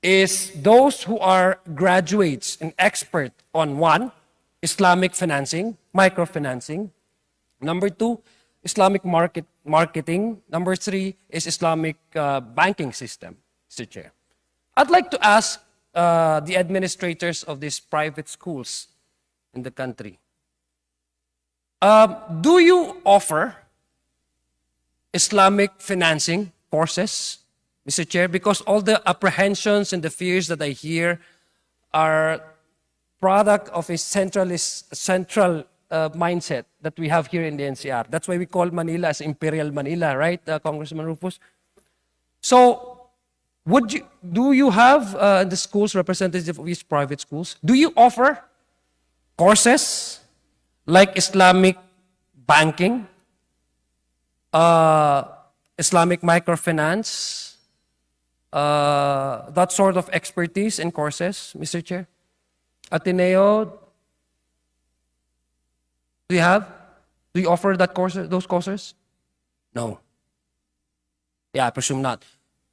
is those who are graduates and expert on one, Islamic financing, microfinancing. Number two, Islamic marketing. Number three is Islamic banking system, Mr. Chair. I'd like to ask the administrators of these private schools in the country. Do you offer Islamic financing courses, Mr. Chair? Because all the apprehensions and the fears that I hear are product of a central mindset that we have here in the NCR. That's why we call Manila as Imperial Manila, right, Congressman Rufus? So, do you have the schools representative of these private schools? Do you offer courses like Islamic banking, Islamic microfinance, that sort of expertise in courses, Mr. Chair? Ateneo, do you offer that those courses? No. Yeah, I presume not.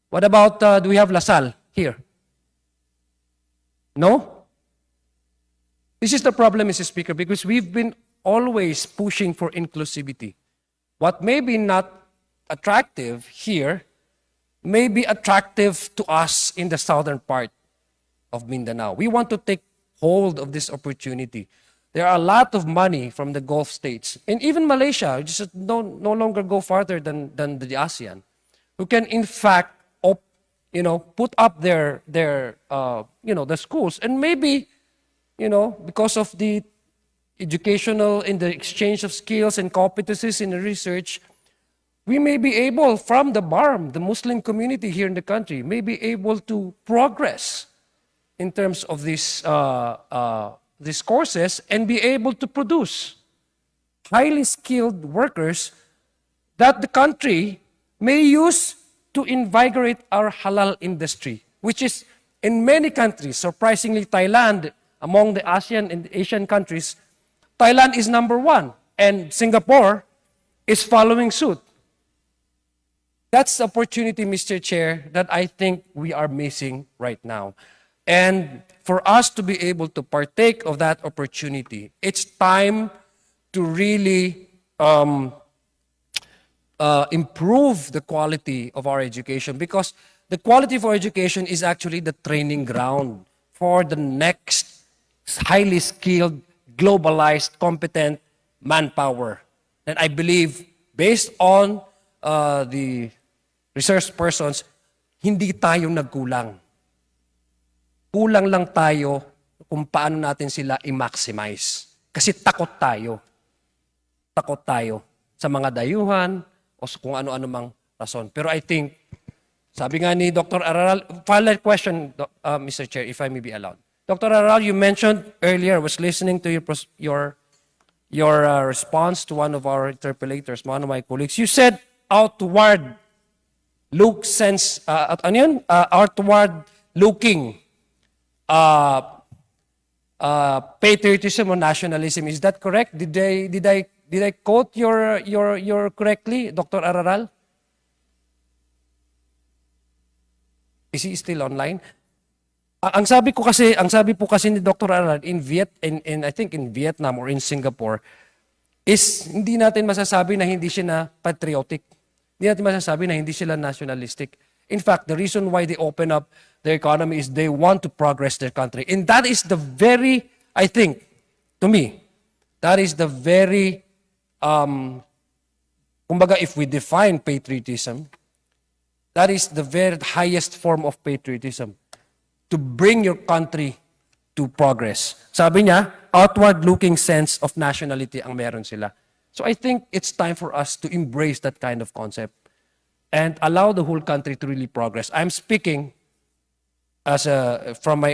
What about, do we have LaSalle here? No? This is the problem, Mr. Speaker, because we've been always pushing for inclusivity. What may be not attractive here may be attractive to us in the southern part of Mindanao. We want to take hold of this opportunity. There are a lot of money from the Gulf states, and even Malaysia, just no longer go farther than the ASEAN, who can in fact put up their the schools, and maybe because of the educational in the exchange of skills and competencies in the research, we may be able, from the BARM, the Muslim community here in the country, may be able to progress in terms of these courses and be able to produce highly skilled workers that the country may use to invigorate our halal industry, which is in many countries, surprisingly Thailand, among the ASEAN and Asian countries, Thailand is #1 and Singapore is following suit. That's the opportunity, Mr. Chair, that I think we are missing right now. And for us to be able to partake of that opportunity, it's time to really improve the quality of our education, because the quality of our education is actually the training ground for the next highly skilled, globalized, competent manpower. And I believe, based on the research persons, hindi tayo nagkulang. Kulang lang tayo kung paano natin sila i-maximize. Kasi takot tayo. Takot tayo sa mga dayuhan o sa kung ano-ano mang rason. Pero I think, sabi nga ni Dr. Araral, final question, Mr. Chair, if I may be allowed. Dr. Araral, you mentioned earlier, I was listening to your response to one of our interpellators, one of my colleagues. You said outward looking patriotism or nationalism. Is that correct? Did I quote your correctly, Dr. Araral? Is he still online? Ang sabi po kasi ni Dr. Araral I think in Vietnam or in Singapore is hindi natin masasabi na hindi siya na patriotic. Hindi natin masasabi na hindi sila nationalistic. In fact, the reason why they open up their economy is they want to progress their country. And that is the very, I think, to me, that is the very, kumbaga, if we define patriotism, that is the very highest form of patriotism. To bring your country to progress. Sabi niya, outward-looking sense of nationality ang meron sila. So I think it's time for us to embrace that kind of concept and allow the whole country to really progress. I'm speaking from my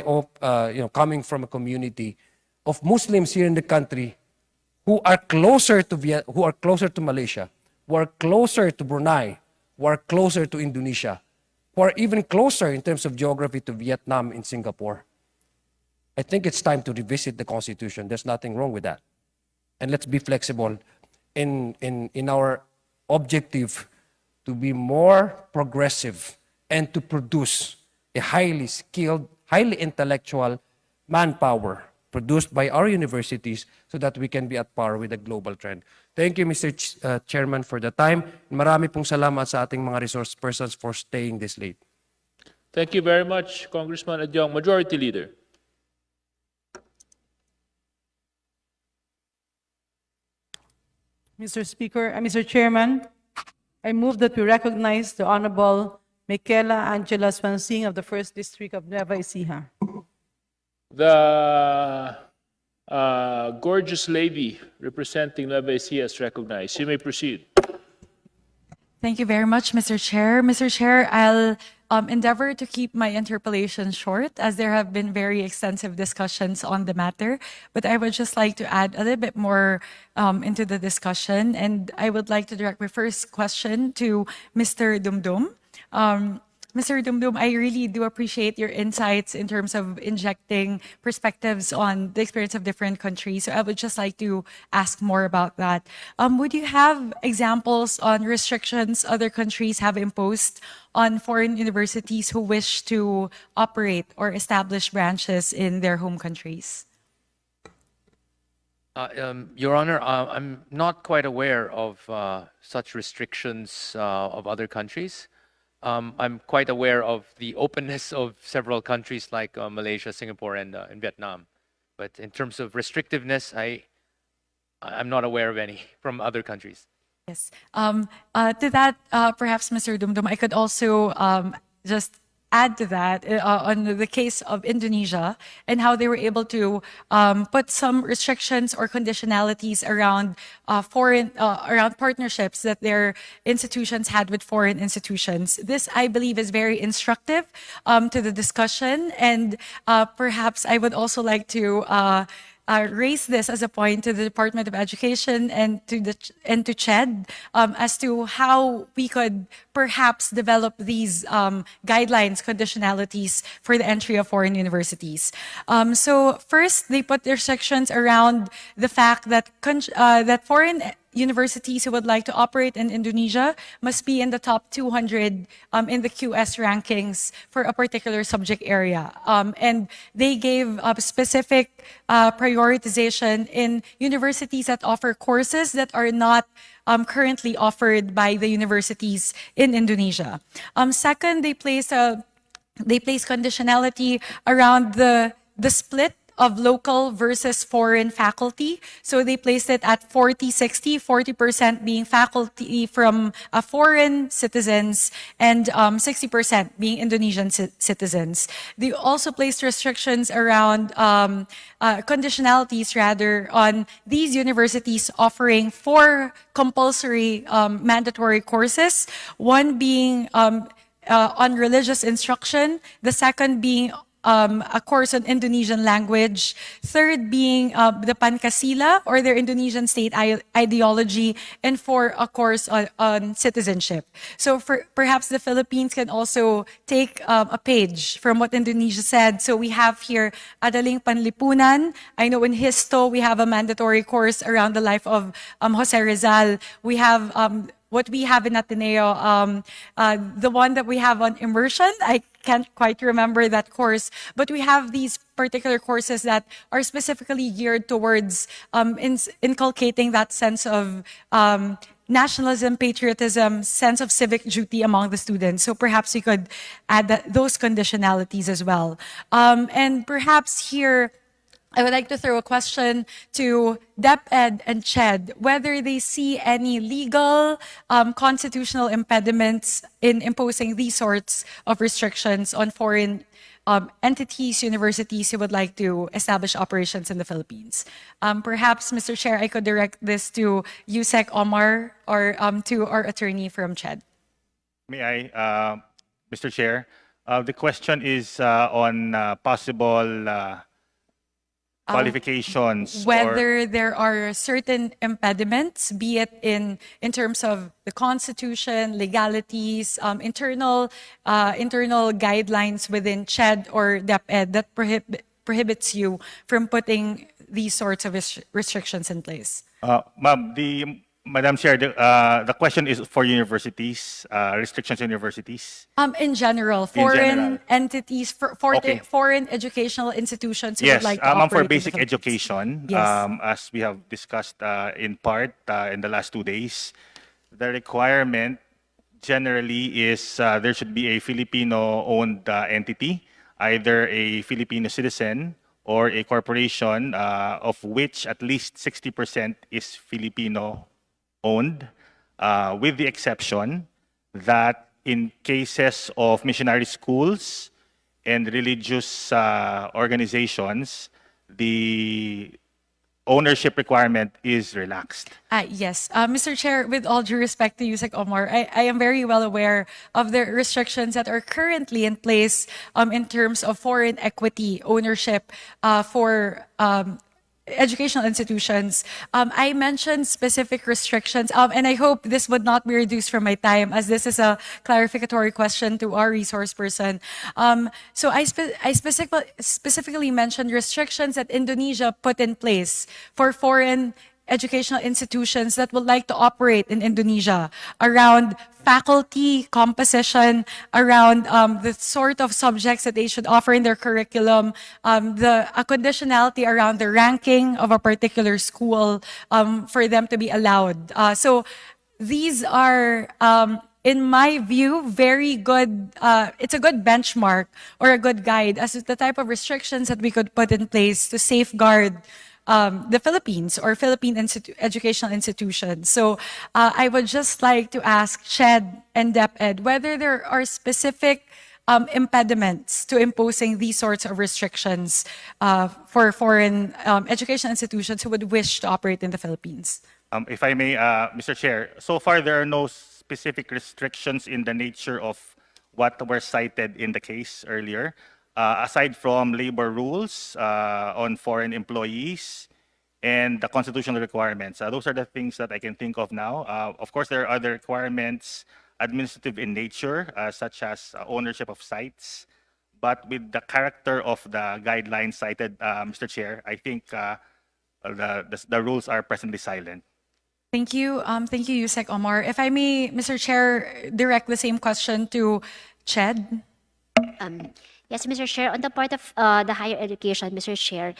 coming from a community of Muslims here in the country who are closer to Malaysia, who are closer to Brunei, who are closer to Indonesia, who are even closer in terms of geography to Vietnam and Singapore. I think it's time to revisit the Constitution. There's nothing wrong with that. And let's be flexible in our objective to be more progressive and to produce a highly skilled, highly intellectual manpower produced by our universities so that we can be at par with the global trend. Thank you, Mr. Chairman, for the time. Marami pong salamat sa ating mga resource persons for staying this late. Thank you very much, Congressman Adjong. Majority Leader. Mr. Chairman, I move that we recognize the Honorable Michaela Angela Swansing of the 1st District of Nueva Ecija. The gorgeous lady representing Nueva Ecija is recognized. You may proceed. Thank you very much, Mr. Chair. Mr. Chair, I'll endeavor to keep my interpellation short as there have been very extensive discussions on the matter, but I would just like to add a little bit more into the discussion, and I would like to direct my first question to Mr. Dumdum. Mr. Dumdum, I really do appreciate your insights in terms of injecting perspectives on the experience of different countries. So I would just like to ask more about that. Would you have examples on restrictions other countries have imposed on foreign universities who wish to operate or establish branches in their home countries? Your Honor, I'm not quite aware of such restrictions of other countries. I'm quite aware of the openness of several countries like Malaysia, Singapore, and Vietnam. But in terms of restrictiveness, I'm not aware of any from other countries. Yes. To that, perhaps, Mr. Dumdum, I could also just add to that on the case of Indonesia and how they were able to put some restrictions or conditionalities around around partnerships that their institutions had with foreign institutions. This, I believe, is very instructive to the discussion, and perhaps I would also like to raise this as a point to the Department of Education and to CHED as to how we could perhaps develop these guidelines, conditionalities for the entry of foreign universities. So first, they put restrictions around the fact that that foreign universities who would like to operate in Indonesia must be in the top 200 in the QS rankings for a particular subject area. And they gave a specific prioritization in universities that offer courses that are not currently offered by the universities in Indonesia. Second, they place conditionality around the split of local versus foreign faculty. So they placed it at 40-60, 40% being faculty from foreign citizens and 60% being Indonesian citizens. They also placed restrictions around conditionalities rather on these universities offering 4 compulsory mandatory courses, one being on religious instruction, the second being a course on Indonesian language, third being the Pancasila or their Indonesian state ideology, and 4, a course on citizenship. So perhaps the Philippines can also take a page from what Indonesia said. So we have here Adaling Panlipunan. I know in Histo we have a mandatory course around the life of Jose Rizal. We have what we have in Ateneo, the one that we have on immersion, I can't quite remember that course, but we have these particular courses that are specifically geared towards inculcating that sense of nationalism, patriotism, sense of civic duty among the students. So perhaps we could add those conditionalities as well. And perhaps here, I would like to throw a question to DepEd and CHED, whether they see any legal, constitutional impediments in imposing these sorts of restrictions on foreign entities, universities who would like to establish operations in the Philippines. Perhaps, Mr. Chair, I could direct this to Yusek Omar or to our attorney from CHED. May I, Mr. Chair? The question is on possible qualifications. Whether there are certain impediments, be it in terms of the Constitution, legalities, internal guidelines within CHED or DepEd that prohibits you from putting these sorts of restrictions in place. Madam Chair, the question is for universities, restrictions on universities. In general, foreign entities, foreign educational institutions who would like to operate for in the basic Philippines. education, Yes. as we have discussed in part in the last 2 days, the requirement generally is there should be a Filipino-owned entity, either a Filipino citizen or a corporation of which at least 60% is Filipino-owned, with the exception that in cases of missionary schools and religious organizations, the ownership requirement is relaxed. Yes, Mr. Chair, with all due respect to Yusek Omar, I am very well aware of the restrictions that are currently in place in terms of foreign equity ownership for educational institutions. I mentioned specific restrictions, and I hope this would not be reduced from my time, as this is a clarificatory question to our resource person. So I specifically mentioned restrictions that Indonesia put in place for foreign educational institutions that would like to operate in Indonesia around faculty composition, around the sort of subjects that they should offer in their curriculum, a conditionality around the ranking of a particular school for them to be allowed. So these are, in my view, very good, it's a good benchmark or a good guide as to the type of restrictions that we could put in place to safeguard the Philippines or Philippine educational institutions. So I would just like to ask Ched and DepEd whether there are specific impediments to imposing these sorts of restrictions for foreign educational institutions who would wish to operate in the Philippines. If I may, Mr. Chair, so far there are no specific restrictions in the nature of what were cited in the case earlier. Aside from labor rules on foreign employees and the constitutional requirements. Those are the things that I can think of now. Of course, there are other requirements, administrative in nature, such as ownership of sites. But with the character of the guidelines cited, Mr. Chair, I think the rules are presently silent. Thank you, Yusek Omar. If I may, Mr. Chair, direct the same question to Ched. Yes, Mr. Chair, on the part of the higher education, Mr. Chair,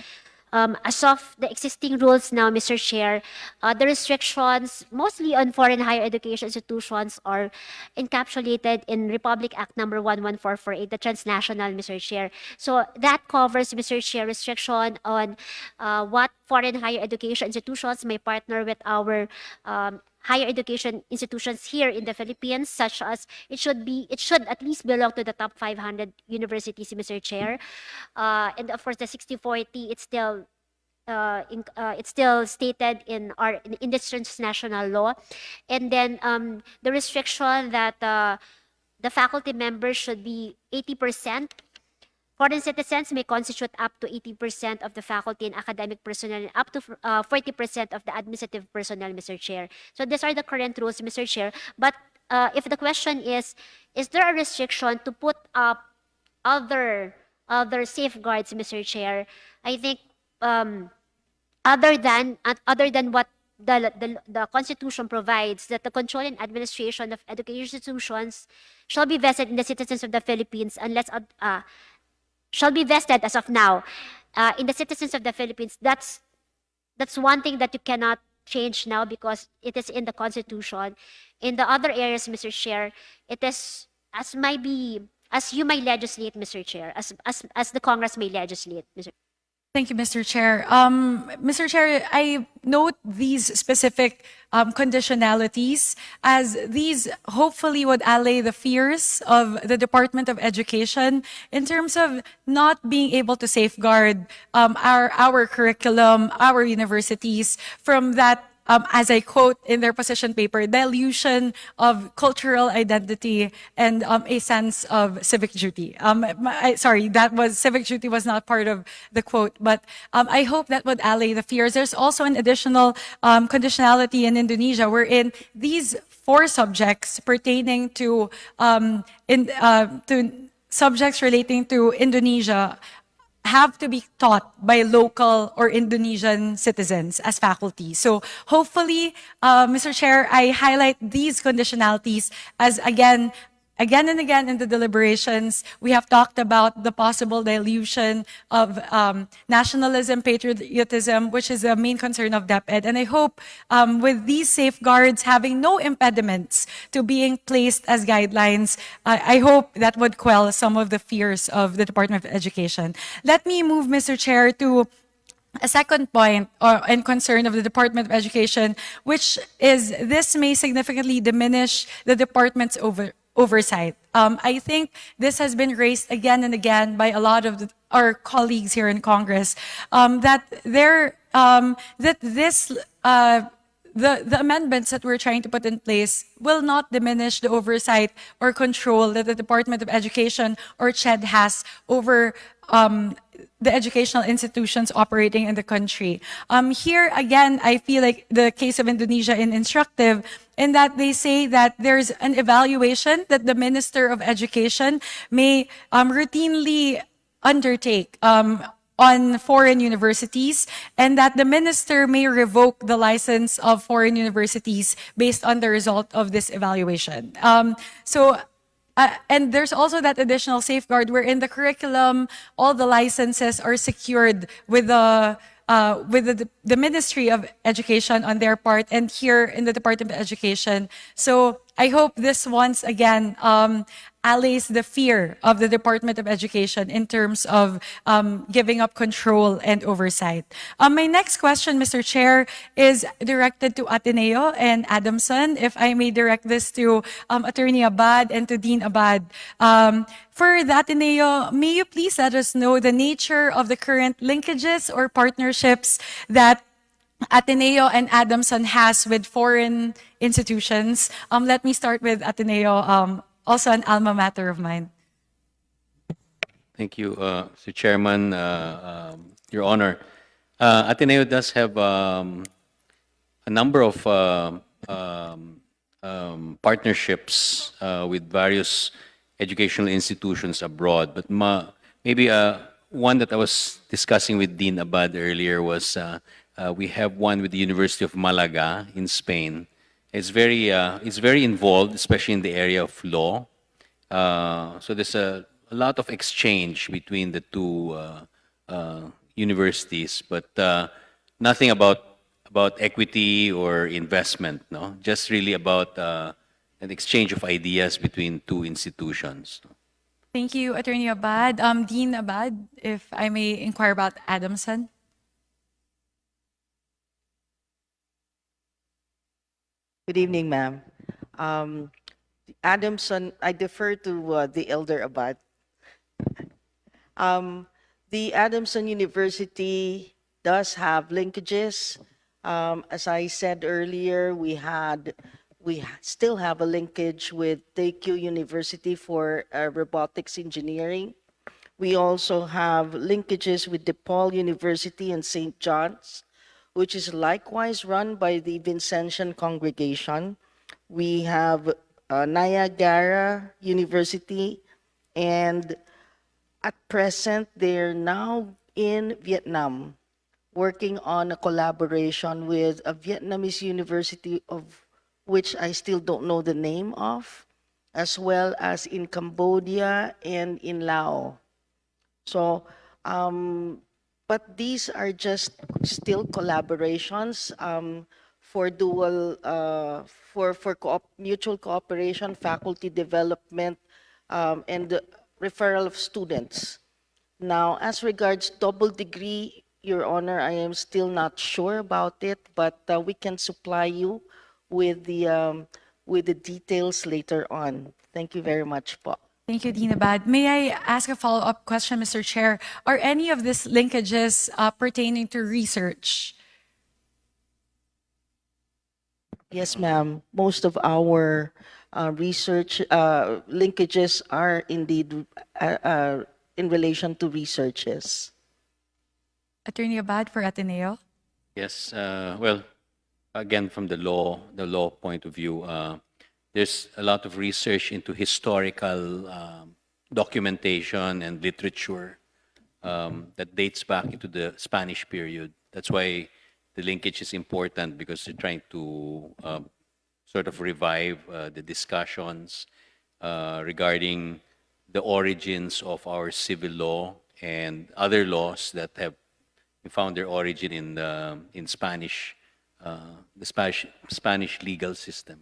as of the existing rules now, Mr. Chair, the restrictions mostly on foreign higher education institutions are encapsulated in Republic Act number 11448, the transnational, Mr. Chair. So that covers, Mr. Chair, restriction on what foreign higher education institutions may partner with our higher education institutions here in the Philippines, such as it should at least belong to the top 500 universities, Mr. Chair. And of course, the 60/40, it's still stated in this transnational law. And then the restriction that the faculty members should be 80%. Foreign citizens may constitute up to 80% of the faculty and academic personnel and up to 40% of the administrative personnel, Mr. Chair. So these are the current rules, Mr. Chair. But if the question is there a restriction to put up other safeguards, Mr. Chair? I think other than what the Constitution provides, that the control and administration of education institutions shall be vested in the citizens of the Philippines unless shall be vested as of now in the citizens of the Philippines. That's one thing that you cannot change now because it is in the Constitution. In the other areas, Mr. Chair, it is as you may legislate, Mr. Chair, as the Congress may legislate, Mr. Thank you, Mr. Chair. Mr. Chair, I note these specific conditionalities as these hopefully would allay the fears of the Department of Education in terms of not being able to safeguard our curriculum, our universities from that, as I quote in their position paper, dilution of cultural identity and a sense of civic duty. Sorry, civic duty was not part of the quote, but I hope that would allay the fears. There's also an additional conditionality in Indonesia wherein these 4 subjects pertaining to subjects relating to Indonesia have to be taught by local or Indonesian citizens as faculty. So hopefully, Mr. Chair, I highlight these conditionalities as, again, again and again in the deliberations, we have talked about the possible dilution of nationalism, patriotism, which is the main concern of DepEd. And I hope with these safeguards having no impediments to being placed as guidelines, I hope that would quell some of the fears of the Department of Education. Let me move, Mr. Chair, to a second point and concern of the Department of Education, which is this may significantly diminish the department's oversight. I think this has been raised again and again by a lot of our colleagues here in Congress, that the amendments that we're trying to put in place will not diminish the oversight or control that the Department of Education or CHED has over the educational institutions operating in the country. Here, again, I feel like the case of Indonesia is instructive in that they say that there's an evaluation that the Minister of Education may routinely undertake on foreign universities, and that the minister may revoke the license of foreign universities based on the result of this evaluation. And there's also that additional safeguard where in the curriculum, all the licenses are secured with the Ministry of Education on their part, and here in the Department of Education. So I hope this once again allays the fear of the Department of Education in terms of giving up control and oversight. My next question, Mr. Chair, is directed to Ateneo and Adamson. If I may direct this to Attorney Abad and to Dean Abad. For the Ateneo, may you please let us know the nature of the current linkages or partnerships that Ateneo and Adamson has with foreign institutions? Let me start with Ateneo, also an alma mater of mine. Thank you, Mr. Chairman, Your Honor. Ateneo does have a number of partnerships with various educational institutions abroad, but maybe one that I was discussing with Dean Abad earlier was we have one with the University of Malaga in Spain. It's very involved, especially in the area of law. So there's a lot of exchange between the two universities, but nothing about equity or investment. No, just really about an exchange of ideas between two institutions. Thank you, Attorney Abad. Dean Abad, if I may inquire about Adamson. Good evening, ma'am. Adamson, I defer to the Elder Abad. The Adamson University does have linkages. As I said earlier, we still have a linkage with Teikyo University for robotics engineering. We also have linkages with DePaul University and St. John's, which is likewise run by the Vincentian congregation. We have Niagara University, and at present, they're now in Vietnam, working on a collaboration with a Vietnamese university of which I still don't know the name of, as well as in Cambodia and in Laos. So, but these are just still collaborations for mutual cooperation, faculty development, and the referral of students. Now, as regards double degree, Your Honor, I am still not sure about it, but we can supply you with the details later on. Thank you very much, po. Thank you, Dean Abad. May I ask a follow-up question, Mr. Chair? Are any of these linkages pertaining to research? Yes, ma'am. Most of our research linkages are indeed in relation to researches. Attorney Abad for Ateneo. Yes. Well, again, from the law point of view, there's a lot of research into historical documentation and literature that dates back into the Spanish period. That's why the linkage is important, because they're trying to sort of revive the discussions regarding the origins of our civil law and other laws that have found their origin in the Spanish legal system.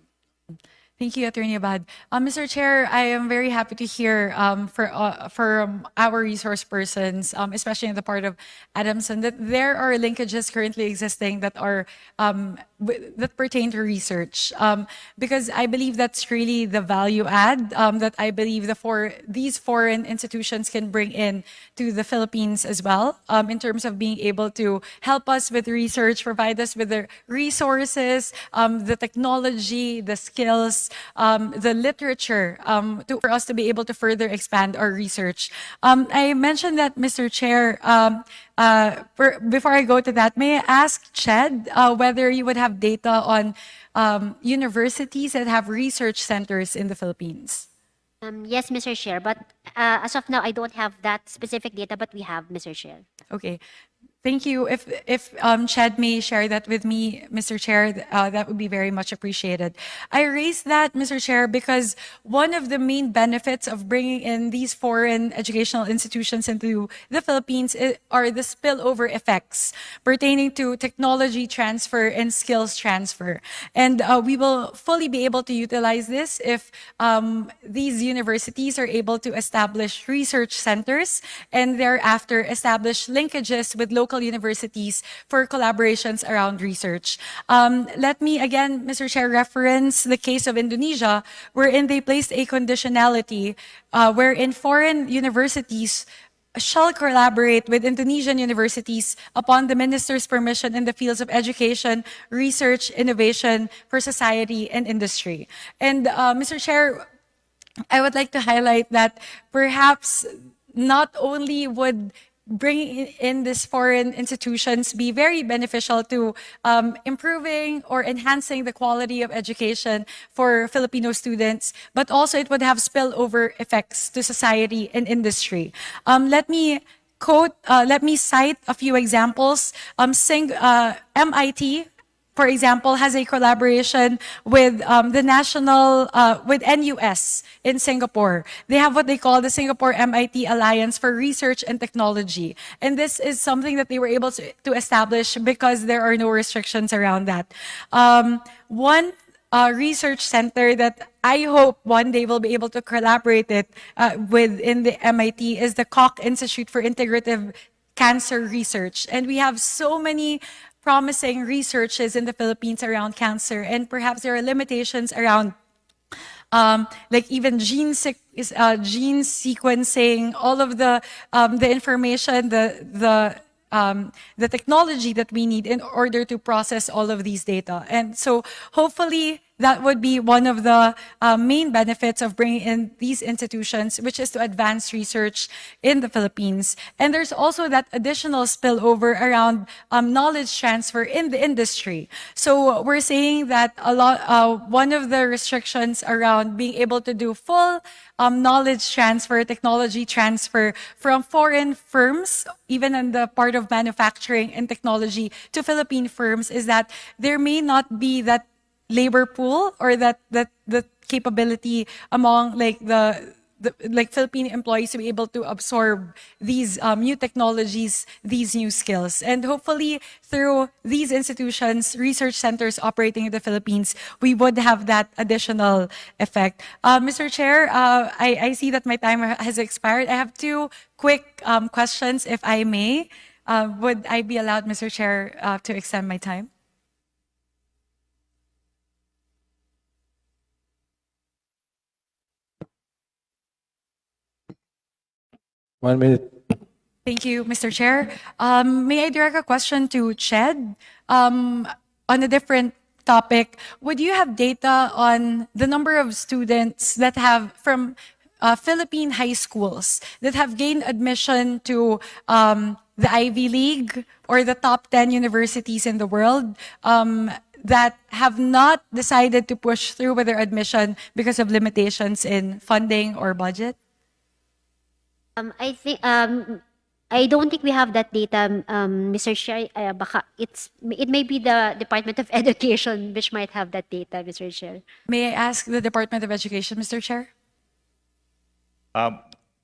Thank you, Attorney Abad. Mr. Chair, I am very happy to hear from our resource persons, especially in the part of Adamson, that there are linkages currently existing that are that pertain to research, because I believe that's really the value add that I believe these foreign institutions can bring in to the Philippines as well, in terms of being able to help us with research, provide us with the resources, the technology, the skills, the literature, for us to be able to further expand our research. I mentioned that, Mr. Chair, before I go to that, may I ask Ched whether you would have data on universities that have research centers in the Philippines? Yes, Mr. Chair, but as of now, I don't have that specific data, but we have, Mr. Chair. Okay. Thank you. If Chad may share that with me, Mr. Chair, that would be very much appreciated. I raised that, Mr. Chair, because one of the main benefits of bringing in these foreign educational institutions into the Philippines are the spillover effects pertaining to technology transfer and skills transfer. And we will fully be able to utilize this if these universities are able to establish research centers and thereafter establish linkages with local universities for collaborations around research. Let me again, Mr. Chair, reference the case of Indonesia, wherein they placed a conditionality wherein foreign universities shall collaborate with Indonesian universities upon the minister's permission in the fields of education, research, innovation for society and industry. And Mr. Chair, I would like to highlight that perhaps not only would bringing in these foreign institutions be very beneficial to improving or enhancing the quality of education for Filipino students, but also it would have spillover effects to society and industry. Let me cite a few examples. MIT, for example, has a collaboration with with NUS in Singapore. They have what they call the Singapore MIT Alliance for Research and Technology. And this is something that they were able to establish because there are no restrictions around that. One research center that I hope one day we'll be able to collaborate with in the MIT is the Koch Institute for Integrative Cancer Research. And we have so many promising researches in the Philippines around cancer, and perhaps there are limitations around like even gene sequencing, all of the information, the technology that we need in order to process all of these data. And so hopefully that would be one of the main benefits of bringing in these institutions, which is to advance research in the Philippines. And there's also that additional spillover around knowledge transfer in the industry. So we're saying that one of the restrictions around being able to do full knowledge transfer, technology transfer from foreign firms, even in the part of manufacturing and technology, to Philippine firms is that there may not be that labor pool or that capability among like the Philippine employees to be able to absorb these new technologies, these new skills. And hopefully through these institutions, research centers operating in the Philippines, we would have that additional effect. Mr. Chair, I see that my time has expired. I have two quick questions, if I may. Would I be allowed, Mr. Chair, to extend my time? One minute. Thank you, Mr. Chair. May I direct a question to Ched on a different topic? Would you have data on the number of students that have from Philippine high schools that have gained admission to the Ivy League or the top 10 universities in the world that have not decided to push through with their admission because of limitations in funding or budget? I think I don't think we have that data, Mr. Chair. Baka it may be the Department of Education which might have that data, Mr. Chair. May I ask the Department of Education, Mr. Chair?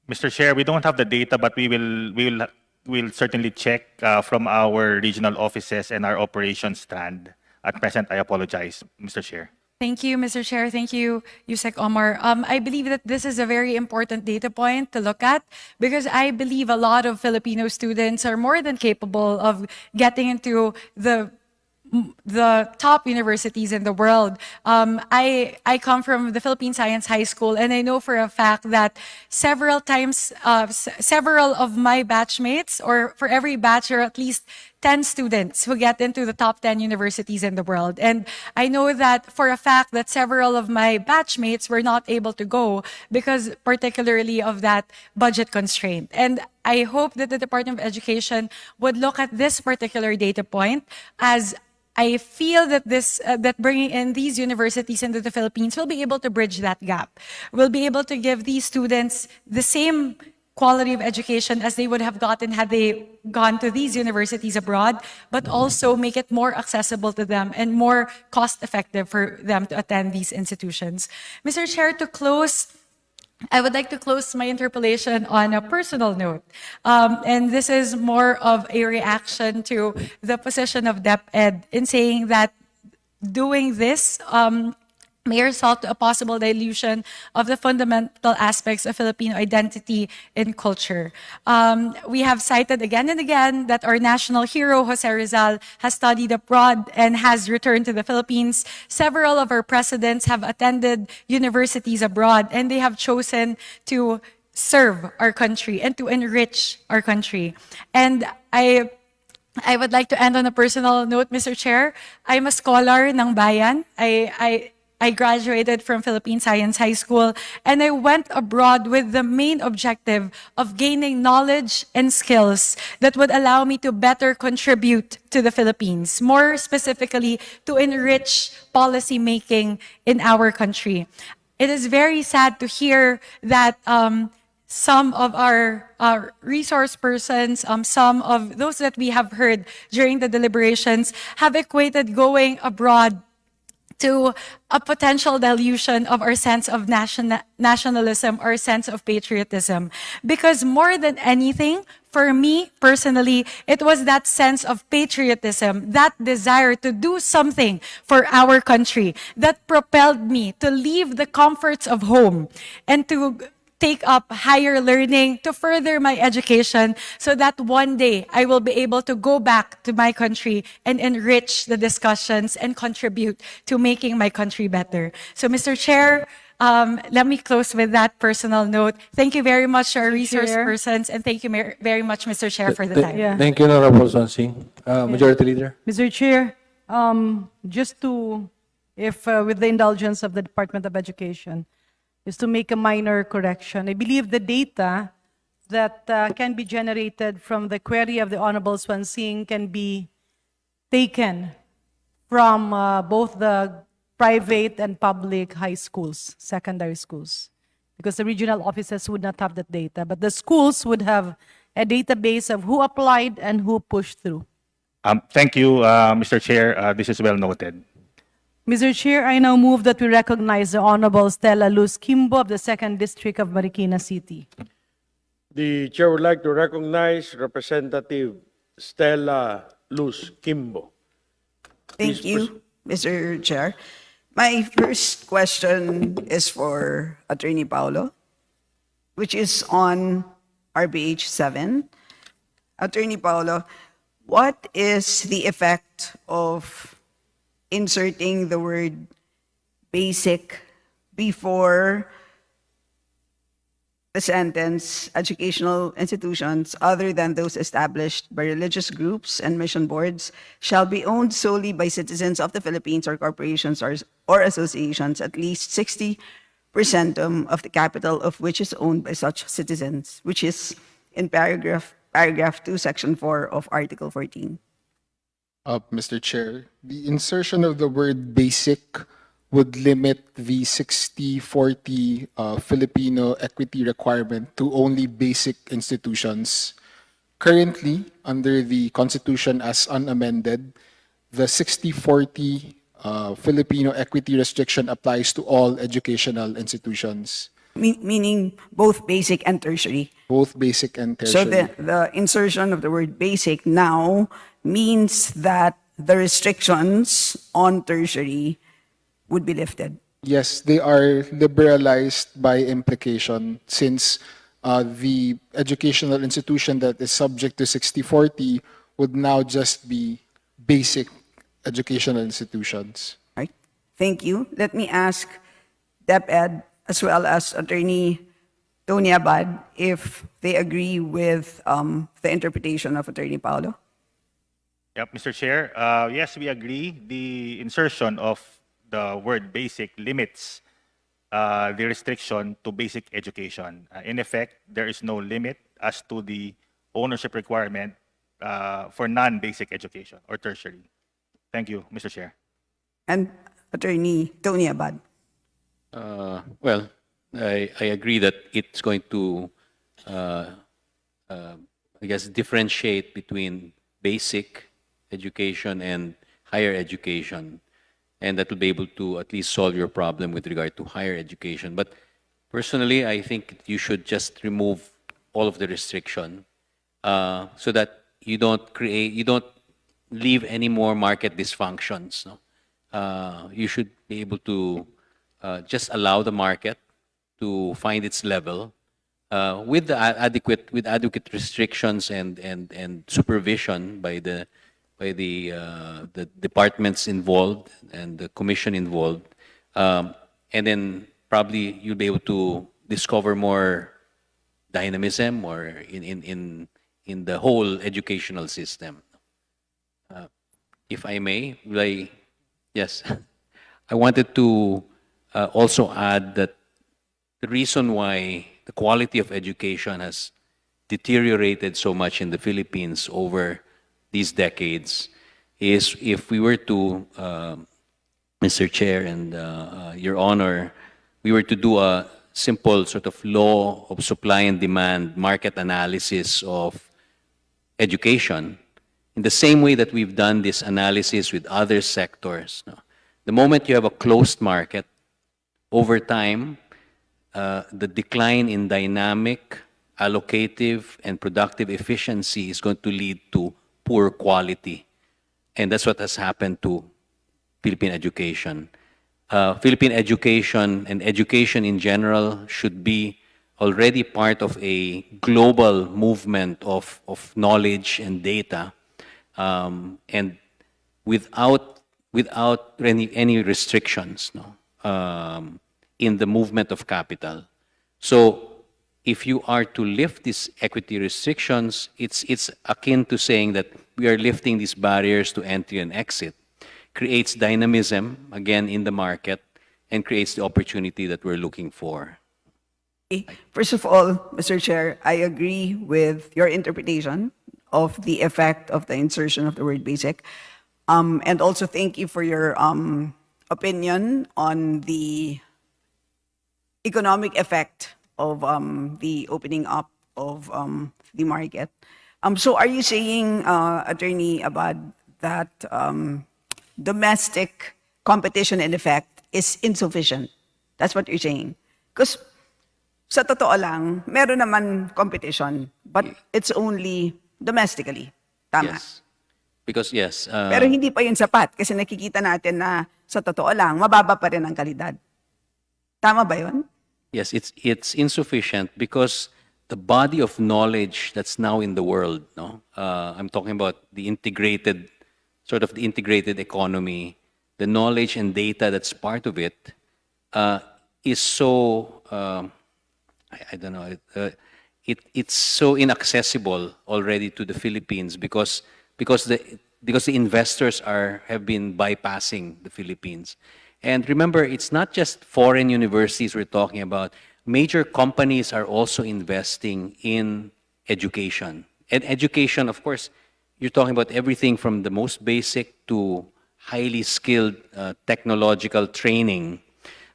Mr. Chair, we don't have the data, but we'll certainly check from our regional offices and our operations stand. At present, I apologize, Mr. Chair. Thank you, Mr. Chair. Thank you, Yusek Omar. I believe that this is a very important data point to look at because I believe a lot of Filipino students are more than capable of getting into the top universities in the world. I come from the Philippine Science High School, and I know for a fact that several of my batchmates, or for every batch, are at least 10 students who get into the top 10 universities in the world. And I know that for a fact that several of my batchmates were not able to go because particularly of that budget constraint. And I hope that the Department of Education would look at this particular data point, as I feel that that bringing in these universities into the Philippines will be able to bridge that gap. We'll be able to give these students the same quality of education as they would have gotten had they gone to these universities abroad, but also make it more accessible to them and more cost-effective for them to attend these institutions. Mr. Chair, to close, I would like to close my interpellation on a personal note. And this is more of a reaction to the position of DepEd in saying that doing this may result to a possible dilution of the fundamental aspects of Filipino identity and culture. We have cited again and again that our national hero, Jose Rizal, has studied abroad and has returned to the Philippines. Several of our presidents have attended universities abroad, and they have chosen to serve our country and to enrich our country. And I would like to end on a personal note, Mr. Chair. I'm a scholar ng bayan. I graduated from Philippine Science High School, and I went abroad with the main objective of gaining knowledge and skills that would allow me to better contribute to the Philippines, more specifically to enrich policy making in our country. It is very sad to hear that some of our resource persons, some of those that we have heard during the deliberations have equated going abroad to a potential dilution of our sense of nationalism, our sense of patriotism. Because more than anything, for me personally, it was that sense of patriotism, that desire to do something for our country that propelled me to leave the comforts of home and to take up higher learning to further my education so that one day I will be able to go back to my country and enrich the discussions and contribute to making my country better. So, Mr. Chair, let me close with that personal note. Thank you very much to our resource persons, and thank you very much, Mr. Chair, for the time. Yeah. Thank you, Honorable Sonsing. Majority Leader. Mr. Chair, just to, if with the indulgence of the Department of Education, is to make a minor correction. I believe the data that can be generated from the query of the Honorable Swansing can be taken from both the private and public high schools, secondary schools, because the regional offices would not have that data, but the schools would have a database of who applied and who pushed through. Thank you, Mr. Chair. This is well noted. Mr. Chair, I now move that we recognize the Honorable Stella Luz Kimbo of the 2nd District of Marikina City. The Chair would like to recognize Representative Stella Luz Kimbo. Thank you, Mr. Chair. My first question is for Attorney Paulo, which is on RBH 7. Attorney Paulo, what is the effect of inserting the word basic before the sentence, educational institutions other than those established by religious groups and mission boards shall be owned solely by citizens of the Philippines or corporations or associations, at least 60% of the capital of which is owned by such citizens, which is in paragraph 2, section 4 of Article 14. Mr. Chair, the insertion of the word basic would limit the 60-40 Filipino equity requirement to only basic institutions. Currently, under the Constitution as unamended, the 60-40 Filipino equity restriction applies to all educational institutions. Meaning both basic and tertiary. both basic and So tertiary. the insertion of the word basic now means that the restrictions on tertiary would be lifted. Yes, they are liberalized by implication since the educational institution that is subject to 60/40 would now just be basic educational institutions. Right? Thank you. Let me ask DepEd as well as Attorney Tony Abad if they agree with the interpretation of Attorney Paolo. Yep, Mr. Chair. Yes, we agree. The insertion of the word basic limits the restriction to basic education. In effect, there is no limit as to the ownership requirement for non-basic education or tertiary. Thank you, Mr. Chair. And Attorney Tony Abad. Well, I agree that it's going to, I guess, differentiate between basic education and higher education, and that will be able to at least solve your problem with regard to higher education. But personally, I think you should just remove all of the restriction so that you don't leave any more market dysfunctions. No? You should be able to just allow the market to find its level with adequate restrictions and supervision by the departments involved and the commission involved, and then probably you'll be able to discover more dynamism or in the whole educational system. If I may, yes, I wanted to also add that the reason why the quality of education has deteriorated so much in the Philippines over these decades is if we were to, Mr. Chair and Your Honor, we were to do a simple sort of law of supply and demand market analysis of education, in the same way that we've done this analysis with other sectors. No? The moment you have a closed market, over time, the decline in dynamic, allocative, and productive efficiency is going to lead to poor quality. And that's what has happened to Philippine education. Philippine education and education in general should be already part of a global movement of knowledge and data, and without any restrictions, no, in the movement of capital. So if you are to lift these equity restrictions, it's akin to saying that we are lifting these barriers to entry and exit, creates dynamism, again, in the market, and creates the opportunity that we're looking for. First of all, Mr. Chair, I agree with your interpretation of the effect of the insertion of the word basic. And also thank you for your opinion on the economic effect of the opening up of the market. So are you saying, Attorney Abad, that domestic competition in effect is insufficient? That's what you're saying? Because sa totoo lang, meron naman competition, but it's only domestically. Tama? Yes. Because, yes. Pero hindi pa yun sapat kasi nakikita natin na sa totoo lang, mababa pa rin ang kalidad. Tama ba yun? Yes, it's insufficient because the body of knowledge that's now in the world, no? I'm talking about the integrated economy, the knowledge and data that's part of it, is so, I don't know, it's so inaccessible already to the Philippines because the investors have been bypassing the Philippines. And remember, it's not just foreign universities we're talking about. Major companies are also investing in education. And education, of course, you're talking about everything from the most basic to highly skilled technological training.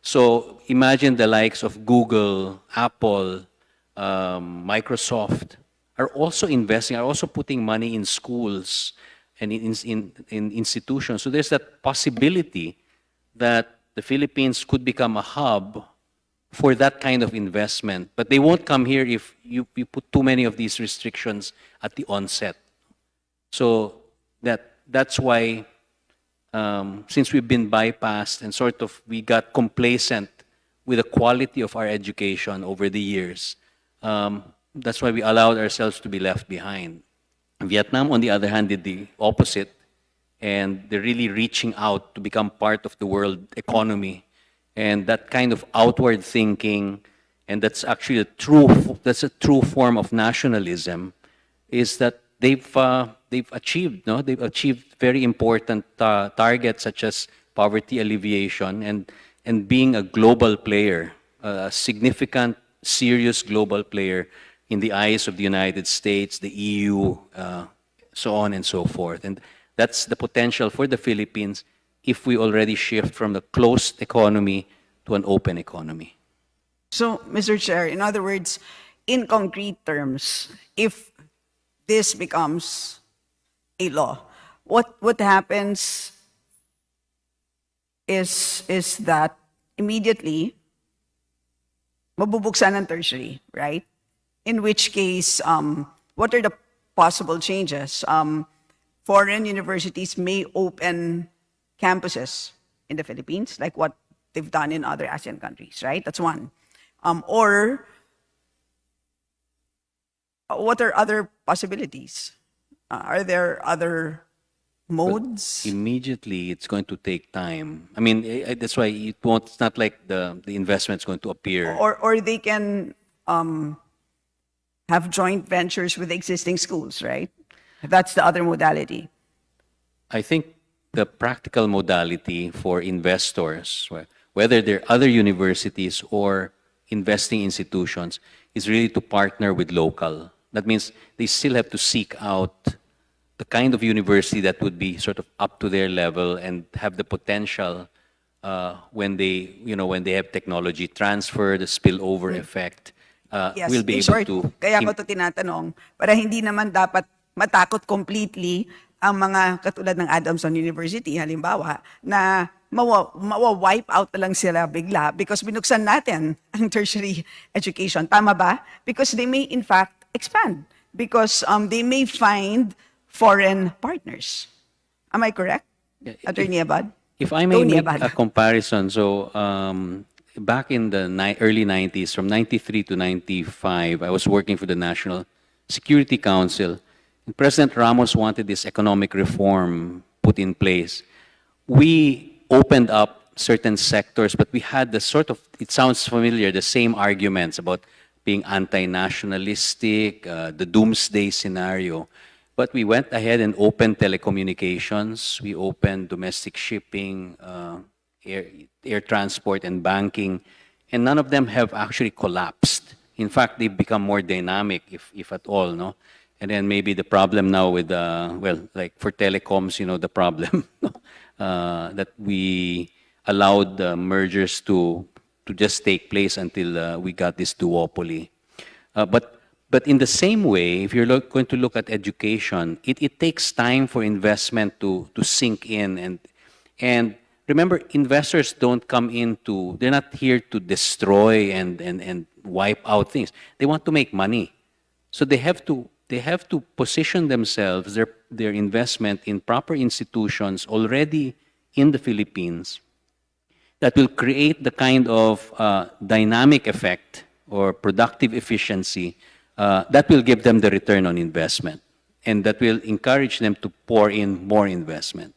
So imagine the likes of Google, Apple, Microsoft are also investing, are also putting money in schools and in institutions. So there's that possibility that the Philippines could become a hub for that kind of investment. But they won't come here if you put too many of these restrictions at the onset. So that's why, since we've been bypassed and sort of we got complacent with the quality of our education over the years, that's why we allowed ourselves to be left behind. Vietnam, on the other hand, did the opposite, and they're really reaching out to become part of the world economy. And that kind of outward thinking, and that's actually that's a true form of nationalism, is that they've achieved, no? They've achieved very important targets such as poverty alleviation and being a global player, a significant, serious global player in the eyes of the United States, the EU, so on and so forth. And that's the potential for the Philippines if we already shift from the closed economy to an open economy. So, Mr. Chair, in other words, in concrete terms, if this becomes a law, what happens is that immediately mabubuksan ang tertiary, right? In which case, what are the possible changes? Foreign universities may open campuses in the Philippines, like what they've done in other ASEAN countries, right? That's one. Or what are other possibilities? Are there other modes? But immediately, it's going to take time. I mean, that's why it's not like the investment's going to appear. Or they can have joint ventures with existing schools, right? That's the other modality. I think the practical modality for investors, whether they're other universities or investing institutions, is really to partner with local. That means they still have to seek out the kind of university that would be sort of up to their level and have the potential when they have technology transfer, the spillover effect. Yes, We'll be in able short, to. kaya ko ito tinatanong, para hindi naman dapat matakot completely ang mga katulad ng Adamson University, halimbawa, na mawa-wipe out na lang sila bigla because binuksan natin ang tertiary education. Tama ba? Because they may in fact expand. Because they may find foreign partners. Am I correct, Attorney Abad? If I may Tony make Abad. a comparison, so back in the early 90s, from 93 to 95, I was working for the National Security Council. And President Ramos wanted this economic reform put in place. We opened up certain sectors, but we had the sort of, it sounds familiar, the same arguments about being anti-nationalistic, the doomsday scenario. But we went ahead and opened telecommunications, we opened domestic shipping, air transport and banking, and none of them have actually collapsed. In fact, they've become more dynamic, if at all, no? And then maybe the problem now with, well, like for telecoms, the problem that we allowed the mergers to just take place until we got this duopoly. But in the same way, if you're going to look at education, it takes time for investment to sink in. And remember, investors don't come they're not here to destroy and wipe out things. They want to make money. So they have to position themselves, their investment in proper institutions already in the Philippines that will create the kind of dynamic effect or productive efficiency that will give them the return on investment and that will encourage them to pour in more investment.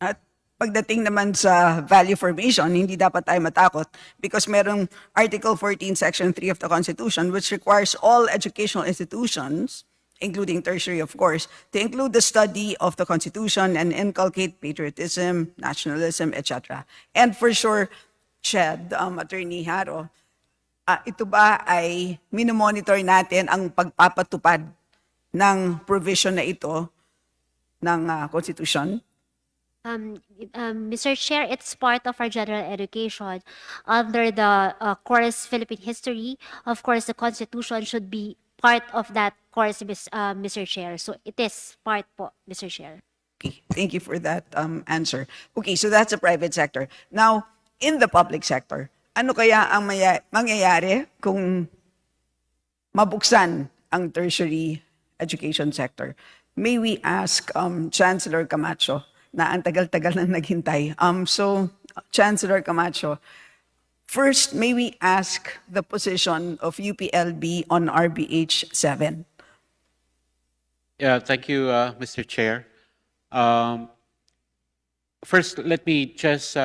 At pagdating naman sa value formation, hindi dapat tayo matakot because merong Article 14, Section 3 of the Constitution which requires all educational institutions, including tertiary of course, to include the study of the Constitution and inculcate patriotism, nationalism, etc. And for sure, Ched, Attorney Haro, ito ba ay minomonitor natin ang pagpapatupad ng provision na ito ng Constitution? Mr. Chair, it's part of our general education. Under the course Philippine History, of course, the Constitution should be part of that course, Mr. Chair. So it is part po, Mr. Chair. Okay, thank you for that answer. Okay, so that's the private sector. Now, in the public sector, ano kaya ang mangyayari kung mabuksan ang tertiary education sector? May we ask Chancellor Camacho, na ang tagal-tagal nang naghintay. So, Chancellor Camacho, first, may we ask the position of UPLB on RBH 7? Yeah, thank you, Mr. Chair. First, let me just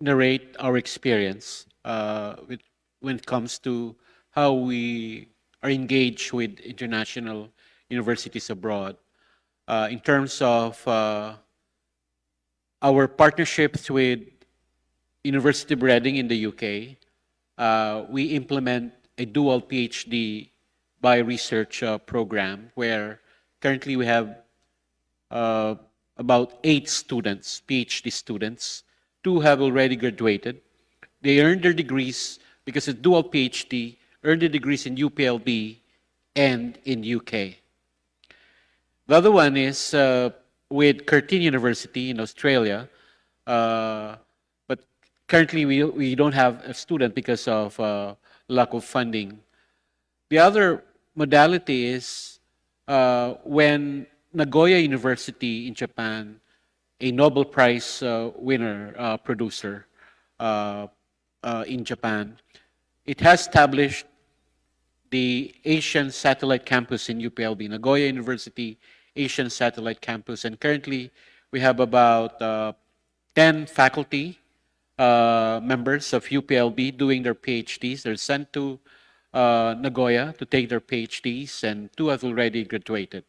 narrate our experience when it comes to how we are engaged with international universities abroad in terms of our partnerships with University of Reading in the UK. We implement a dual PhD by research program where currently we have about 8 students, PhD students. 2 have already graduated. They earned their degrees because it's dual PhD, earned their degrees in UPLB and in UK. The other one is with Curtin University in Australia, but currently we don't have a student because of lack of funding. The other modality is when Nagoya University in Japan, a Nobel Prize winner producer in Japan, it has established the Asian Satellite Campus in UPLB, Nagoya University Asian Satellite Campus, and currently we have about 10 faculty members of UPLB doing their PhDs. They're sent to Nagoya to take their PhDs, and 2 have already graduated.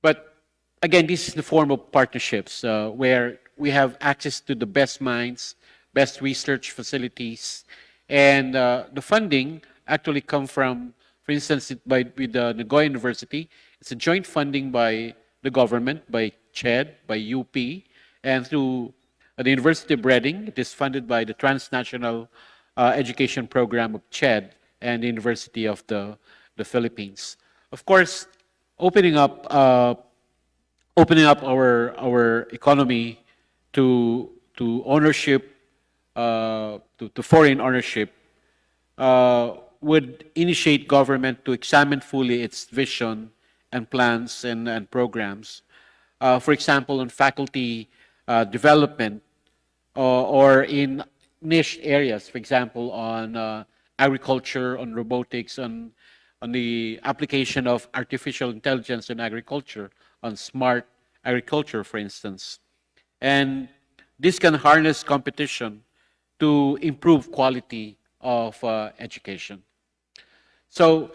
But again, this is the form of partnerships where we have access to the best minds, best research facilities, and the funding actually come from, for instance, with the Nagoya University. It's a joint funding by the government, by CHED, by UP, and through the University of Reading. It is funded by the Transnational Education Program of CHED and the University of the Philippines. Of course, opening up our economy to ownership, to foreign ownership, would initiate government to examine fully its vision and plans and programs. For example, on faculty development or in niche areas, for example, on agriculture, on robotics, on the application of artificial intelligence in agriculture, on smart agriculture, for instance. And this can harness competition to improve quality of education. So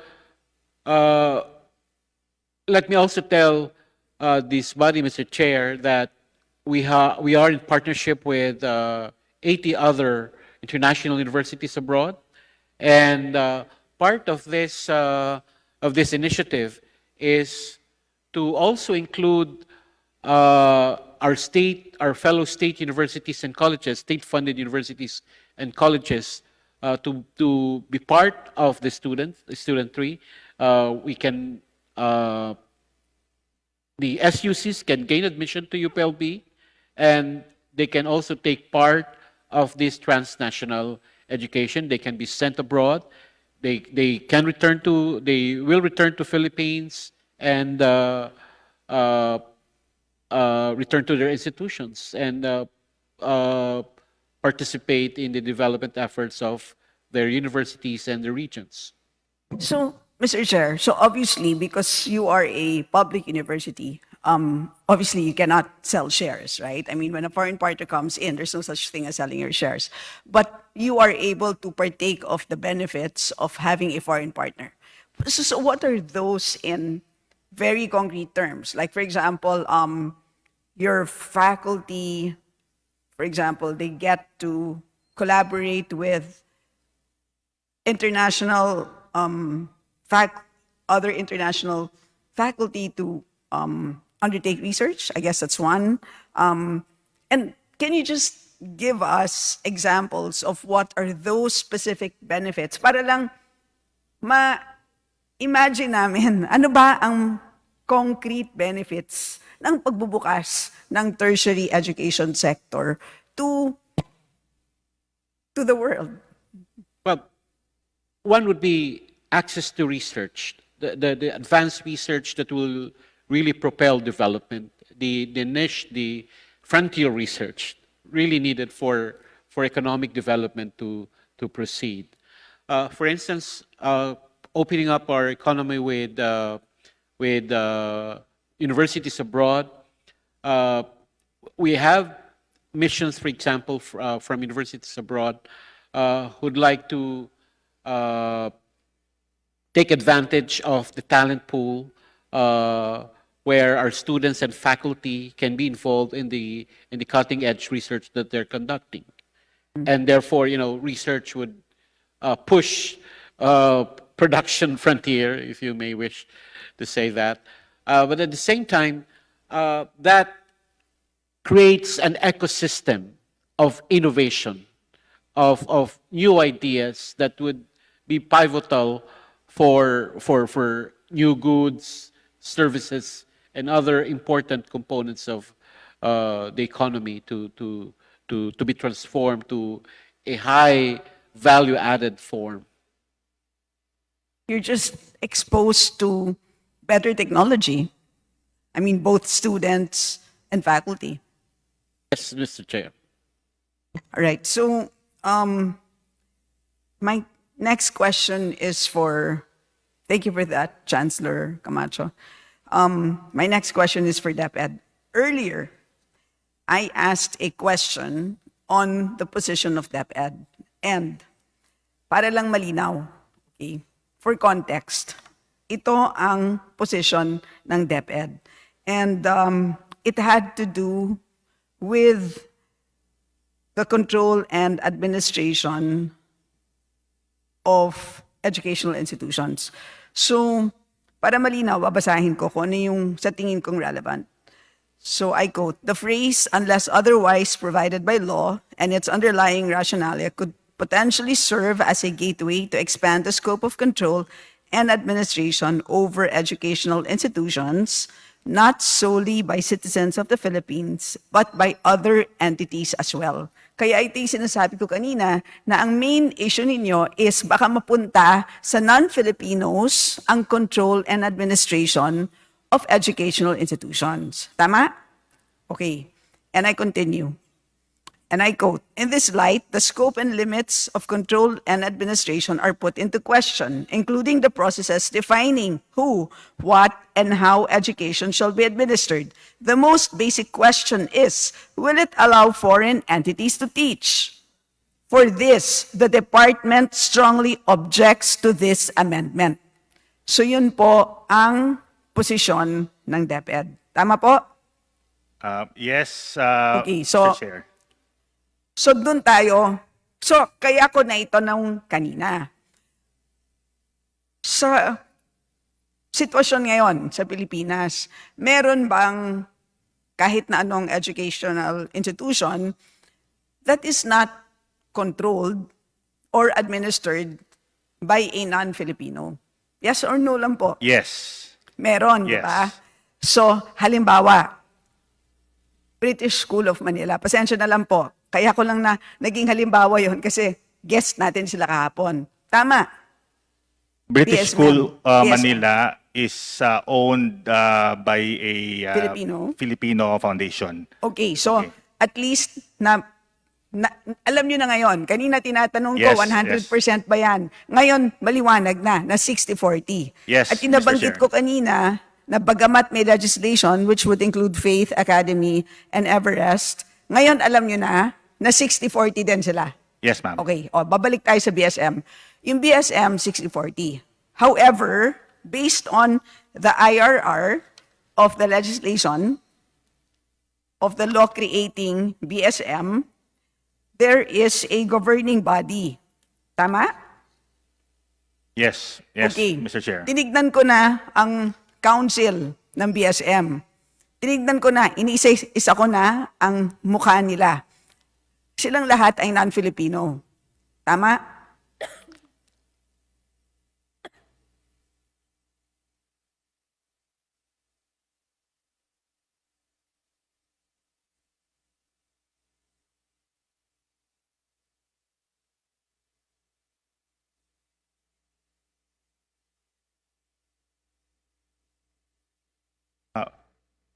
let me also tell this body, Mr. Chair, that we are in partnership with 80 other international universities abroad, and part of this initiative is to also include our fellow state universities and colleges, state-funded universities and colleges, to be part of the student tree. We can the SUCs can gain admission to UPLB, and they can also take part of this transnational education. They can be sent abroad. They will return to Philippines and return to their institutions and participate in the development efforts of their universities and the regions. So, Mr. Chair, so obviously, because you are a public university, obviously you cannot sell shares, right? I mean, when a foreign partner comes in, there's no such thing as selling your shares. But you are able to partake of the benefits of having a foreign partner. So what are those in very concrete terms? Like, for example, your faculty, for example, they get to collaborate with international other international faculty to undertake research. I guess that's one. And can you just give us examples of what are those specific benefits? Para lang ma-imagine namin, ano ba ang concrete benefits ng pagbubukas ng tertiary education sector to to the world? Well, one would be access to research, the advanced research that will really propel development, the niche, the frontier research really needed for economic development to proceed. For instance, opening up our economy with universities abroad. We have missions, for example, from universities abroad who'd like to take advantage of the talent pool where our students and faculty can be involved in the cutting edge research that they're conducting. And therefore, research would push production frontier, if you may wish to say that. But at the same time, that creates an ecosystem of innovation, of new ideas that would be pivotal for new goods, services, and other important components of the economy to be transformed to a high value-added form. You're just exposed to better technology. I mean, both students and faculty. Yes, Mr. Chair. All right. So, my next question is for, thank you for that, Chancellor Camacho. My next question is for DepEd. Earlier, I asked a question on the position of DepEd. And para lang malinaw, okay, for context, ito ang position ng DepEd. And it had to do with the control and administration of educational institutions. So, para malinaw, babasahin ko kung ano yung sa tingin kong relevant. So I quote, "The phrase, unless otherwise provided by law, and its underlying rationale could potentially serve as a gateway to expand the scope of control and administration over educational institutions, not solely by citizens of the Philippines, but by other entities as well." Kaya ito yung sinasabi ko kanina na ang main issue ninyo is baka mapunta sa non-Filipinos ang control and administration of educational institutions. Tama? Okay. And I continue. And I quote, "In this light, the scope and limits of control and administration are put into question, including the processes defining who, what, and how education shall be administered. The most basic question is, will it allow foreign entities to teach? For this, the department strongly objects to this amendment." So yun po ang posisyon ng DepEd. Tama po? Yes, Okay, so Mr. Chair. So doon tayo. So kaya ko na ito nung kanina. Sa sitwasyon ngayon sa Pilipinas, meron bang kahit na anong educational institution that is not controlled or administered by a non-Filipino? Yes or no lang po? Yes. Meron, di Yes. ba? So, halimbawa, British School of Manila. Pasensya na lang po. Kaya ko lang na naging halimbawa yon kasi guest natin sila kahapon. Tama. British BSM. School BSM. Manila is owned by a Filipino? foundation. Okay, so at least na alam nyo na ngayon, kanina tinatanong ko, Yes, 100% ba yan? Ngayon, maliwanag na 60-40. Yes, At inabanggit Mr. Chair. ko kanina, na bagamat may legislation which would include Faith Academy and Everest, ngayon alam nyo na 60-40 din sila. Yes, ma'am. Okay, babalik tayo sa BSM. Yung BSM, 60-40. However, based on the IRR of the legislation of the law creating BSM, there is a governing body. Tama? Yes, yes, Okay. Mr. Chair. Tinignan ko na ang council ng BSM. Tinignan ko na, iniisa-isa ko na ang mukha nila. Silang lahat ay non-Filipino. Tama?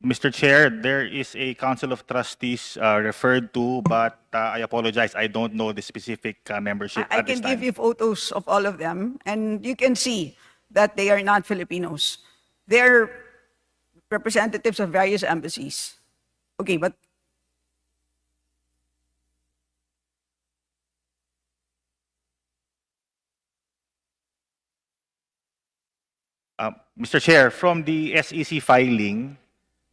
Mr. Chair, there is a Council of Trustees referred to, but I apologize, I don't know the specific membership I at this can give time. you photos of all of them, and you can see that they are not Filipinos. They're representatives of various embassies. Okay, but Mr. Chair, from the SEC filing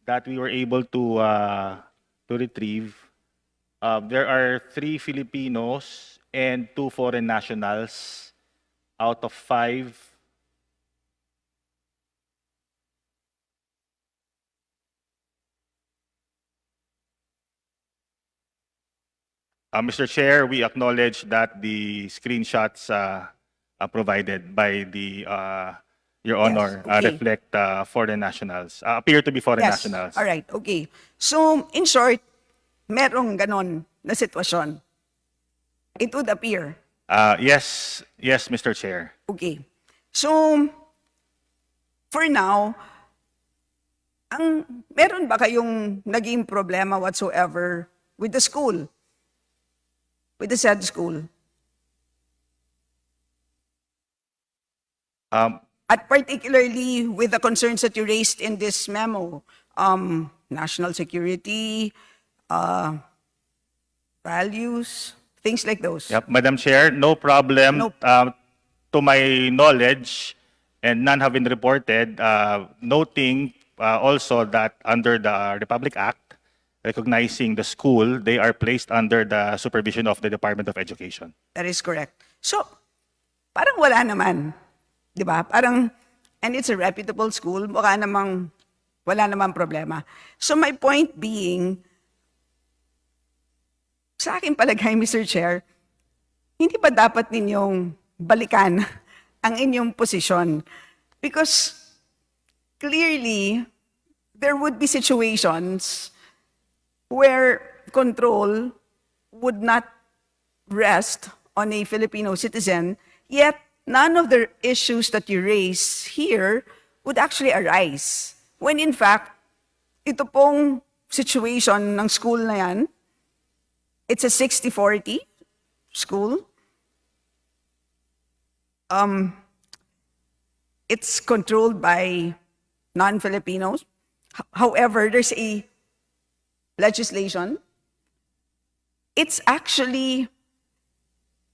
that we were able to retrieve, there are 3 Filipinos and 2 foreign nationals out of 5. Mr. Chair, we acknowledge that the screenshots provided by the Your Honor okay. reflect foreign nationals, appear to be foreign yes, nationals. all right, okay. So, in short, merong ganon na sitwasyon. It would appear. Yes, Mr. Chair. Okay. So, for now, meron ba kayong naging problema whatsoever with the school? With the said school? At particularly with the concerns that you raised in this memo, national security, values, things like those. Yep, Madam Chair, no problem. No. To my knowledge, and none have been reported, noting also that under the Republic Act, recognizing the school, they are placed under the supervision of the Department of Education. That is correct. So, parang wala naman. Di ba? Parang, and it's a reputable school, mukha namang wala namang problema. So my point being, sa akin palagay, Mr. Chair, hindi ba dapat ninyong balikan ang inyong posisyon? Because clearly, there would be situations where control would not rest on a Filipino citizen, yet none of the issues that you raise here would actually arise. When in fact, ito pong situation ng school na yan, it's a 60-40 school. It's controlled by non-Filipinos. However, there's a legislation. It's actually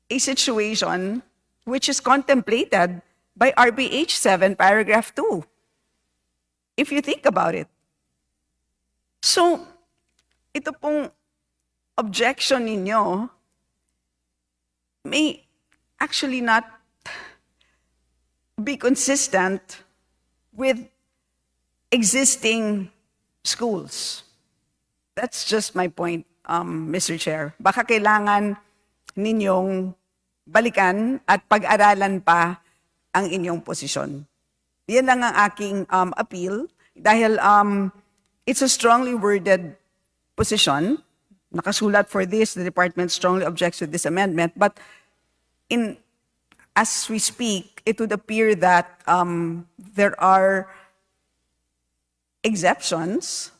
a situation which is contemplated by RBH 7, paragraph 2. If you think about it. So, ito pong objection ninyo may actually not be consistent with existing schools. That's just my point, Mr. Chair. Baka kailangan ninyong balikan at pag-aralan pa ang inyong posisyon. Yan lang ang aking appeal dahil it's a strongly worded position. Nakasulat for this, the department strongly objects to this amendment. But as we speak, it would appear that there are exceptions.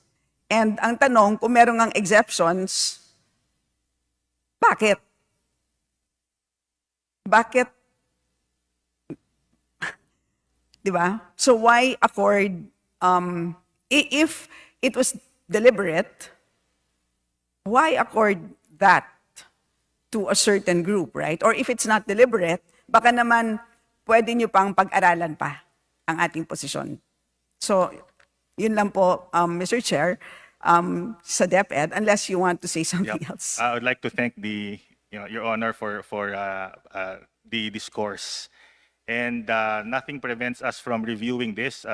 And ang tanong, kung meron ng exceptions, bakit? Bakit? Diba? So why accord, if it was deliberate, why accord that to a certain group, right? Or if it's not deliberate, baka naman pwede nyo pang pag-aralan pa ang ating posisyon. So, yun lang po, Mr. Chair, sa DepEd, unless you want to say something else. I would like to thank Your Honor for the discourse. And nothing prevents us from reviewing this,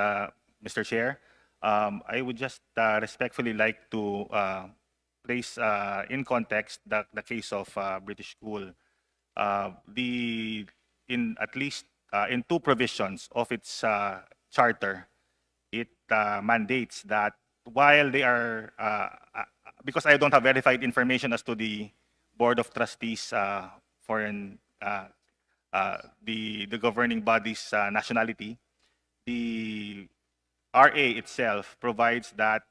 Mr. Chair. I would just respectfully like to place in context the case of British School. In at least in 2 provisions of its charter, it mandates that while they are, because I don't have verified information as to the Board of Trustees foreign, the governing body's nationality, the RA itself provides that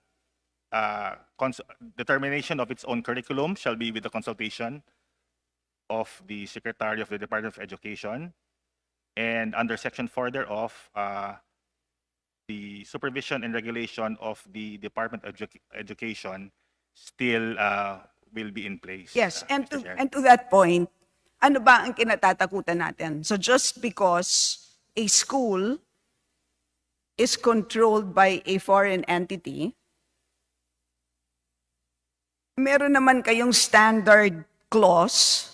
determination of its own curriculum shall be with the consultation of the Secretary of the Department of Education. And under Section 4 thereof, the supervision and regulation of the Department of Education still will be in place. Yes, and Mr. Chair. to that point, ano ba ang kinatatakutan natin? So just because a school is controlled by a foreign entity, meron naman kayong standard clause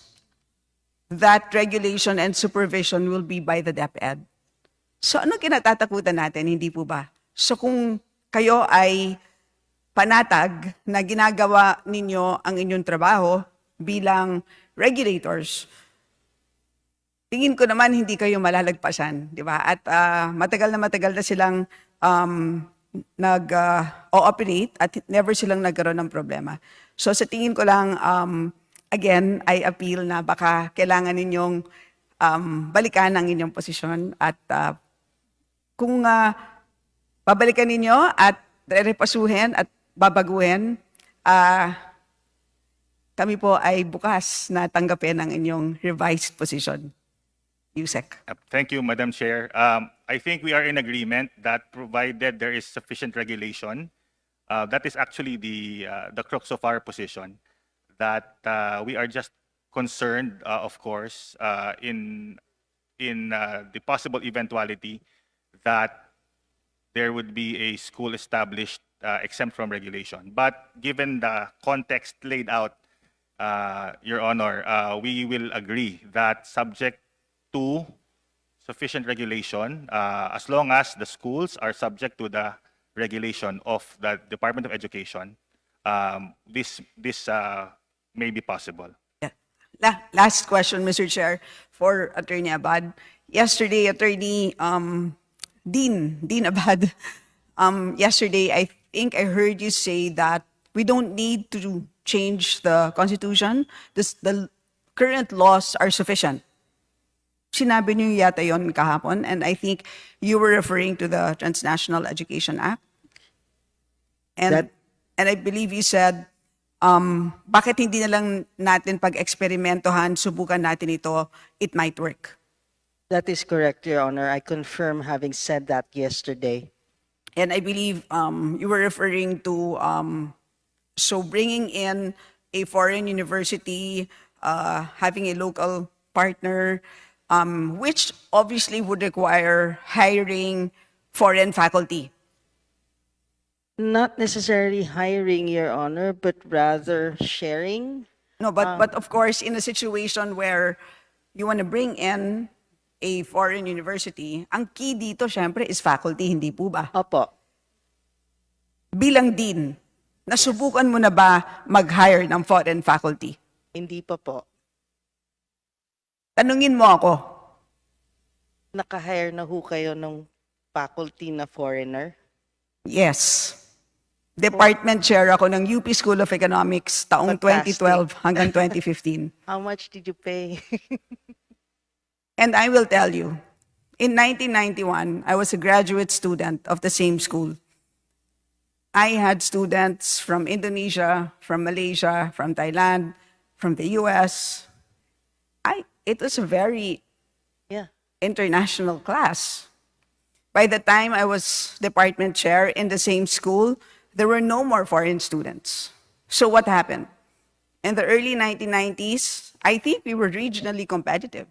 that regulation and supervision will be by the DepEd. So ano kinatatakutan natin, hindi po ba? So kung kayo ay panatag na ginagawa ninyo ang inyong trabaho bilang regulators, tingin ko naman hindi kayo malalagpasan, di ba? At matagal na silang nag-ooperate at never silang nagkaroon ng problema. So sa tingin ko lang, again, I appeal na baka kailangan ninyong balikan ang inyong posisyon at kung babalikan ninyo at repasuhin at babaguhin, kami po ay bukas na tanggapin ang inyong revised position. Yusek. Thank you, Madam Chair. I think we are in agreement that provided there is sufficient regulation, that is actually the crux of our position, that we are just concerned, of course, in the possible eventuality that there would be a school established exempt from regulation. But given the context laid out, Your Honor, we will agree that subject to sufficient regulation, as long as the schools are subject to the regulation of the Department of Education, this may be possible. Last question, Mr. Chair, for Attorney Abad. Yesterday, Attorney Dean Abad, yesterday I think I heard you say that we don't need to change the Constitution. The current laws are sufficient. Sinabi niyo yata yon kahapon, and I think you were referring to the Transnational Education Act. And I believe you said, bakit hindi na lang natin pag-eksperimentohan, subukan natin ito, it might work. That is correct, Your Honor. I confirm having said that yesterday. And I believe you were referring to, so bringing in a foreign university, having a local partner, which obviously would require hiring foreign faculty. Not necessarily hiring, Your Honor, but rather sharing. No, but of course, in a situation where you want to bring in a foreign university, ang key dito, syempre, is faculty, hindi po ba? Opo. Bilang dean, nasubukan mo na ba mag-hire ng foreign faculty? Hindi pa po. Tanungin mo ako. Naka-hire na ho kayo ng faculty na foreigner? Yes. Department chair ako ng UP School of Economics taong Fantastic. 2012 hanggang 2015. How much did you pay? And I will tell you, in 1991, I was a graduate student of the same school. I had students from Indonesia, from Malaysia, from Thailand, from the US. It was a very international class. By the time I was department chair in the same school, there were no more foreign students. So what happened? In the early 1990s, I think we were regionally competitive.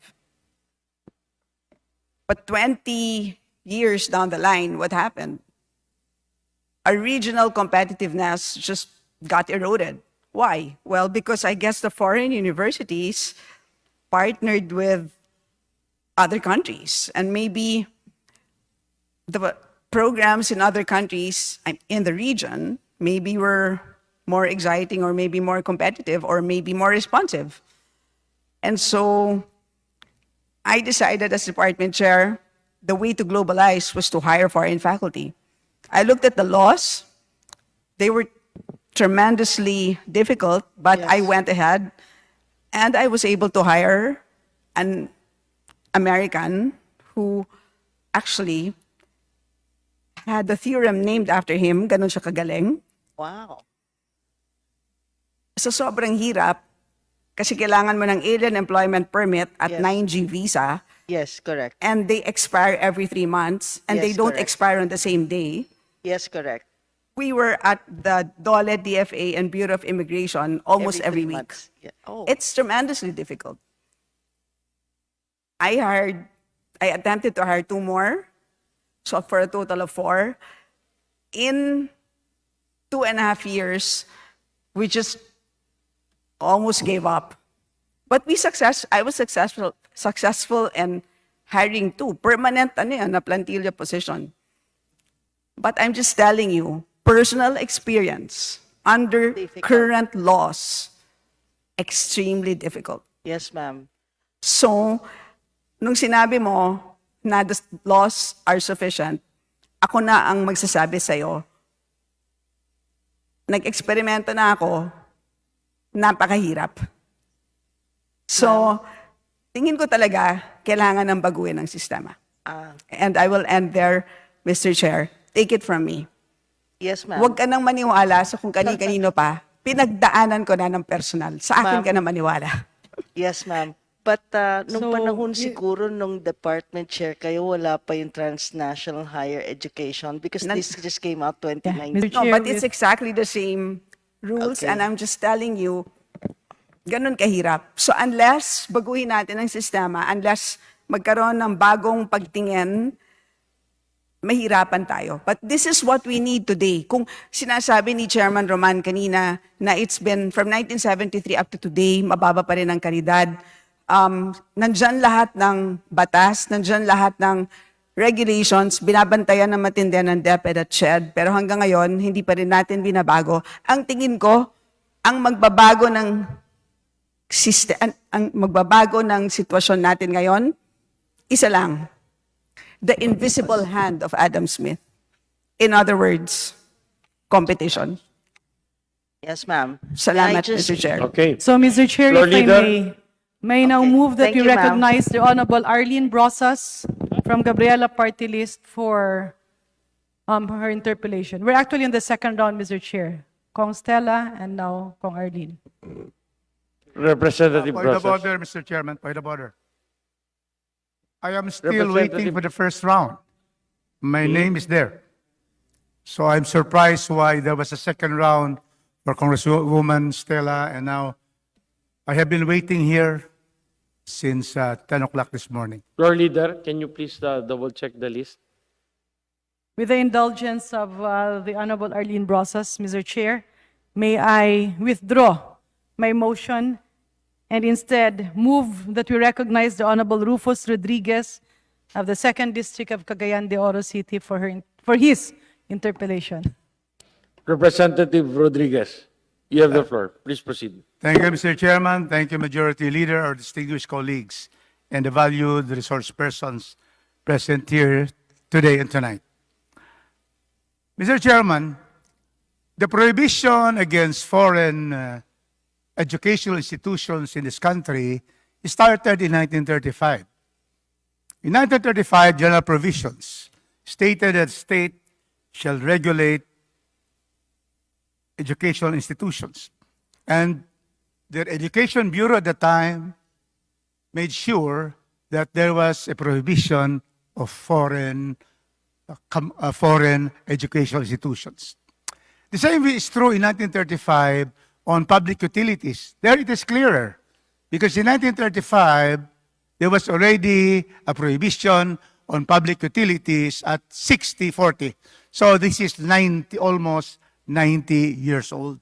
But 20 years down the line, what happened? Our regional competitiveness just got eroded. Why? Well, because I guess the foreign universities partnered with other countries, and maybe the programs in other countries in the region maybe were more exciting or maybe more competitive or maybe more responsive. And so I decided as department chair, the way to globalize was to hire foreign faculty. I looked at the laws. They were tremendously difficult, but I went ahead and I was able to hire an American who actually had the theorem named after him, ganun siya kagaling. Wow. So sobrang hirap kasi kailangan mo ng alien employment permit at Yes. 9G visa Yes, correct. and they expire every 3 months and they Yes, don't correct. expire on the same day. Yes, correct. We were at the DOLE, DFA, and Bureau of Immigration almost every 3 week. months. Yeah. Oh. It's tremendously difficult. I attempted to hire 2 more, so for a total of 4. In 2.5 years, we just almost gave up. But I was successful in hiring 2 permanent na plantilla position. But I'm just telling you, personal experience under Difficult. current laws, extremely difficult. Yes, ma'am. So, nung sinabi mo na the laws are sufficient, ako na ang magsasabi sa'yo, nag-eksperimento na ako, napakahirap. So, tingin ko talaga, kailangan ng baguhin ang sistema. And I will end there, Mr. Chair. Take it from me. Yes, ma'am. Huwag ka nang maniwala sa kung kani-kanino pa. Pinagdaanan ko na ng personal. Sa akin Ma'am. ka na maniwala. Yes, ma'am. But nung So, panahon siguro nung department chair kayo, wala pa yung transnational higher education because this just came out 2019. Mr. No, Chair, but it's exactly the same rules Okay. and I'm just telling you, ganun kahirap. So unless baguhin natin ang sistema, unless magkaroon ng bagong pagtingin, mahirapan tayo. But this is what we need today. Kung sinasabi ni Chairman Roman kanina na it's been from 1973 up to today, mababa pa rin ang kalidad. Nandyan lahat ng batas, nandyan lahat ng regulations, binabantayan ng matindihan ng DepEd at SHED, pero hanggang ngayon, hindi pa rin natin binabago. Ang tingin ko, ang magbabago ng sitwasyon natin ngayon, isa lang, the invisible hand of Adam Smith. In other words, competition. Yes, ma'am. Salamat, May I just- Mr. Chair. Okay. So, Mr. Chair, Floor if I leader. may now Okay. move that Thank we you, ma'am. recognize the Honorable Arlene Brosas from Gabriela Party List for her interpellation. We're actually in the second round, Mr. Chair. Kong Stella and now Kong Arlene. Representative Point of Brosas. order, Mr. Chairman, point of order. I am still Representative- waiting for the first round. My name is there. So I'm surprised why there was a second round for Congresswoman Stella, and now I have been waiting here since 10 o'clock this morning. Floor leader, can you please double check the list? With the indulgence of the Honorable Arlene Brosas, Mr. Chair, may I withdraw my motion and instead move that we recognize the Honorable Rufus Rodriguez of the 2nd District of Cagayan de Oro City for his interpellation. Representative Rodriguez, you have the floor. Please proceed. Thank you, Mr. Chairman. Thank you, Majority Leader, our distinguished colleagues, and the valued resource persons present here today and tonight. Mr. Chairman, the prohibition against foreign educational institutions in this country started in 1935. In 1935, general provisions stated that state shall regulate educational institutions. And the Education Bureau at the time made sure that there was a prohibition of foreign educational institutions. The same is true in 1935 on public utilities. There it is clearer, because in 1935, there was already a prohibition on public utilities at 60-40. So this is almost 90 years old.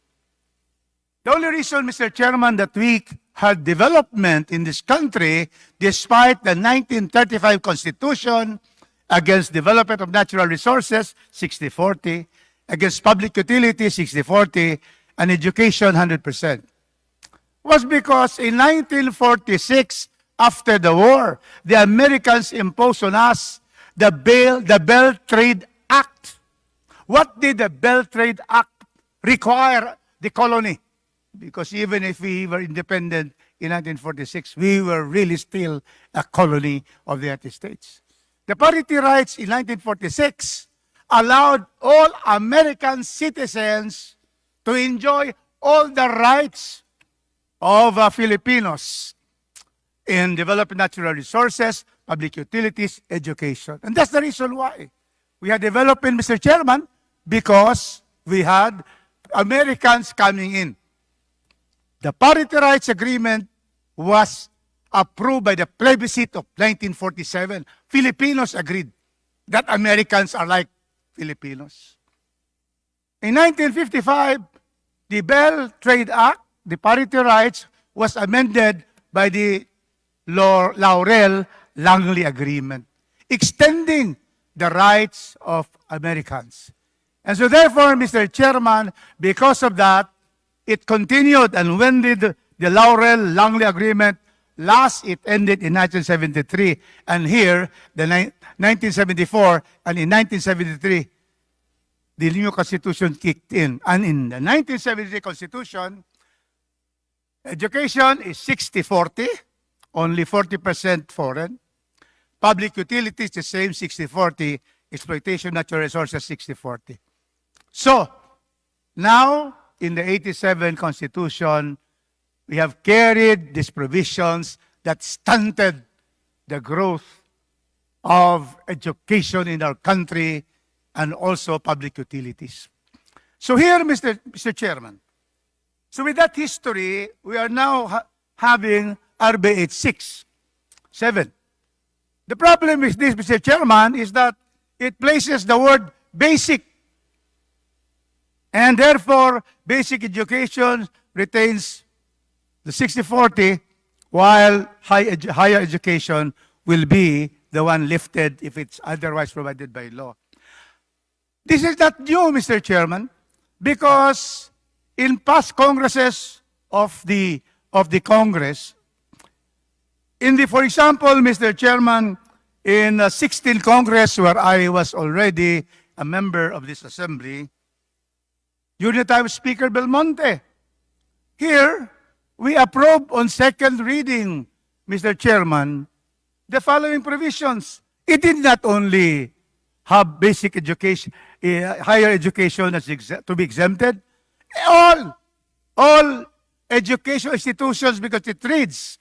The only reason, Mr. Chairman, that we had development in this country, despite the 1935 Constitution, against development of natural resources, 60-40, against public utilities, 60-40, and education, 100%, was because in 1946, after the war, the Americans imposed on us the Bell Trade Act. What did the Bell Trade Act require the colony? Because even if we were independent in 1946, we were really still a colony of the United States. The parity rights in 1946 allowed all American citizens to enjoy all the rights of Filipinos in developing natural resources, public utilities, education. And that's the reason why we had development, Mr. Chairman, because we had Americans coming in. The Parity Rights Agreement was approved by the plebiscite of 1947. Filipinos agreed that Americans are like Filipinos. In 1955, the Bell Trade Act, the Parity Rights, was amended by the Laurel-Langley Agreement, extending the rights of Americans. And so therefore, Mr. Chairman, because of that, it continued, and when did the Laurel-Langley Agreement last? It ended in 1973, and here, the 1974, and in 1973, the new Constitution kicked in. And in the 1973 Constitution, education is 60-40, only 40% foreign. Public utilities, the same 60-40, exploitation natural resources 60-40. So, now, in the 87 Constitution, we have carried these provisions that stunted the growth of education in our country and also public utilities. So here, Mr. Chairman, so with that history, we are now having RB 867. The problem with this, Mr. Chairman, is that it places the word basic. And therefore, basic education retains the 60-40, while higher education will be the one lifted if it's otherwise provided by law. This is not new, Mr. Chairman, because in past congresses of the Congress, for example, Mr. Chairman, in 16th Congress, where I was already a member of this assembly, during the time of Speaker Belmonte, here, we approved on second reading, Mr. Chairman, the following provisions. It did not only have basic education, higher education as to be exempted. All educational institutions, because it reads,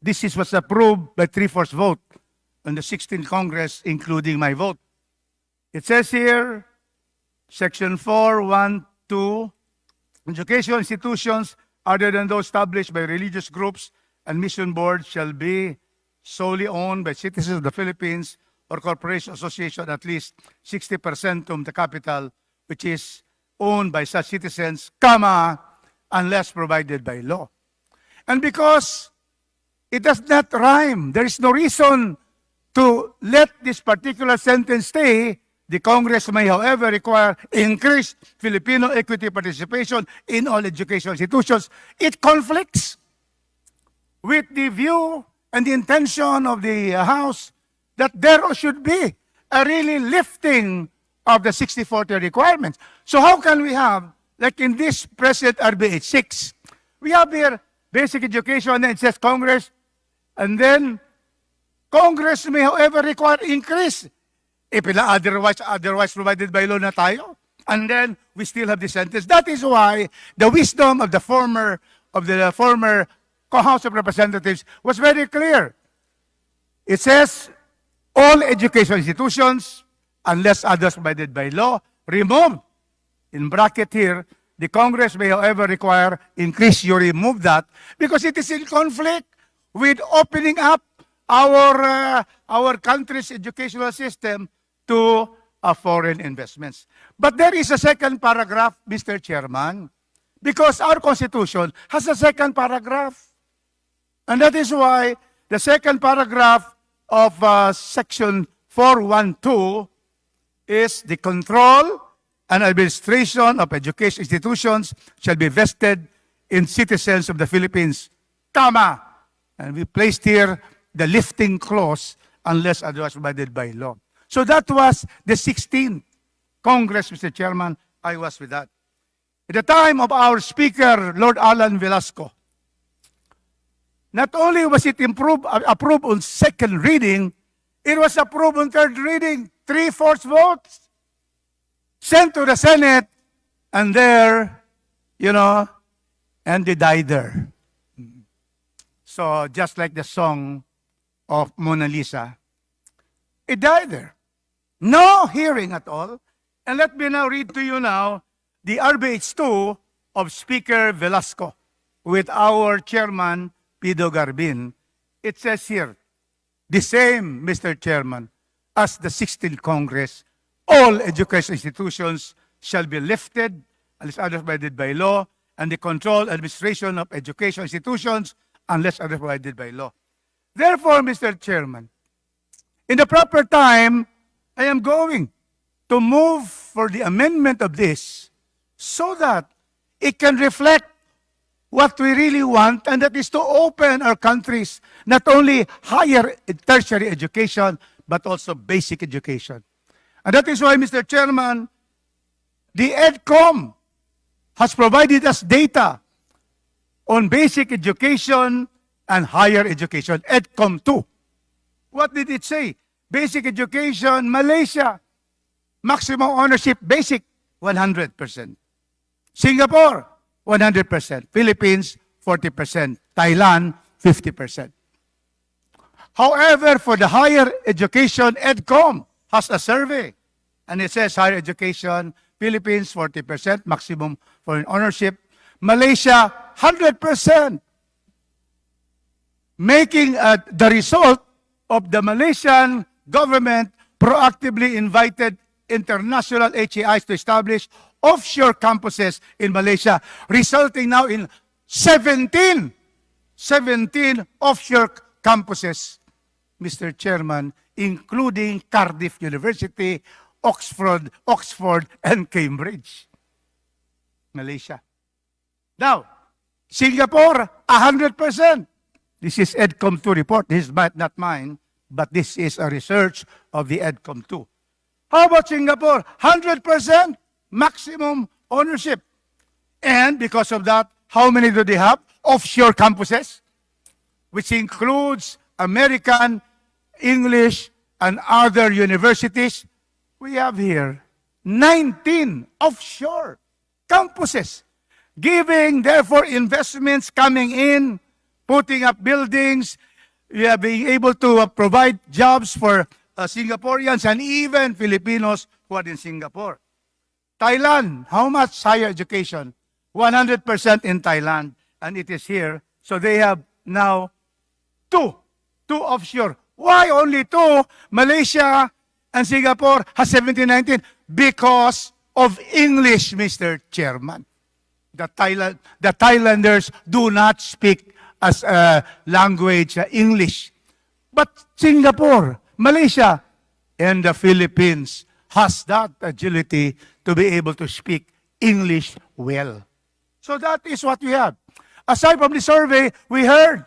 this was approved by 3/4 vote on the 16th Congress, including my vote. It says here, Section 4.1.2, educational institutions other than those established by religious groups and mission boards shall be solely owned by citizens of the Philippines or corporation association at least 60% of the capital, which is owned by such citizens, unless provided by law. And because it does not rhyme, there is no reason to let this particular sentence stay. The Congress may, however, require increased Filipino equity participation in all educational institutions. It conflicts with the view and the intention of the House that there should be a really lifting of the 60-40 requirements. So how can we have, like in this present RB 86, we have here basic education, and it says Congress, and then Congress may, however, require increase. If otherwise provided by law na tayo, and then we still have the sentence. That is why the wisdom of the former House of Representatives was very clear. It says, all educational institutions, unless others provided by law, remove. In bracket here, the Congress may, however, require increase. You remove that because it is in conflict with opening up our country's educational system to foreign investments. But there is a second paragraph, Mr. Chairman, because our Constitution has a second paragraph. And that is why the second paragraph of Section 4.1.2 is the control and administration of education institutions shall be vested in citizens of the Philippines, and we placed here the lifting clause unless otherwise provided by law. So that was the 16th Congress, Mr. Chairman. I was with that. At the time of our Speaker, Lord Alan Velasco, not only was it approved on second reading, it was approved on third reading, 3/4 votes, sent to the Senate, and there you know, and they died there. So just like the song of Mona Lisa, it died there. No hearing at all. And let me now read to you now the RBH2 of Speaker Velasco with our chairman, Pido Garbin. It says here, the same, Mr. Chairman, as the 16th Congress, all education institutions shall be lifted unless otherwise provided by law, and the control administration of education institutions unless otherwise provided by law. Therefore, Mr. Chairman, in the proper time, I am going to move for the amendment of this so that it can reflect what we really want, and that is to open our countries not only higher tertiary education, but also basic education. And that is why, Mr. Chairman, the EDCOM has provided us data on basic education and higher education, EDCOM 2. What did it say? Basic education, Malaysia, maximum ownership, basic, 100%. Singapore, 100%. Philippines, 40%. Thailand, 50%. However, for the higher education, EDCOM has a survey. And it says higher education, Philippines, 40%, maximum foreign ownership. Malaysia, 100%. Making the result of the Malaysian government proactively invited international HAIs to establish offshore campuses in Malaysia, resulting now in 17 offshore campuses, Mr. Chairman, including Cardiff University, Oxford, and Cambridge, Malaysia. Now, Singapore, 100%. This is EDCOM 2 report. This is not mine, but this is a research of the EDCOM 2. How about Singapore? 100% maximum ownership. And because of that, how many do they have? Offshore campuses, which includes American, English, and other universities. We have here 19 offshore campuses, giving, therefore, investments coming in, putting up buildings, being able to provide jobs for Singaporeans and even Filipinos who are in Singapore. Thailand, how much higher education? 100% in Thailand, and it is here. So they have now two offshore. Why only two? Malaysia and Singapore has 17-19 because of English, Mr. Chairman. The Thailanders do not speak as a language English. But Singapore, Malaysia, and the Philippines has that agility to be able to speak English well. So that is what we have. Aside from the survey, we heard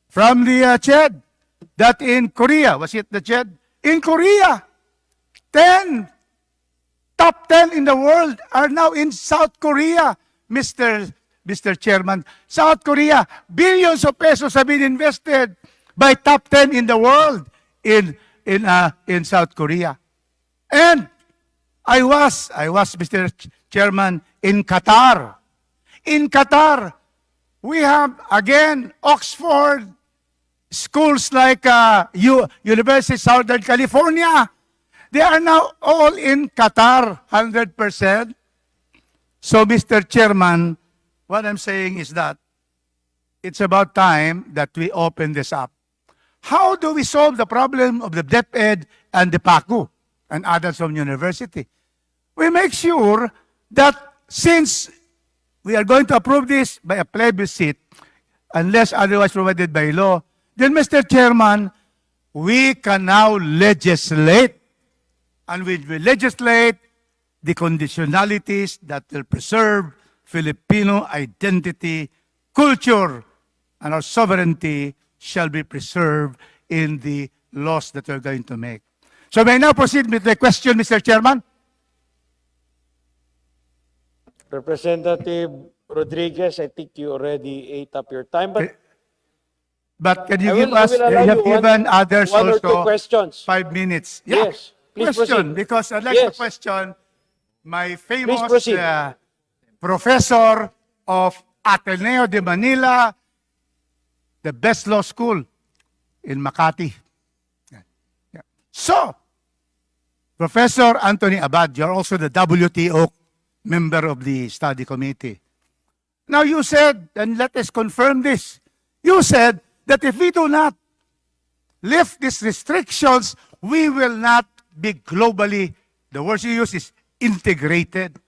from the CHED that in Korea, was it the CHED? In Korea, top 10 in the world are now in South Korea, Mr. Chairman. South Korea, billions of pesos have been invested by top 10 in the world in South Korea. And I was, Mr. Chairman, in Qatar. In Qatar, we have, again, Oxford, schools like University of Southern California. They are now all in Qatar, 100%. So, Mr. Chairman, what I'm saying is that it's about time that we open this up. How do we solve the problem of the DepEd and the PACU and others from university? We make sure that since we are going to approve this by a plebiscite, unless otherwise provided by law, then, Mr. Chairman, we can now legislate. And we will legislate the conditionalities that will preserve Filipino identity, culture, and our sovereignty shall be preserved in the laws that we're going to make. So may I now proceed with the question, Mr. Chairman? Representative Rodriguez, I think you already ate up your time, But can you give us, you have given others one or two also questions. 5 minutes. Yes, please Question, proceed. because I'd like to Yes. question my Please famous proceed. professor of Ateneo de Manila, the best law school in Makati. Yeah. So, Professor Anthony Abad, you're also the WTO member of the study committee. Now you said, and let us confirm this, you said that if we do not lift these restrictions, we will not be globally, the word you use is integrated,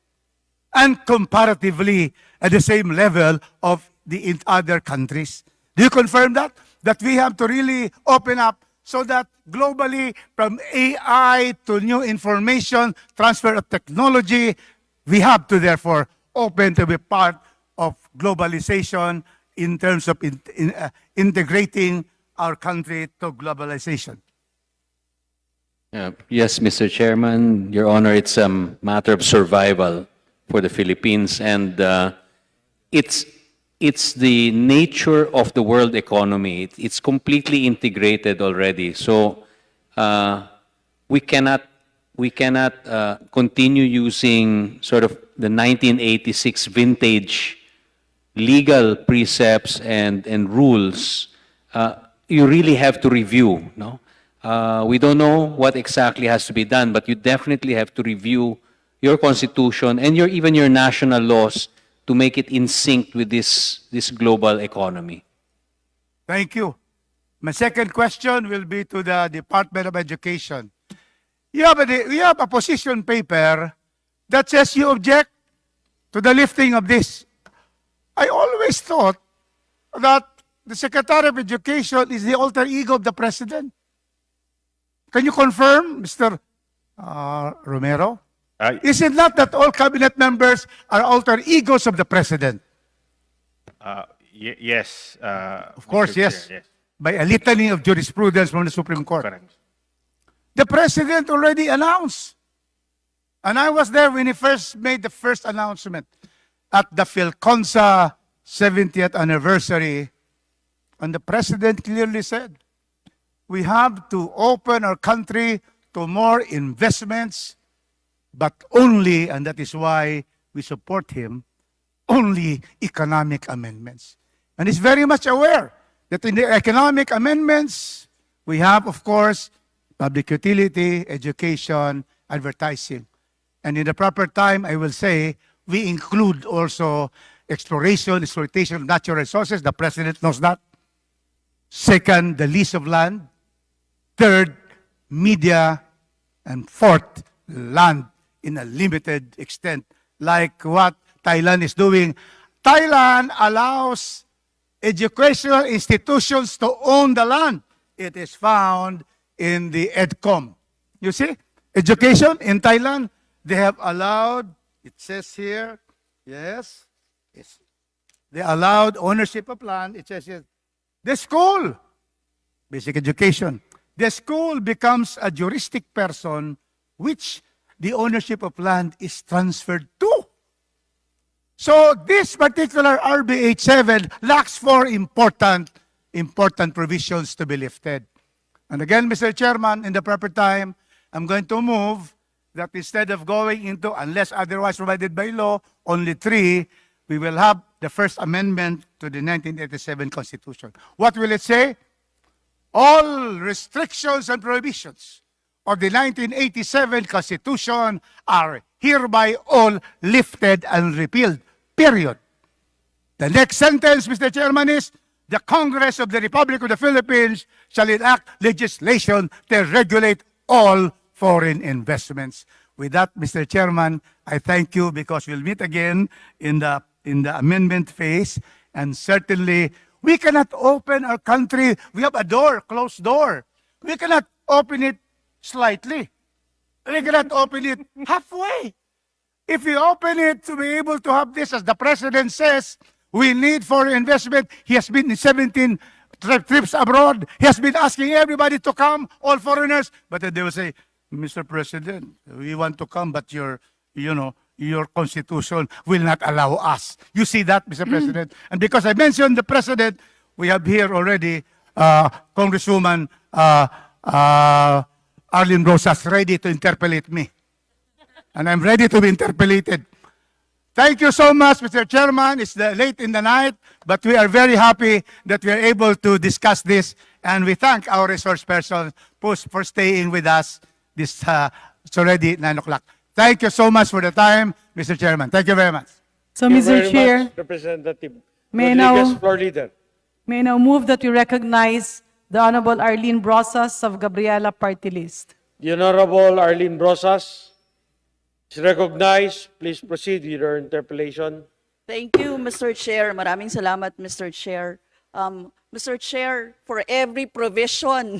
and comparatively at the same level of the other countries. Do you confirm that? That we have to really open up so that globally, from AI to new information, transfer of technology, we have to therefore open to be part of globalization in terms of integrating our country to globalization. Yes, Mr. Chairman, Your Honor, it's a matter of survival for the Philippines, and it's the nature of the world economy. It's completely integrated already. So we cannot continue using sort of the 1986 vintage legal precepts and rules. You really have to review, no? We don't know what exactly has to be done, but you definitely have to review your constitution and even your national laws to make it in sync with this global economy. Thank you. My second question will be to the Department of Education. You have a position paper that says you object to the lifting of this. I always thought that the Secretary of Education is the alter ego of the President. Can you confirm, Mr. Romero? Is it not that all cabinet members are alter egos of the President? Yes. Of course, Mr. yes. Chair, yes. By a litany of jurisprudence from the Supreme Court. Correct. The President already announced. And I was there when he first made the first announcement at the Philconsa 70th anniversary. And the President clearly said, we have to open our country to more investments, but only, and that is why we support him, only economic amendments. And he's very much aware that in the economic amendments, we have, of course, public utility, education, advertising. And in the proper time, I will say, we include also exploration, exploitation of natural resources. The President knows that. Second, the lease of land. Third, media. And fourth, land in a limited extent, like what Thailand is doing. Thailand allows educational institutions to own the land. It is found in the EDCOM. You see, education in Thailand, they have allowed, it says here, yes, they allowed ownership of land. It says here, the school, basic education, the school becomes a juristic person which the ownership of land is transferred to. So this particular RBH 7 lacks four important provisions to be lifted. And again, Mr. Chairman, in the proper time, I'm going to move that instead of going into, unless otherwise provided by law, only three, we will have the First Amendment to the 1987 Constitution. What will it say? All restrictions and prohibitions of the 1987 Constitution are hereby all lifted and repealed. Period. The next sentence, Mr. Chairman, is the Congress of the Republic of the Philippines shall enact legislation to regulate all foreign investments. With that, Mr. Chairman, I thank you because we'll meet again in the amendment phase, and certainly we cannot open our country. We have a door, closed door. We cannot open it slightly. We cannot open it halfway. If we open it to be able to have this, as the President says, we need foreign investment. He has been in 17 trips abroad. He has been asking everybody to come, all foreigners. But then they will say, Mr. President, we want to come, but your constitution will not allow us. You see that, Mr. President? And because I mentioned the President, we have here already Congresswoman Arlene Rosas ready to interpellate me. And I'm ready to be interpellated. Thank you so much, Mr. Chairman. It's late in the night, but we are very happy that we are able to discuss this, and we thank our resource person for staying with us. It's already 9 o'clock. Thank you so much for the time, Mr. Chairman. Thank you very much. So, Thank you Mr. very Chair, much, Representative May I Rodriguez, now- floor leader. may I now move that we recognize the Honorable Arlene Brosas of Gabriela Party List. The Honorable Arlene Brosas is recognized. Please proceed with your interpellation. Thank you, Mr. Chair. Maraming salamat, Mr. Chair. Mr. Chair, for every provision,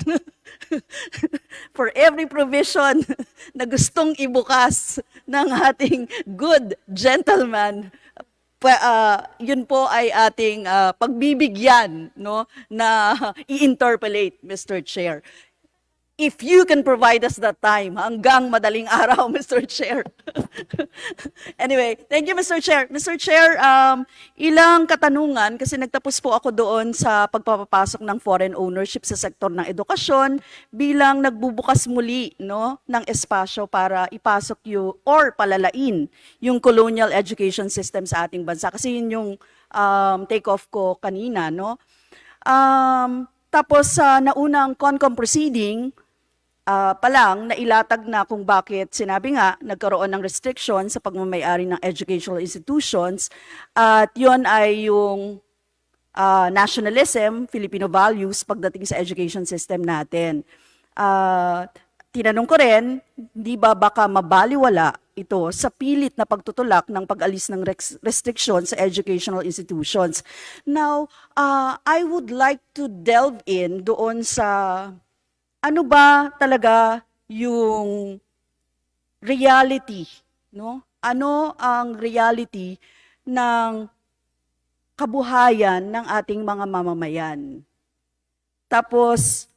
for every provision na gustong ibukas ng ating good gentleman, yun po ay ating pagbibigyan, no, na i-interpolate, Mr. Chair. If you can provide us that time, hanggang madaling araw, Mr. Chair. Anyway, thank you, Mr. Chair. Mr. Chair, ilang katanungan, kasi nagtapos po ako doon sa pagpapapasok ng foreign ownership sa sektor ng edukasyon bilang nagbubukas muli, no, ng espasyo para ipasok or palalain yung colonial education system sa ating bansa. Kasi yun yung take-off ko kanina, no? Tapos sa naunang CONCOM proceeding, pa lang nailatag na kung bakit sinabi nga nagkaroon ng restriction sa pagmamayari ng educational institutions at yon ay yung nationalism, Filipino values pagdating sa education system natin. Tinanong ko rin, di ba baka mabaliwala ito sa pilit na pagtutulak ng pag-alis ng restriction sa educational institutions. Now, I would like to delve in doon sa ano ba talaga yung reality, no? Ano ang reality ng kabuhayan ng ating mga mamamayan? Tapos,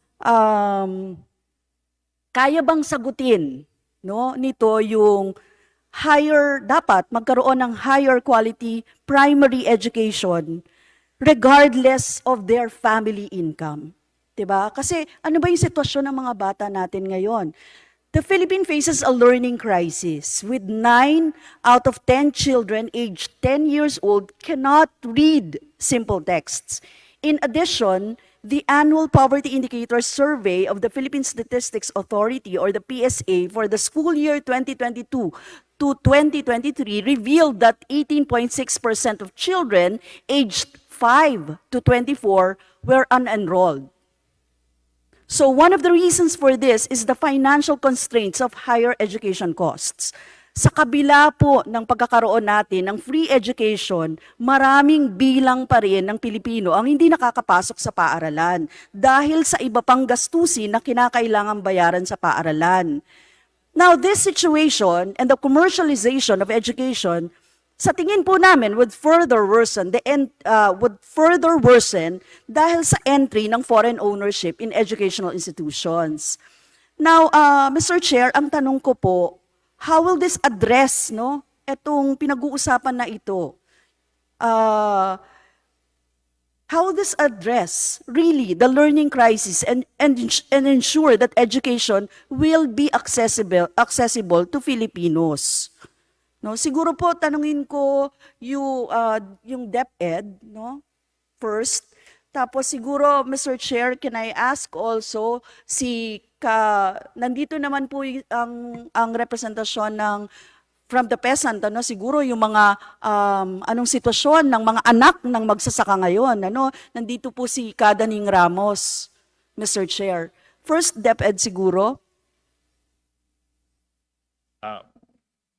kaya bang sagutin, no, nito yung dapat magkaroon ng higher quality primary education regardless of their family income? Diba? Kasi ano ba yung sitwasyon ng mga bata natin ngayon? The Philippines faces a learning crisis with 9 out of 10 children aged 10 years old cannot read simple texts. In addition, the annual poverty indicator survey of the Philippine Statistics Authority or the PSA for the school year 2022 to 2023 revealed that 18.6% of children aged 5 to 24 were unenrolled. So one of the reasons for this is the financial constraints of higher education costs. Sa kabila po ng pagkakaroon natin ng free education, maraming bilang pa rin ng Pilipino ang hindi nakakapasok sa paaralan dahil sa iba pang gastusin na kinakailangang bayaran sa paaralan. Now, this situation and the commercialization of education, sa tingin po namin would further worsen dahil sa entry ng foreign ownership in educational institutions. Now, Mr. Chair, ang tanong ko po, how will this address, no, etong pinag-uusapan na ito? How will this address really the learning crisis and ensure that education will be accessible to Filipinos? No, siguro po tanungin ko yung DepEd, no, first. Tapos siguro, Mr. Chair, can I ask also nandito naman po ang representasyon from the peasant, ano, siguro yung mga anong sitwasyon ng mga anak ng magsasaka ngayon, ano, nandito po si Kadaning Ramos, Mr. Chair. First, DepEd siguro.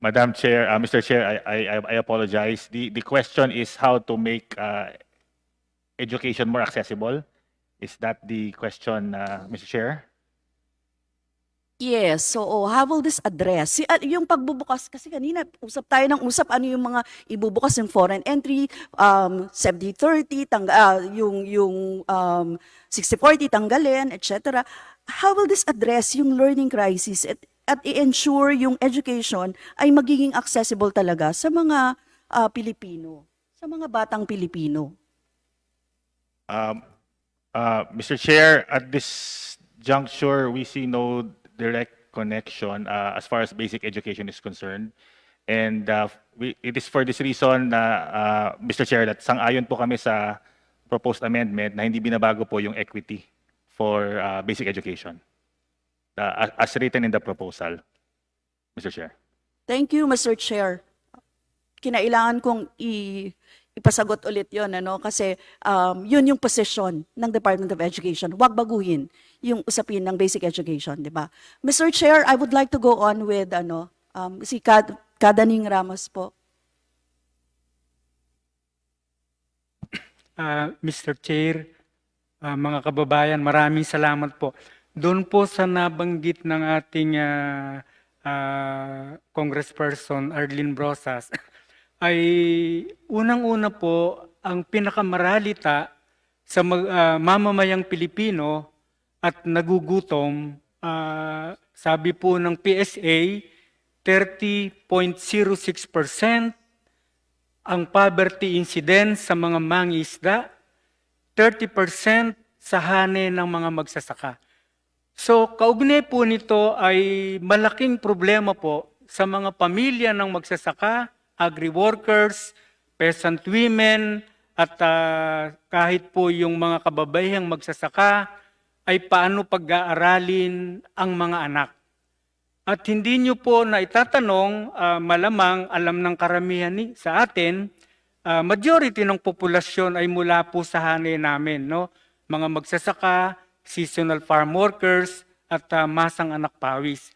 Madam Chair, Mr. Chair, I apologize. The question is how to make education more accessible. Is that the question, Mr. Chair? Yes, so how will this address? Yung pagbubukas, kasi kanina usap tayo ng ano yung mga ibubukas ng foreign entry, 70-30, yung 60-40 tanggalin, etc. How will this address yung learning crisis at i-ensure yung education ay magiging accessible talaga sa mga Pilipino, sa mga batang Pilipino? Mr. Chair, at this juncture, we see no direct connection as far as basic education is concerned. And it is for this reason, Mr. Chair, that sang-ayon po kami sa proposed amendment na hindi binabago po yung equity for basic education as written in the proposal, Mr. Chair. Thank you, Mr. Chair. Kinailangan kong ipasagot ulit yon, ano, kasi yun yung position ng Department of Education. Huwag baguhin yung usapin ng basic education, di ba? Mr. Chair, I would like to go on with si Kadaning Ramos po. Mr. Chair, mga kababayan, maraming salamat po. Doon po sa nabanggit ng ating Congressperson Arlene Brosas, ay unang-una po ang pinakamaralita sa mamamayang Pilipino at nagugutom, sabi po ng PSA, 30.06%, ang poverty incidence sa mga mangingisda, 30% sa hanay ng mga magsasaka. So, kaugnay po nito ay malaking problema po sa mga pamilya ng magsasaka, agri-workers, peasant women, at kahit po yung mga kababayang magsasaka, ay paano pag-aaralin ang mga anak. At hindi nyo po na itatanong, malamang alam ng karamihan sa atin, majority ng populasyon ay mula po sa hanay namin, no? Mga magsasaka, seasonal farm workers, at masang anak pawis.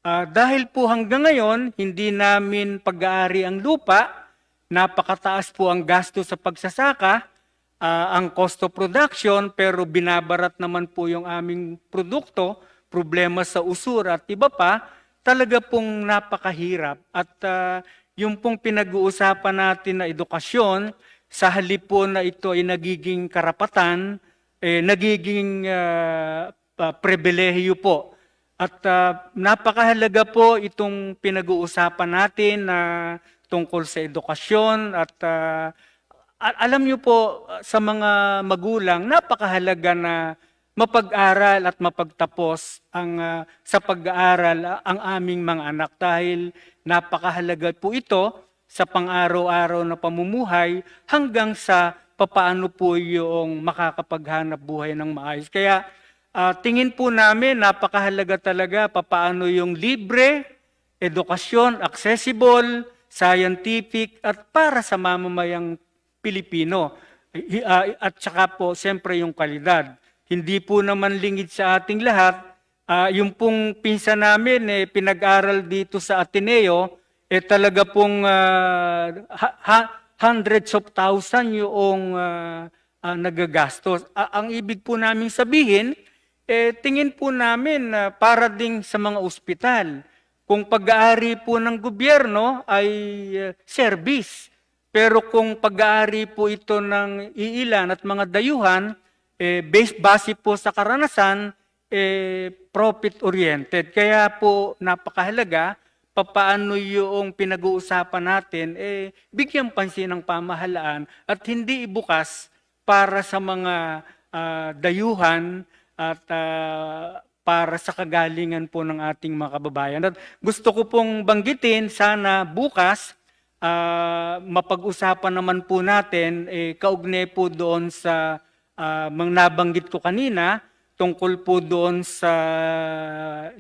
Dahil po hanggang ngayon, hindi namin pag-aari ang lupa, napakataas po ang gasto sa pagsasaka, ang cost of production, pero binabarat naman po yung aming produkto, problema sa usura at iba pa, talaga pong napakahirap. At yung pong pinag-uusapan natin na edukasyon, sa halip po na ito ay nagiging karapatan, nagiging pribilehiyo po. At napakahalaga po itong pinag-uusapan natin na tungkol sa edukasyon at alam niyo po sa mga magulang, napakahalaga na mapag-aral at mapagtapos sa pag-aaral ang aming mga anak dahil napakahalaga po ito sa pang-araw-araw na pamumuhay hanggang sa papaano po yung makakapaghanap buhay ng maayos. Kaya tingin po namin napakahalaga talaga papaano yung libre, edukasyon, accessible, scientific at para sa mamamayang Pilipino. At saka po siyempre yung kalidad. Hindi po naman lingid sa ating lahat. Yung pong pinsan namin pinag-aral dito sa Ateneo, talaga pong hundreds of thousands yung nagagastos. Ang ibig po namin sabihin, tingin po namin para ding sa mga ospital. Kung pag-aari po ng gobyerno ay service. Pero kung pag-aari po ito ng iilan at mga dayuhan, base po sa karanasan, profit-oriented. Kaya po napakahalaga, papaano yung pinag-uusapan natin, bigyan pansin ng pamahalaan at hindi ibukas para sa mga dayuhan at para sa kagalingan po ng ating mga kababayan. At gusto ko pong banggitin, sana bukas, mapag-usapan naman po natin, kaugnay po doon sa mga nabanggit ko kanina, tungkol po doon sa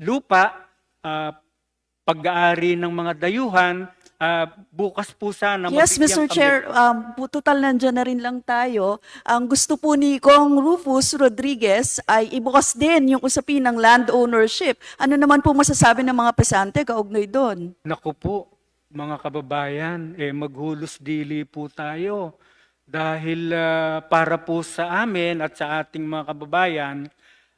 lupa, pag-aari ng mga dayuhan, bukas po sana. Yes, Mr. Chair, total nandyan na rin lang tayo. Ang gusto po ni Kong Rufus Rodriguez ay ibukas din yung usapin ng land ownership. Ano naman po masasabi ng mga pesante kaugnay doon? Naku po, mga kababayan, maghulos dili po tayo. Dahil para po sa amin at sa ating mga kababayan,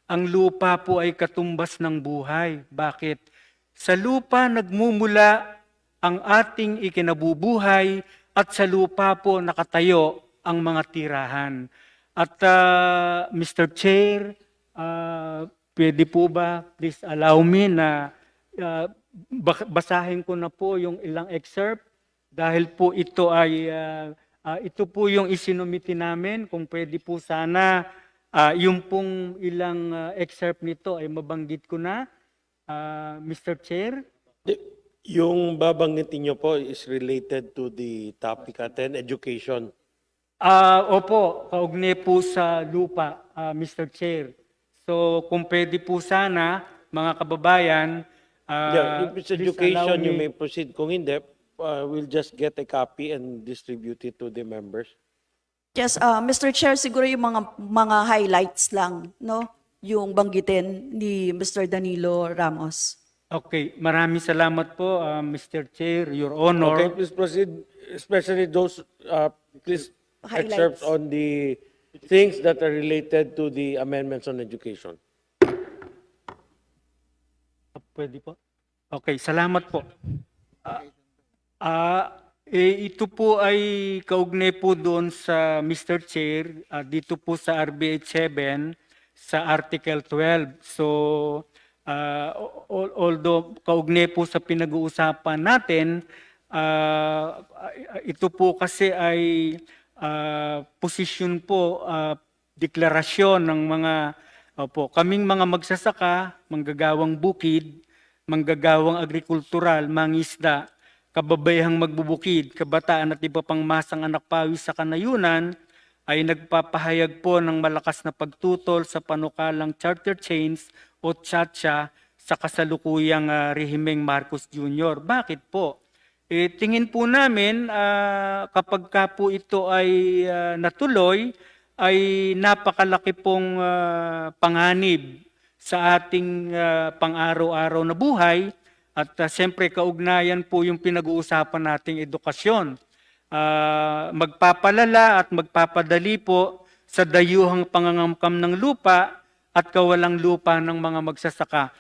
ang lupa po ay katumbas ng buhay. Bakit? Sa lupa nagmumula ang ating ikinabubuhay at sa lupa po nakatayo ang mga tirahan. At Mr. Chair, pwede po ba please allow me na basahin ko na po yung ilang excerpt dahil po ito ay ito po yung isinumiti namin. Kung pwede po sana yung pong ilang excerpt nito ay mabanggit ko na, Mr. Chair. Yung babanggitin nyo po is related to the topic atin, education. Opo, kaugnay po sa lupa, Mr. Chair. So kung pwede po sana, mga kababayan, Yeah, if it's please allow education, you me- may proceed. Kung hindi, we'll just get a copy and distribute it to the members. Yes, Mr. Chair, siguro yung mga highlights lang, no? Yung banggitin ni Mr. Danilo Ramos. Okay, maraming salamat po, Mr. Chair, Your Honor. Okay, please proceed, especially those, please excerpts Highlights. on the things that are related to the amendments on education. Pwede po? Okay, salamat po. Ito po ay kaugnay po doon sa Mr. Chair, dito po sa RBH 7, sa Article 12. So, although kaugnay po sa pinag-uusapan natin, ito po kasi ay posisyon po, deklarasyon ng mga kaming mga magsasaka, manggagawang bukid, manggagawang agrikultural, mangisda, kababayang magbubukid, kabataan at iba pang masang anak pawis sa kanayunan ay nagpapahayag po ng malakas na pagtutol sa panukalang charter change o chacha sa kasalukuyang rehimeng Marcos Jr. Bakit po? Tingin po namin kapag ka po ito ay natuloy, ay napakalaki pong panganib sa ating pang-araw-araw na buhay at siyempre kaugnayan po yung pinag-uusapan nating edukasyon. Magpapalala at magpapadali po sa dayuhang pangangamkam ng lupa at kawalang lupa ng mga magsasaka.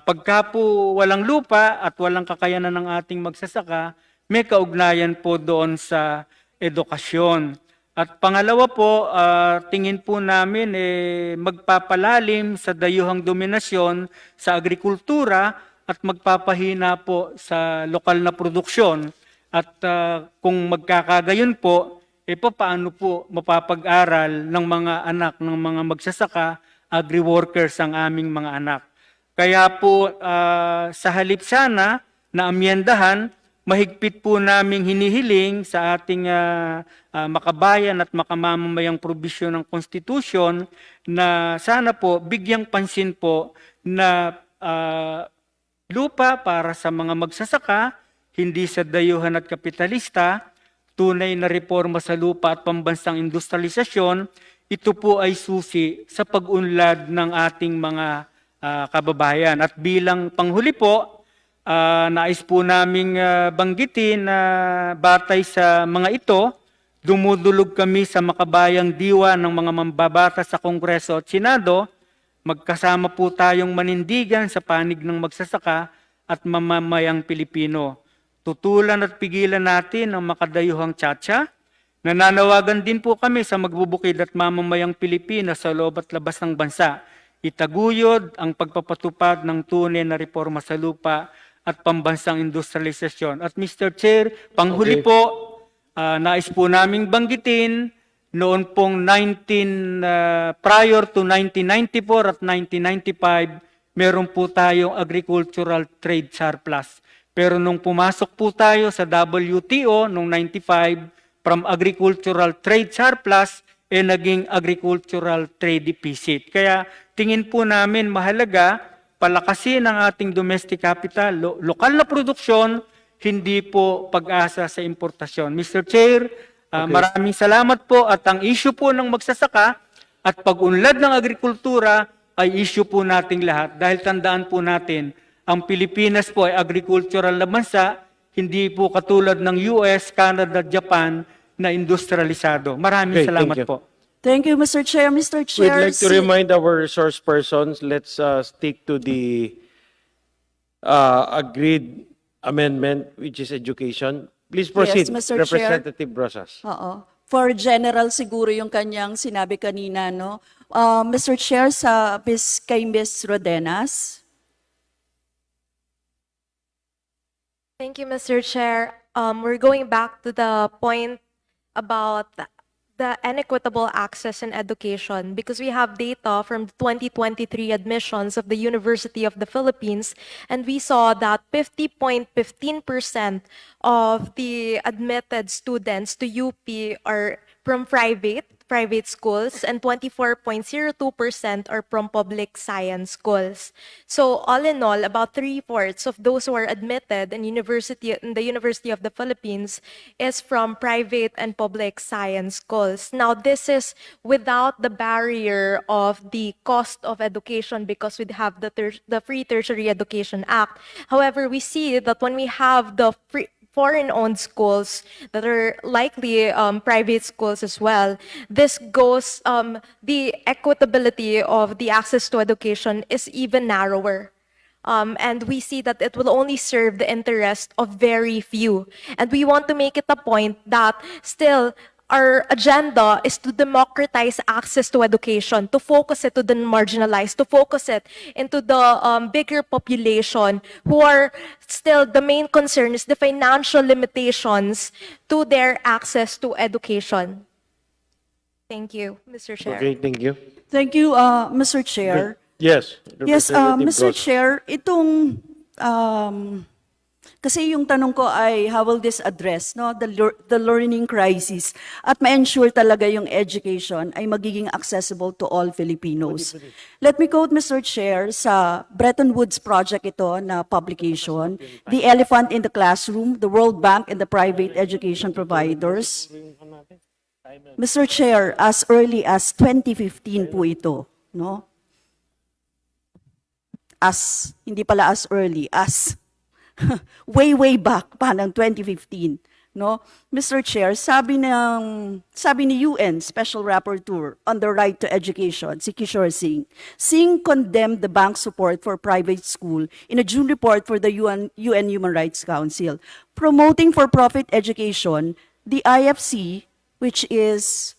Pagka po walang lupa at walang kakayanan ng ating magsasaka, may kaugnayan po doon sa edukasyon. At pangalawa po, tingin po namin magpapalalim sa dayuhang dominasyon sa agrikultura at magpapahina po sa lokal na produksyon. At kung magkakagayon po, paano po mapapag-aral ng mga anak ng mga magsasaka, agri-workers ang aming mga anak. Kaya po sa halip sana na amyendahan, mahigpit po naming hinihiling sa ating makabayan at makamamamayang probisyon ng konstitusyon na sana po bigyang pansin po na lupa para sa mga magsasaka, hindi sa dayuhan at kapitalista, tunay na reforma sa lupa at pambansang industrialisasyon, ito po ay susi sa pag-unlad ng ating mga kababayan. At bilang panghuli po, nais po naming banggitin na batay sa mga ito, dumudulog kami sa makabayang diwa ng mga mambabata sa Kongreso at Senado. Magkasama po tayong manindigan sa panig ng magsasaka at mamamayang Pilipino. Tutulan at pigilan natin ang makadayuhang tsatsya. Nananawagan din po kami sa magbubukid at mamamayang Pilipino sa loob at labas ng bansa. Itaguyod ang pagpapatupad ng tunay na reforma sa lupa at pambansang industrialisasyon. At Mr. Chair, panghuli po, nais po naming banggitin, noon pong prior to 1994 at 1995, meron po tayong agricultural trade surplus. Pero nung pumasok po tayo sa WTO noong 95, from agricultural trade surplus, naging agricultural trade deficit. Kaya tingin po namin mahalaga palakasin ang ating domestic capital, lokal na produksyon, hindi po pag-asa sa importasyon. Mr. Chair, maraming salamat po at ang issue po ng magsasaka at pag-unlad ng agrikultura ay issue po nating lahat dahil tandaan po natin ang Pilipinas po ay agricultural na bansa, hindi po katulad ng US, Canada, Japan na industrialisado. Maraming salamat po. Thank you, Mr. Chair. Mr. We'd Chair, like to remind our resource persons, let's stick to the agreed amendment, which is education. Please proceed, Yes, Mr. Chair. Representative Brosas. Oo. For general siguro yung kanyang sinabi kanina, no? Mr. Chair, kay Ms. Rodenas. Thank you, Mr. Chair. We're going back to the point about the inequitable access in education, because we have data from the 2023 admissions of the University of the Philippines, and we saw that 50.15% of the admitted students to UP are from private schools, and 24.02% are from public science schools. So all in all, about 3/4 of those who are admitted in the University of the Philippines is from private and public science schools. Now, this is without the barrier of the cost of education, because we have the Free Tertiary Education Act. However, we see that when we have the foreign-owned schools that are likely private schools as well, this goes, the equitability of the access to education is even narrower. And we see that it will only serve the interest of very few. And we want to make it a point that still our agenda is to democratize access to education, to focus it to the marginalized, to focus it into the bigger population who are still, the main concern is the financial limitations to their access to education. Thank you, Mr. Chair. Okay, thank you. Thank you, Mr. Chair. Yes. Yes, Representative Mr. Goss. Chair, kasi yung tanong ko ay how will this address the learning crisis at ma-ensure talaga yung education ay magiging accessible to all Filipinos. Let me quote, Mr. Chair, sa Bretton Woods project ito na publication, The Elephant in the Classroom, the World Bank and the Private Education Providers. Mr. Chair, as early as 2015 po ito, no? Hindi pala as early, way back pa ng 2015, no? Mr. Chair, sabi ni UN Special Rapporteur on the Right to Education, si Kishore Singh, Singh condemned the bank's support for private school in a June report for the UN Human Rights Council. Promoting for-profit education, the IFC, which is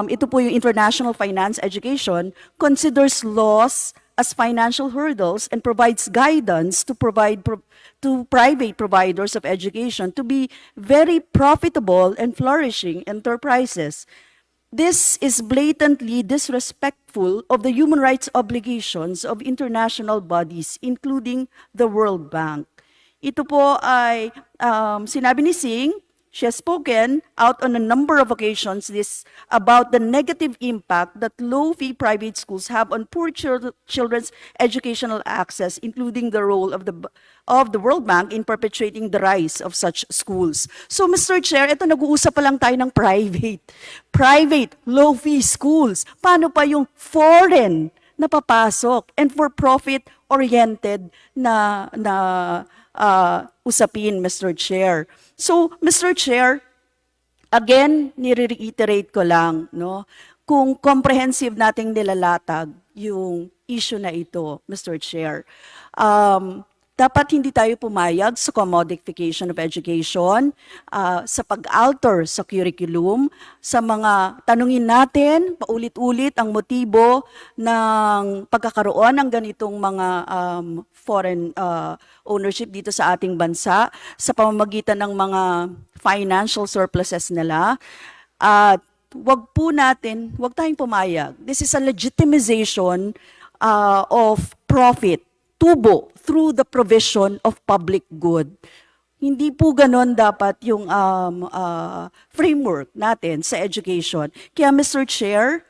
ito po yung International Finance Education, considers laws as financial hurdles and provides guidance to private providers of education to be very profitable and flourishing enterprises. This is blatantly disrespectful of the human rights obligations of international bodies, including the World Bank. Ito po ay sinabi ni Singh. She has spoken out on a number of occasions about the negative impact that low-fee private schools have on poor children's educational access, including the role of the World Bank in perpetuating the rise of such schools. So, Mr. Chair, ito nag-uusap pa lang tayo ng private low-fee schools. Paano pa yung foreign na papasok and for-profit oriented na usapin, Mr. Chair? So, Mr. Chair, again, nire-reiterate ko lang, no, kung comprehensive nating nilalatag yung issue na ito, Mr. Chair, dapat hindi tayo pumayag sa commodification of education, sa pag-alter sa curriculum, sa mga tanungin natin, paulit-ulit ang motibo ng pagkakaroon ng ganitong mga foreign ownership dito sa ating bansa, sa pamamagitan ng mga financial surpluses nila. At wag tayong pumayag. This is a legitimization of profit, tubo, through the provision of public good. Hindi po ganon dapat yung framework natin sa education. Kaya, Mr. Chair,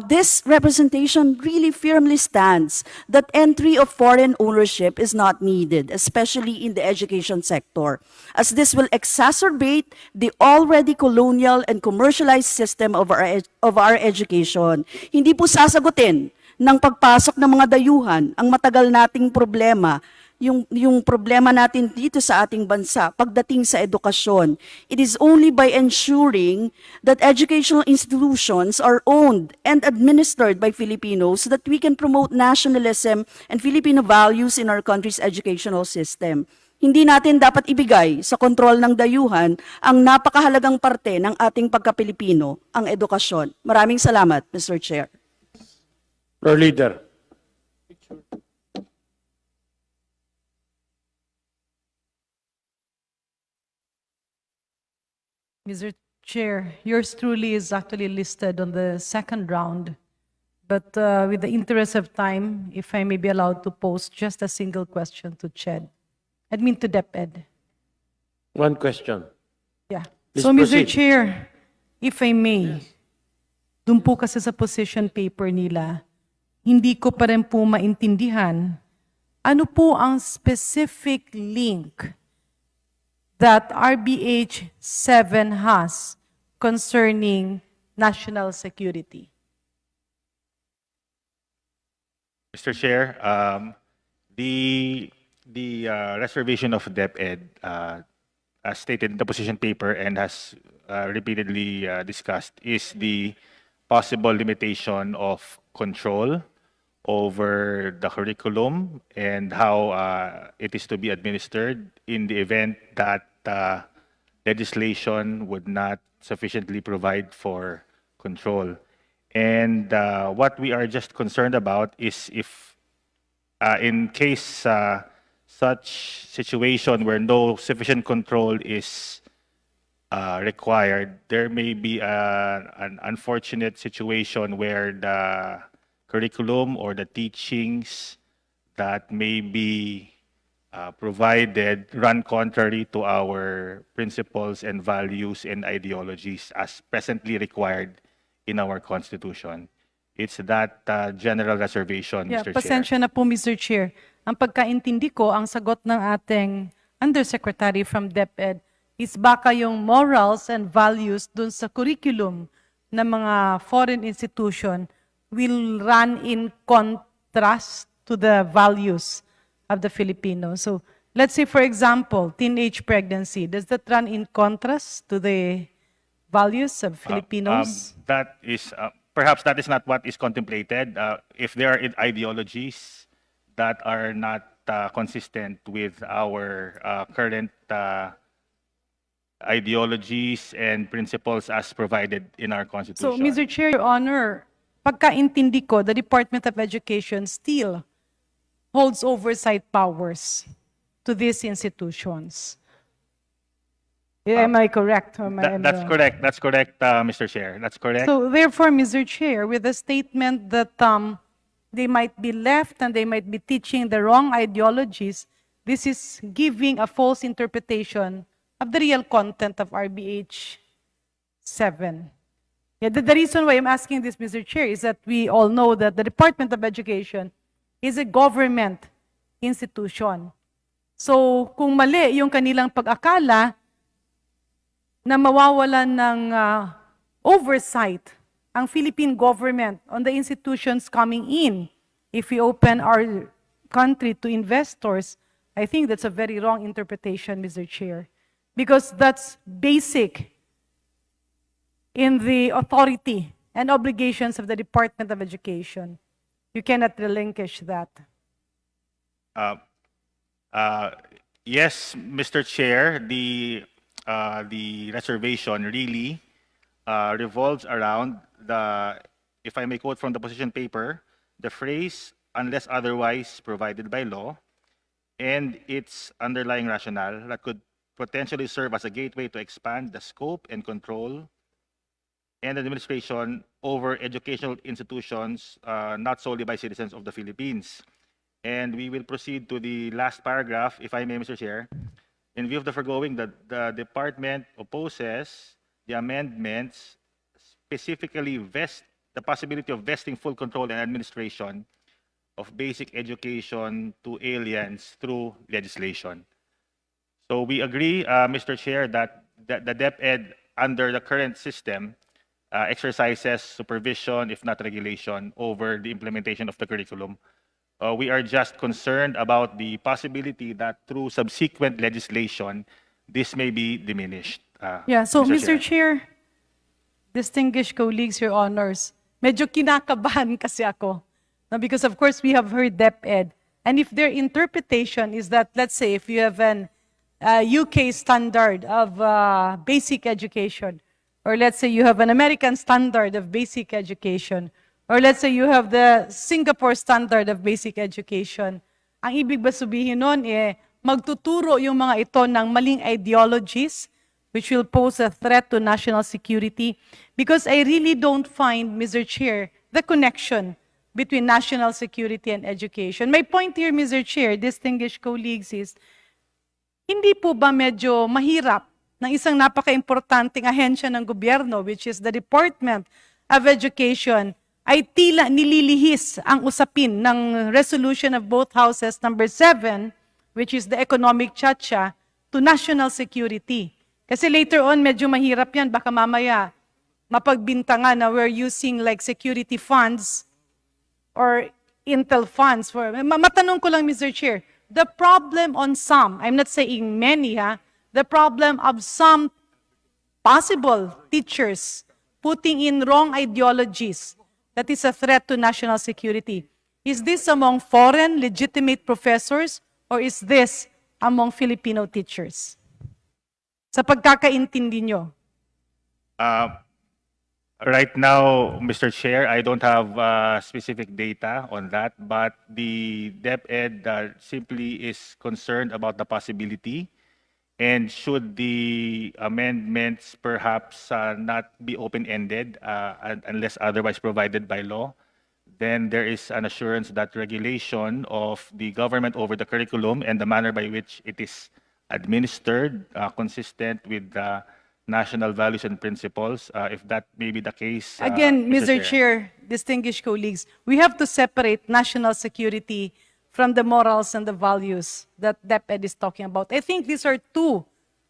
this representation really firmly stands that entry of foreign ownership is not needed, especially in the education sector, as this will exacerbate the already colonial and commercialized system of our education. Hindi po sasagutin ng pagpasok ng mga dayuhan ang matagal nating problema, yung problema natin dito sa ating bansa pagdating sa edukasyon. It is only by ensuring that educational institutions are owned and administered by Filipinos that we can promote nationalism and Filipino values in our country's educational system. Hindi natin dapat ibigay sa kontrol ng dayuhan ang napakahalagang parte ng ating pagka-Pilipino, ang edukasyon. Maraming salamat, Mr. Chair. Floor Leader. Mr. Chair, yours truly is actually listed on the second round. But with the interest of time, if I may be allowed to pose just a single question to CHED. To DepEd. One question. Yeah. Please So, Mr. proceed. Chair, if I may, dun po kasi sa position paper nila, hindi ko pa rin po maintindihan ano po ang specific link that RBH 7 has concerning national security. Mr. Chair, the reservation of DepEd, as stated in the position paper and has repeatedly discussed, is the possible limitation of control over the curriculum and how it is to be administered in the event that legislation would not sufficiently provide for control. And what we are just concerned about is if, in case such situation where no sufficient control is required, there may be an unfortunate situation where the curriculum or the teachings that may be provided run contrary to our principles and values and ideologies as presently required in our Constitution. It's that general reservation, Yeah, Mr. Chair. pasensya na po, Mr. Chair. Ang pagkaintindi ko, ang sagot ng ating Undersecretary from DepEd is baka yung morals and values dun sa curriculum ng mga foreign institution will run in contrast to the values of the Filipinos. So, let's say, for example, teenage pregnancy. Does that run in contrast to the values of Filipinos? That is, perhaps that is not what is contemplated. If there are ideologies that are not consistent with our current ideologies and principles as provided in our Constitution. So, Mr. Chair, Your Honor, pagkaintindi ko, the Department of Education still holds oversight powers to these institutions. Am I correct? That's correct. That's correct, Mr. Chair. That's correct. So therefore, Mr. Chair, with the statement that they might be left and they might be teaching the wrong ideologies, this is giving a false interpretation of the real content of RBH 7. Yeah, the reason why I'm asking this, Mr. Chair, is that we all know that the Department of Education is a government institution. So kung mali yung kanilang pag-akala na mawawalan ng oversight ang Philippine government on the institutions coming in if we open our country to investors, I think that's a very wrong interpretation, Mr. Chair, because that's basic in the authority and obligations of the Department of Education. You cannot relinquish that. Yes, Mr. Chair, the reservation really revolves around the, if I may quote from the position paper, the phrase, unless otherwise provided by law, and its underlying rationale that could potentially serve as a gateway to expand the scope and control and administration over educational institutions, not solely by citizens of the Philippines. And we will proceed to the last paragraph, if I may, Mr. Chair. In view of the foregoing, the department opposes the amendments specifically vest the possibility of vesting full control and administration of basic education to aliens through legislation. So we agree, Mr. Chair, that the DepEd under the current system exercises supervision, if not regulation, over the implementation of the curriculum. We are just concerned about the possibility that through subsequent legislation, this may be diminished. Yeah, so Mr. Chair, distinguished colleagues, Your Honors, medyo kinakabahan kasi ako. No, because of course we have heard DepEd. And if their interpretation is that, let's say, if you have an UK standard of basic education, or let's say you have an American standard of basic education, or let's say you have the Singapore standard of basic education, ang ibig ba sabihin nun magtuturo yung mga ito ng maling ideologies which will pose a threat to national security? Because I really don't find, Mr. Chair, the connection between national security and education. My point here, Mr. Chair, distinguished colleagues, is hindi po ba medyo mahirap ng isang napaka-importanting ahensya ng gobyerno, which is the Department of Education, ay tila nililihis ang usapin ng resolution of both houses number 7, which is the economic chacha, to national security. Kasi later on, medyo mahirap yan. Baka mamaya mapagbintangan na we're using like security funds or intel funds. Matanong ko lang, Mr. Chair, the problem on some, I'm not saying many, the problem of some possible teachers putting in wrong ideologies that is a threat to national security. Is this among foreign legitimate professors or is this among Filipino teachers? Sa pagkakaintindi nyo. Right now, Mr. Chair, I don't have specific data on that, but the DepEd simply is concerned about the possibility, and should the amendments perhaps not be open-ended unless otherwise provided by law, then there is an assurance that regulation of the government over the curriculum and the manner by which it is administered consistent with the national values and principles. If that may be the case, Again, Mr. Chair, distinguished colleagues, we have to separate national security from the morals and the values that DepEd is talking about. I think these are two.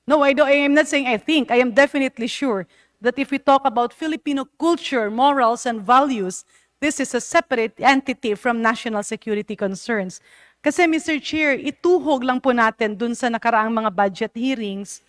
No, I am not saying I think. I am definitely sure that if we talk about Filipino culture, morals, and values, this is a separate entity from national security concerns. Kasi, Mr. Chair, ituhog lang po natin dun sa nakaraang mga budget hearings.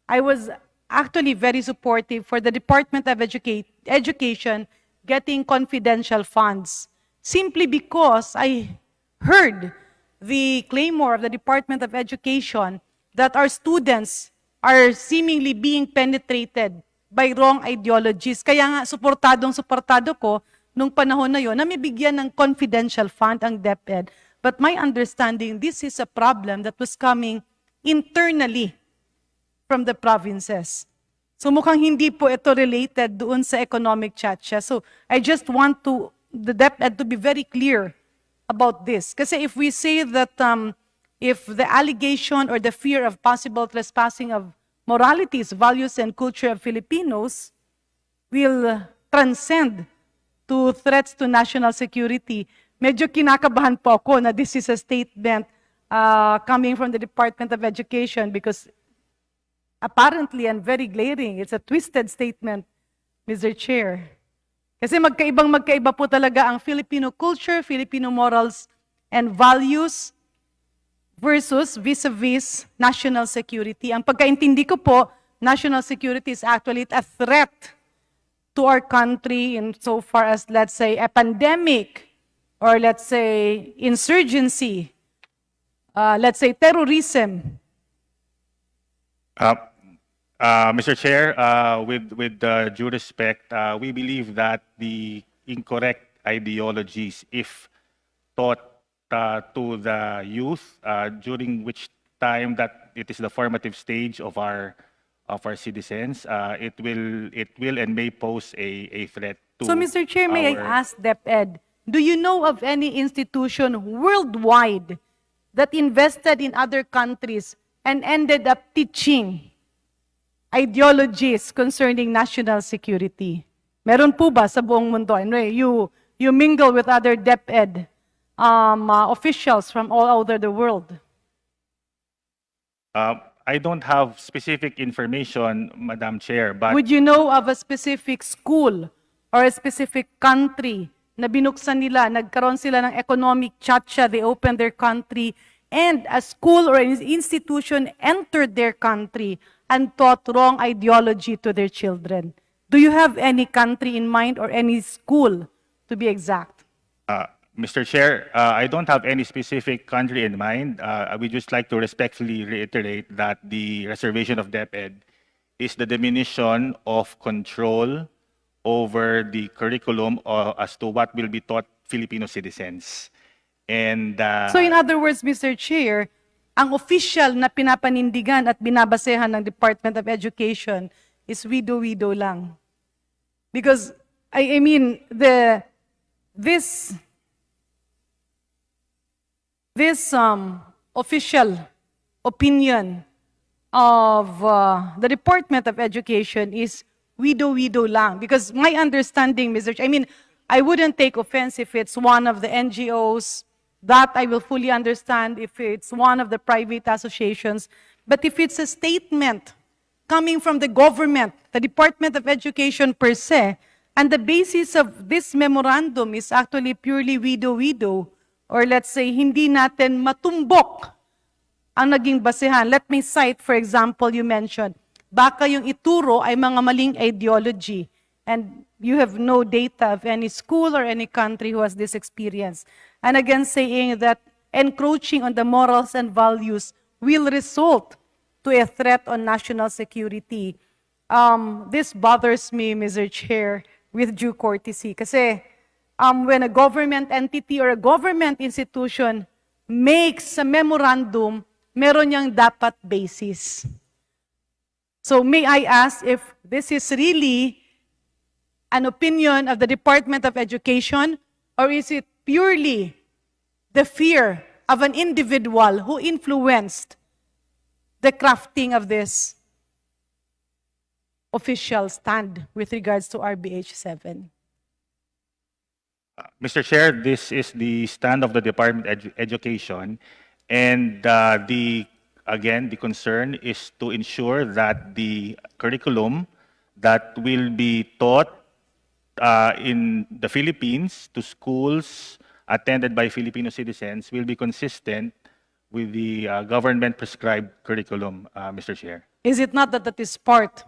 I was actually very supportive for the Department of Education getting confidential funds. Simply because I heard the claimor of the Department of Education that our students are seemingly being penetrated by wrong ideologies. Kaya nga, suportado ko nung panahon na yon na may bigyan ng confidential fund ang DepEd. But my understanding, this is a problem that was coming internally from the provinces. So mukhang hindi po ito related doon sa economic chacha. So I just want the DepEd to be very clear about this. Kasi if we say that if the allegation or the fear of possible trespassing of moralities, values, and culture of Filipinos will transcend to threats to national security, medyo kinakabahan po ako na this is a statement coming from the Department of Education because apparently and very glaring, it's a twisted statement, Mr. Chair. Kasi magkaiba po talaga ang Filipino culture, Filipino morals, and values versus vis-a-vis national security. Ang pagkaintindi ko po, national security is actually a threat to our country in so far as, let's say, a pandemic or let's say insurgency, let's say terrorism. Mr. Chair, with due respect, we believe that the incorrect ideologies, if taught to the youth during which time that it is the formative stage of our citizens, it will and may pose a threat to. So, Mr. Chair, may I ask DepEd, do you know of any institution worldwide that invested in other countries and ended up teaching ideologies concerning national security? Meron po ba sa buong mundo? Anyway, you mingle with other DepEd officials from all over the world. I don't have specific information, Madam Chair, but Would you know of a specific school or a specific country na binuksan nila, nagkaroon sila ng economic chacha, they opened their country, and a school or an institution entered their country and taught wrong ideology to their children? Do you have any country in mind or any school, to be exact? Mr. Chair, I don't have any specific country in mind. We just like to respectfully reiterate that the reservation of DepEd is the diminution of control over the curriculum as to what will be taught Filipino citizens. And So in other words, Mr. Chair, ang official na pinapanindigan at binabasehan ng Department of Education is widow-widow lang. Because, I mean, this official opinion of the Department of Education is widow-widow lang. Because my understanding, Mr. I mean, I wouldn't take offense if it's one of the NGOs. That I will fully understand if it's one of the private associations. But if it's a statement coming from the government, the Department of Education per se, and the basis of this memorandum is actually purely widow-widow, or let's say, hindi natin matumbok ang naging basehan. Let me cite, for example, you mentioned, baka yung ituro ay mga maling ideology. And you have no data of any school or any country who has this experience. And again, saying that encroaching on the morals and values will result to a threat on national security. This bothers me, Mr. Chair, with due courtesy. Kasi when a government entity or a government institution makes a memorandum, meron niyang dapat basis. So may I ask if this is really an opinion of the Department of Education, or is it purely the fear of an individual who influenced the crafting of this official stand with regards to RBH 7? Mr. Chair, this is the stand of the Department of Education, and again, the concern is to ensure that the curriculum that will be taught in the Philippines to schools attended by Filipino citizens will be consistent with the government-prescribed curriculum, Mr. Chair. Is it not that that is part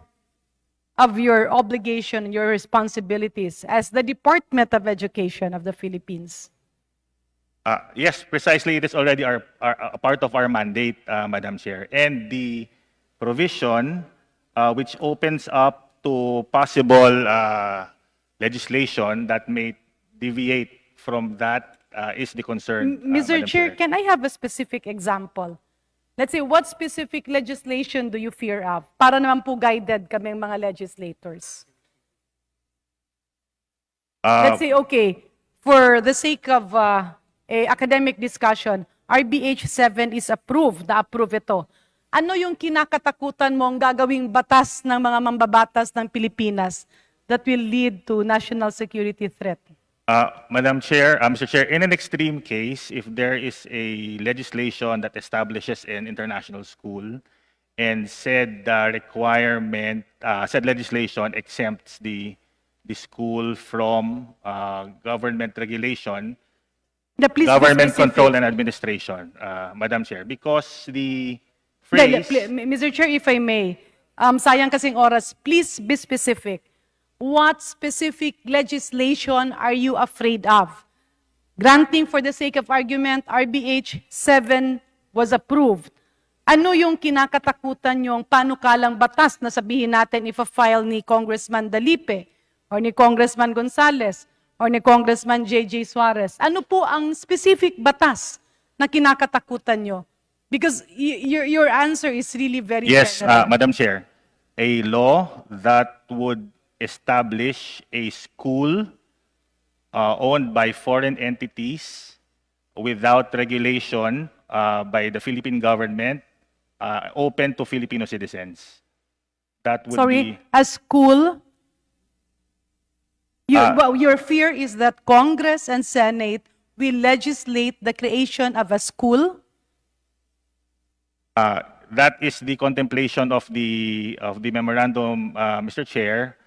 of your obligation, your responsibilities as the Department of Education of the Philippines? Yes, precisely. It is already a part of our mandate, Madam Chair. And the provision which opens up to possible legislation that may deviate from that is the concern. Mr. Madam Chair, can I have a specific example? Let's say, what specific legislation do you fear of? Para naman po guided kaming mga legislators. Let's say, okay, for the sake of academic discussion, RBH 7 is approved, na-approve ito. Ano yung kinakatakutan mo ang gagawing batas ng mga mambabatas ng Pilipinas that will lead to national security threat? Madam Chair, Mr. Chair, in an extreme case, if there is a legislation that establishes an international school and said said legislation exempts the school from government regulation, government control and administration, Madam Chair, because the phrase... Mr. Chair, if I may, sayang kasing oras, please be specific. What specific legislation are you afraid of? Granting for the sake of argument, RBH 7 was approved. Ano yung kinakatakutan yung panukalang batas na sabihin natin ifa-file ni Congressman Dalipe, or ni Congressman Gonzales, or ni Congressman J.J. Suarez? Ano po ang specific batas na kinakatakutan nyo? Because your answer is really very Yes, general. Madam Chair, a law that would establish a school owned by foreign entities without regulation by the Philippine government, open to Filipino citizens. That would be... a school? Your fear is that Congress and Senate will legislate the creation of a school? That is the contemplation of the memorandum, Mr. Chair.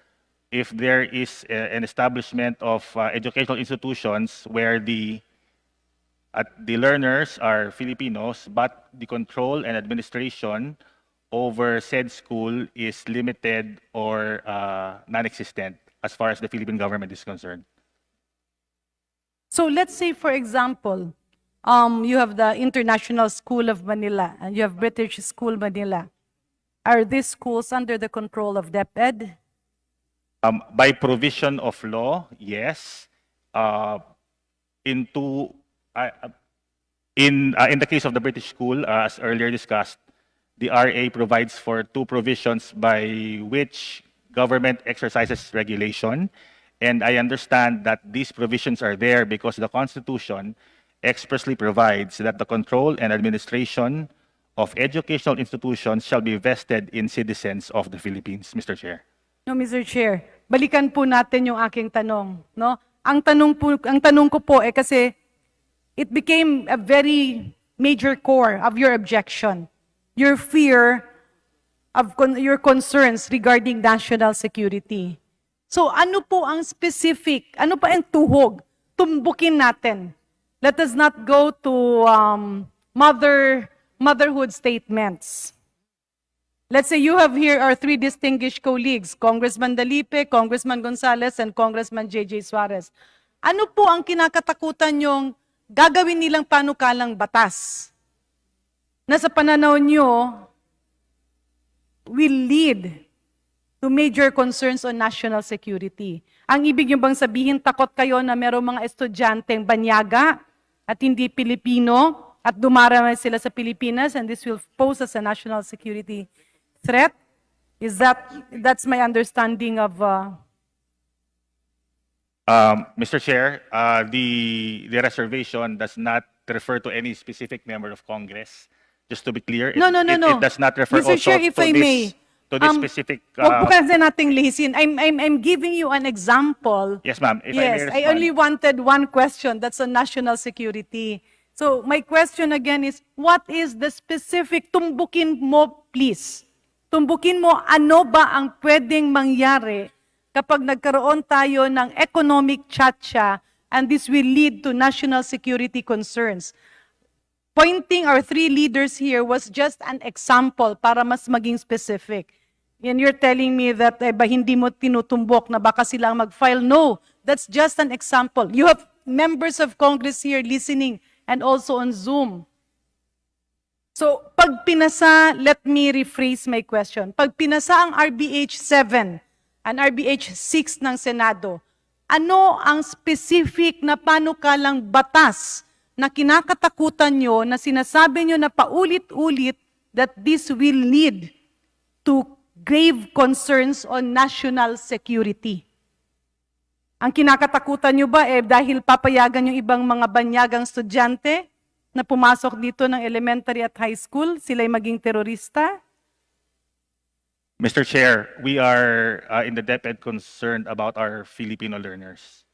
If there is an establishment of educational institutions where the learners are Filipinos, but the control and administration over said school is limited or non-existent as far as the Philippine government is concerned. So let's say, for example, you have the International School of Manila and you have British School Manila. Are these schools under the control of DepEd? By provision of law, yes. In the case of the British school, as earlier discussed, the RA provides for two provisions by which government exercises regulation. And I understand that these provisions are there because the Constitution expressly provides that the control and administration of educational institutions shall be vested in citizens of the Philippines, Mr. Chair. No, Mr. Chair, balikan po natin yung aking tanong, no? Ang tanong ko po kasi it became a very major core of your objection. Your fear of your concerns regarding national security. So ano po ang specific, ano pa ang tuhog? Tumbukin natin. Let us not go to motherhood statements. Let's say you have here our three distinguished colleagues, Congressman Dalipe, Congressman Gonzales, and Congressman J.J. Suarez. Ano po ang kinakatakutan yung gagawin nilang panukalang batas na sa pananaw nyo will lead to major concerns on national security? Ang ibig nyo bang sabihin, takot kayo na merong mga estudyanteng banyaga at hindi Pilipino at dumarami sila sa Pilipinas and this will pose as a national security threat? That's my understanding of Mr. Chair, the reservation does not refer to any specific member of Congress. Just to be clear, No. it does not refer Mr. also Chair, if I may, to this specific. Huwag po kasi nating lihisin. I'm giving you an example. Yes, ma'am. If Yes, I may I only wanted one question. That's on national security. So my question again is, what is the specific, tumbukin mo please. Tumbukin mo ano ba ang pwedeng mangyari kapag nagkaroon tayo ng economic chacha and this will lead to national security concerns. Pointing our three leaders here was just an example para mas maging specific. And you're telling me that hindi mo tinutumbok na baka silang mag-file. No, that's just an example. You have members of Congress here listening and also on Zoom. So, pag pinasa, let me rephrase my question. Pag pinasa ang RBH 7 and RBH 6 ng Senado, ano ang specific na panukalang batas na kinakatakutan nyo, na sinasabi nyo na paulit-ulit that this will lead to grave concerns on national security? Ang kinakatakutan nyo ba dahil papayagan yung ibang mga banyagang estudyante na pumasok dito ng elementary at high school, sila'y maging terorista? Mr. Chair, we are in the depth concerned about our Filipino learners.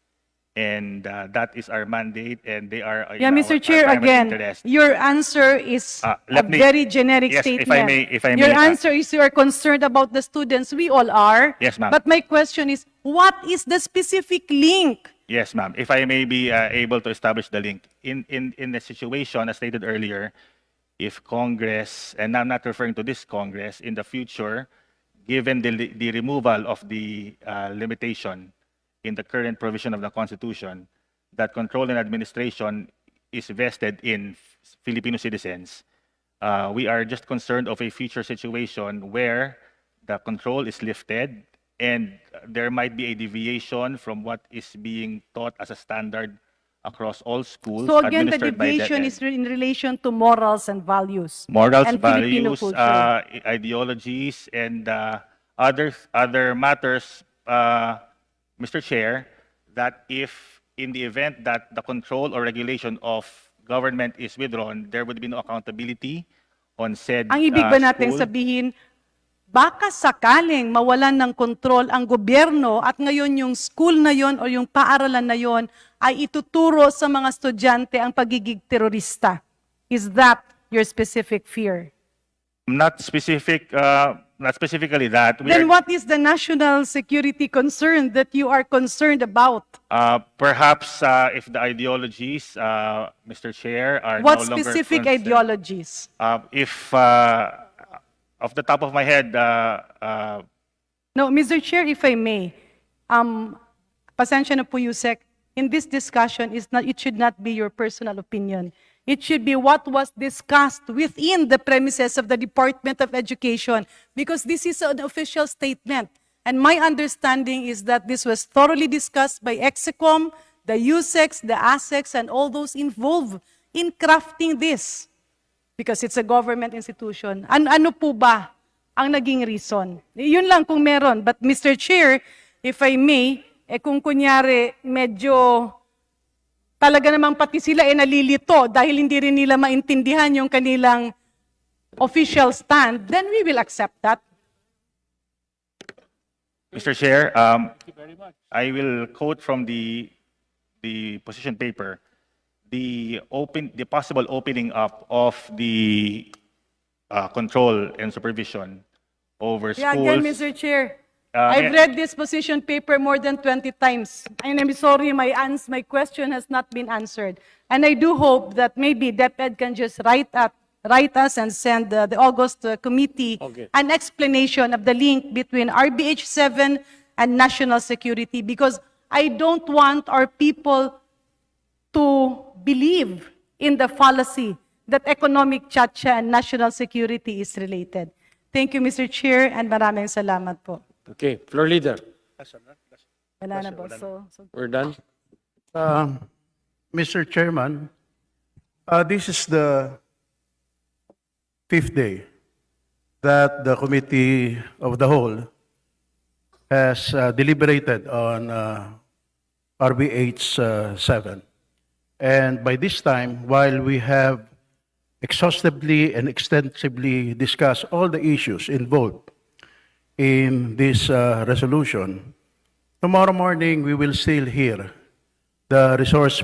And that is our mandate, and they are Yeah, Mr. Chair, again, your answer is a very generic yes, statement. if I may, Your answer is you are concerned about the students. We all are. Yes, ma'am. But my question is, what is the specific link? Yes, ma'am. If I may be able to establish the link. In the situation, as stated earlier, if Congress, and I'm not referring to this Congress, in the future, given the removal of the limitation in the current provision of the Constitution, that control and administration is vested in Filipino citizens, we are just concerned of a future situation where the control is lifted and there might be a deviation from what is being taught as a standard across all schools. So again, the administered by deviation DepEd. is in relation to morals and values. Morals, and Filipino values, culture. ideologies, and other matters, Mr. Chair, that if in the event that the control or regulation of government is withdrawn, there would be no accountability on said Ang ibig ba natin school. sabihin, baka sakaling mawalan ng kontrol ang gobyerno at ngayon yung school na yon o yung paaralan na yon ay ituturo sa mga estudyante ang pagiging terorista? Is that your specific fear? Not specifically that. We Then are, what is the national security concern that you are concerned about? perhaps if the ideologies, Mr. Chair, are What no longer specific concerned. ideologies? If off the top of my head, No, Mr. Chair, if I may, pasensya na po, Yusek, in this discussion, it should not be your personal opinion. It should be what was discussed within the premises of the Department of Education, because this is an official statement. And my understanding is that this was thoroughly discussed by EXECOM, the USEX, the ASEX, and all those involved in crafting this? Because it's a government institution. Ano po ba ang naging reason? Yun lang kung meron. But Mr. Chair, if I may, kung kunyari medyo talaga namang pati sila nalilito dahil hindi rin nila maintindihan yung kanilang official stand, then we will accept that. Mr. Chair, I will quote from the position paper, the possible opening up of the control and supervision over schools. Yeah, again, Mr. Chair, I've read this position paper more than 20 times. And I'm sorry, my question has not been answered. And I do hope that maybe DepEd can just write us and send the August committee an explanation of the link between RBH 7 and national security, because I don't want our people to believe in the fallacy that economic chacha and national security is related. Thank you, Mr. Chair, and maraming salamat po. Okay, floor leader. Wala na po. So, We're done. Mr. Chairman, this is the 5th day that the Committee of the Whole has deliberated on RBH 7. And by this time, while we have exhaustively and extensively discussed all the issues involved in this resolution, tomorrow morning we will still hear the resource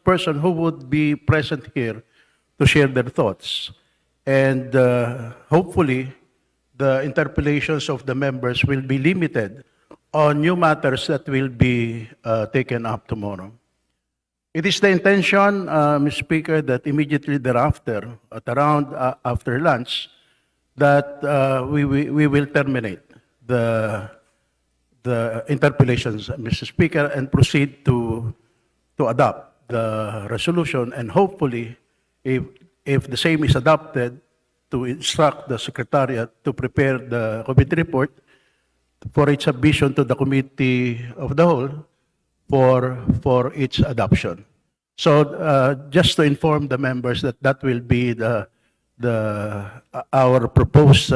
person who would be present here to share their thoughts. And hopefully, the interpellations of the members will be limited on new matters that will be taken up tomorrow. It is the intention, Mr. Speaker, that immediately thereafter, at around after lunch, that we will terminate the interpellations, Mr. Speaker, and proceed to adopt the resolution, and hopefully, if the same is adopted, to instruct the Secretariat to prepare the committee report for its submission to the Committee of the Whole for its adoption. So just to inform the members that that will be our proposed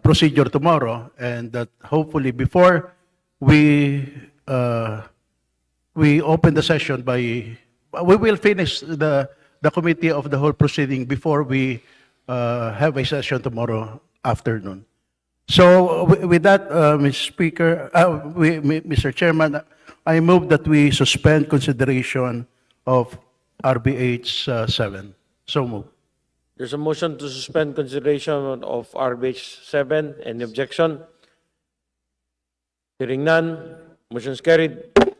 procedure tomorrow, and that hopefully before we open the session we will finish the Committee of the Whole proceeding before we have a session tomorrow afternoon. So with that, Mr. Chairman, I move that we suspend consideration of RBH 7. So move. There's a motion to suspend consideration of RBH 7. Any objection? Hearing none, motion is carried.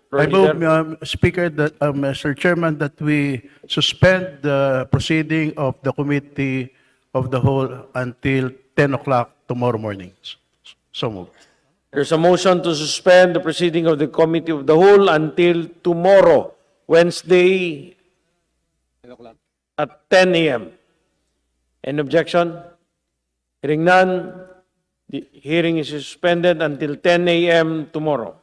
Floor I leader. move, Speaker, that, Mr. Chairman, that we suspend the proceeding of the Committee of the Whole until 10 o'clock tomorrow morning. So move. There's a motion to suspend the proceeding of the Committee of the Whole until tomorrow, Wednesday, at 10 a.m. Any objection? Hearing none, the hearing is suspended until 10 a.m. tomorrow.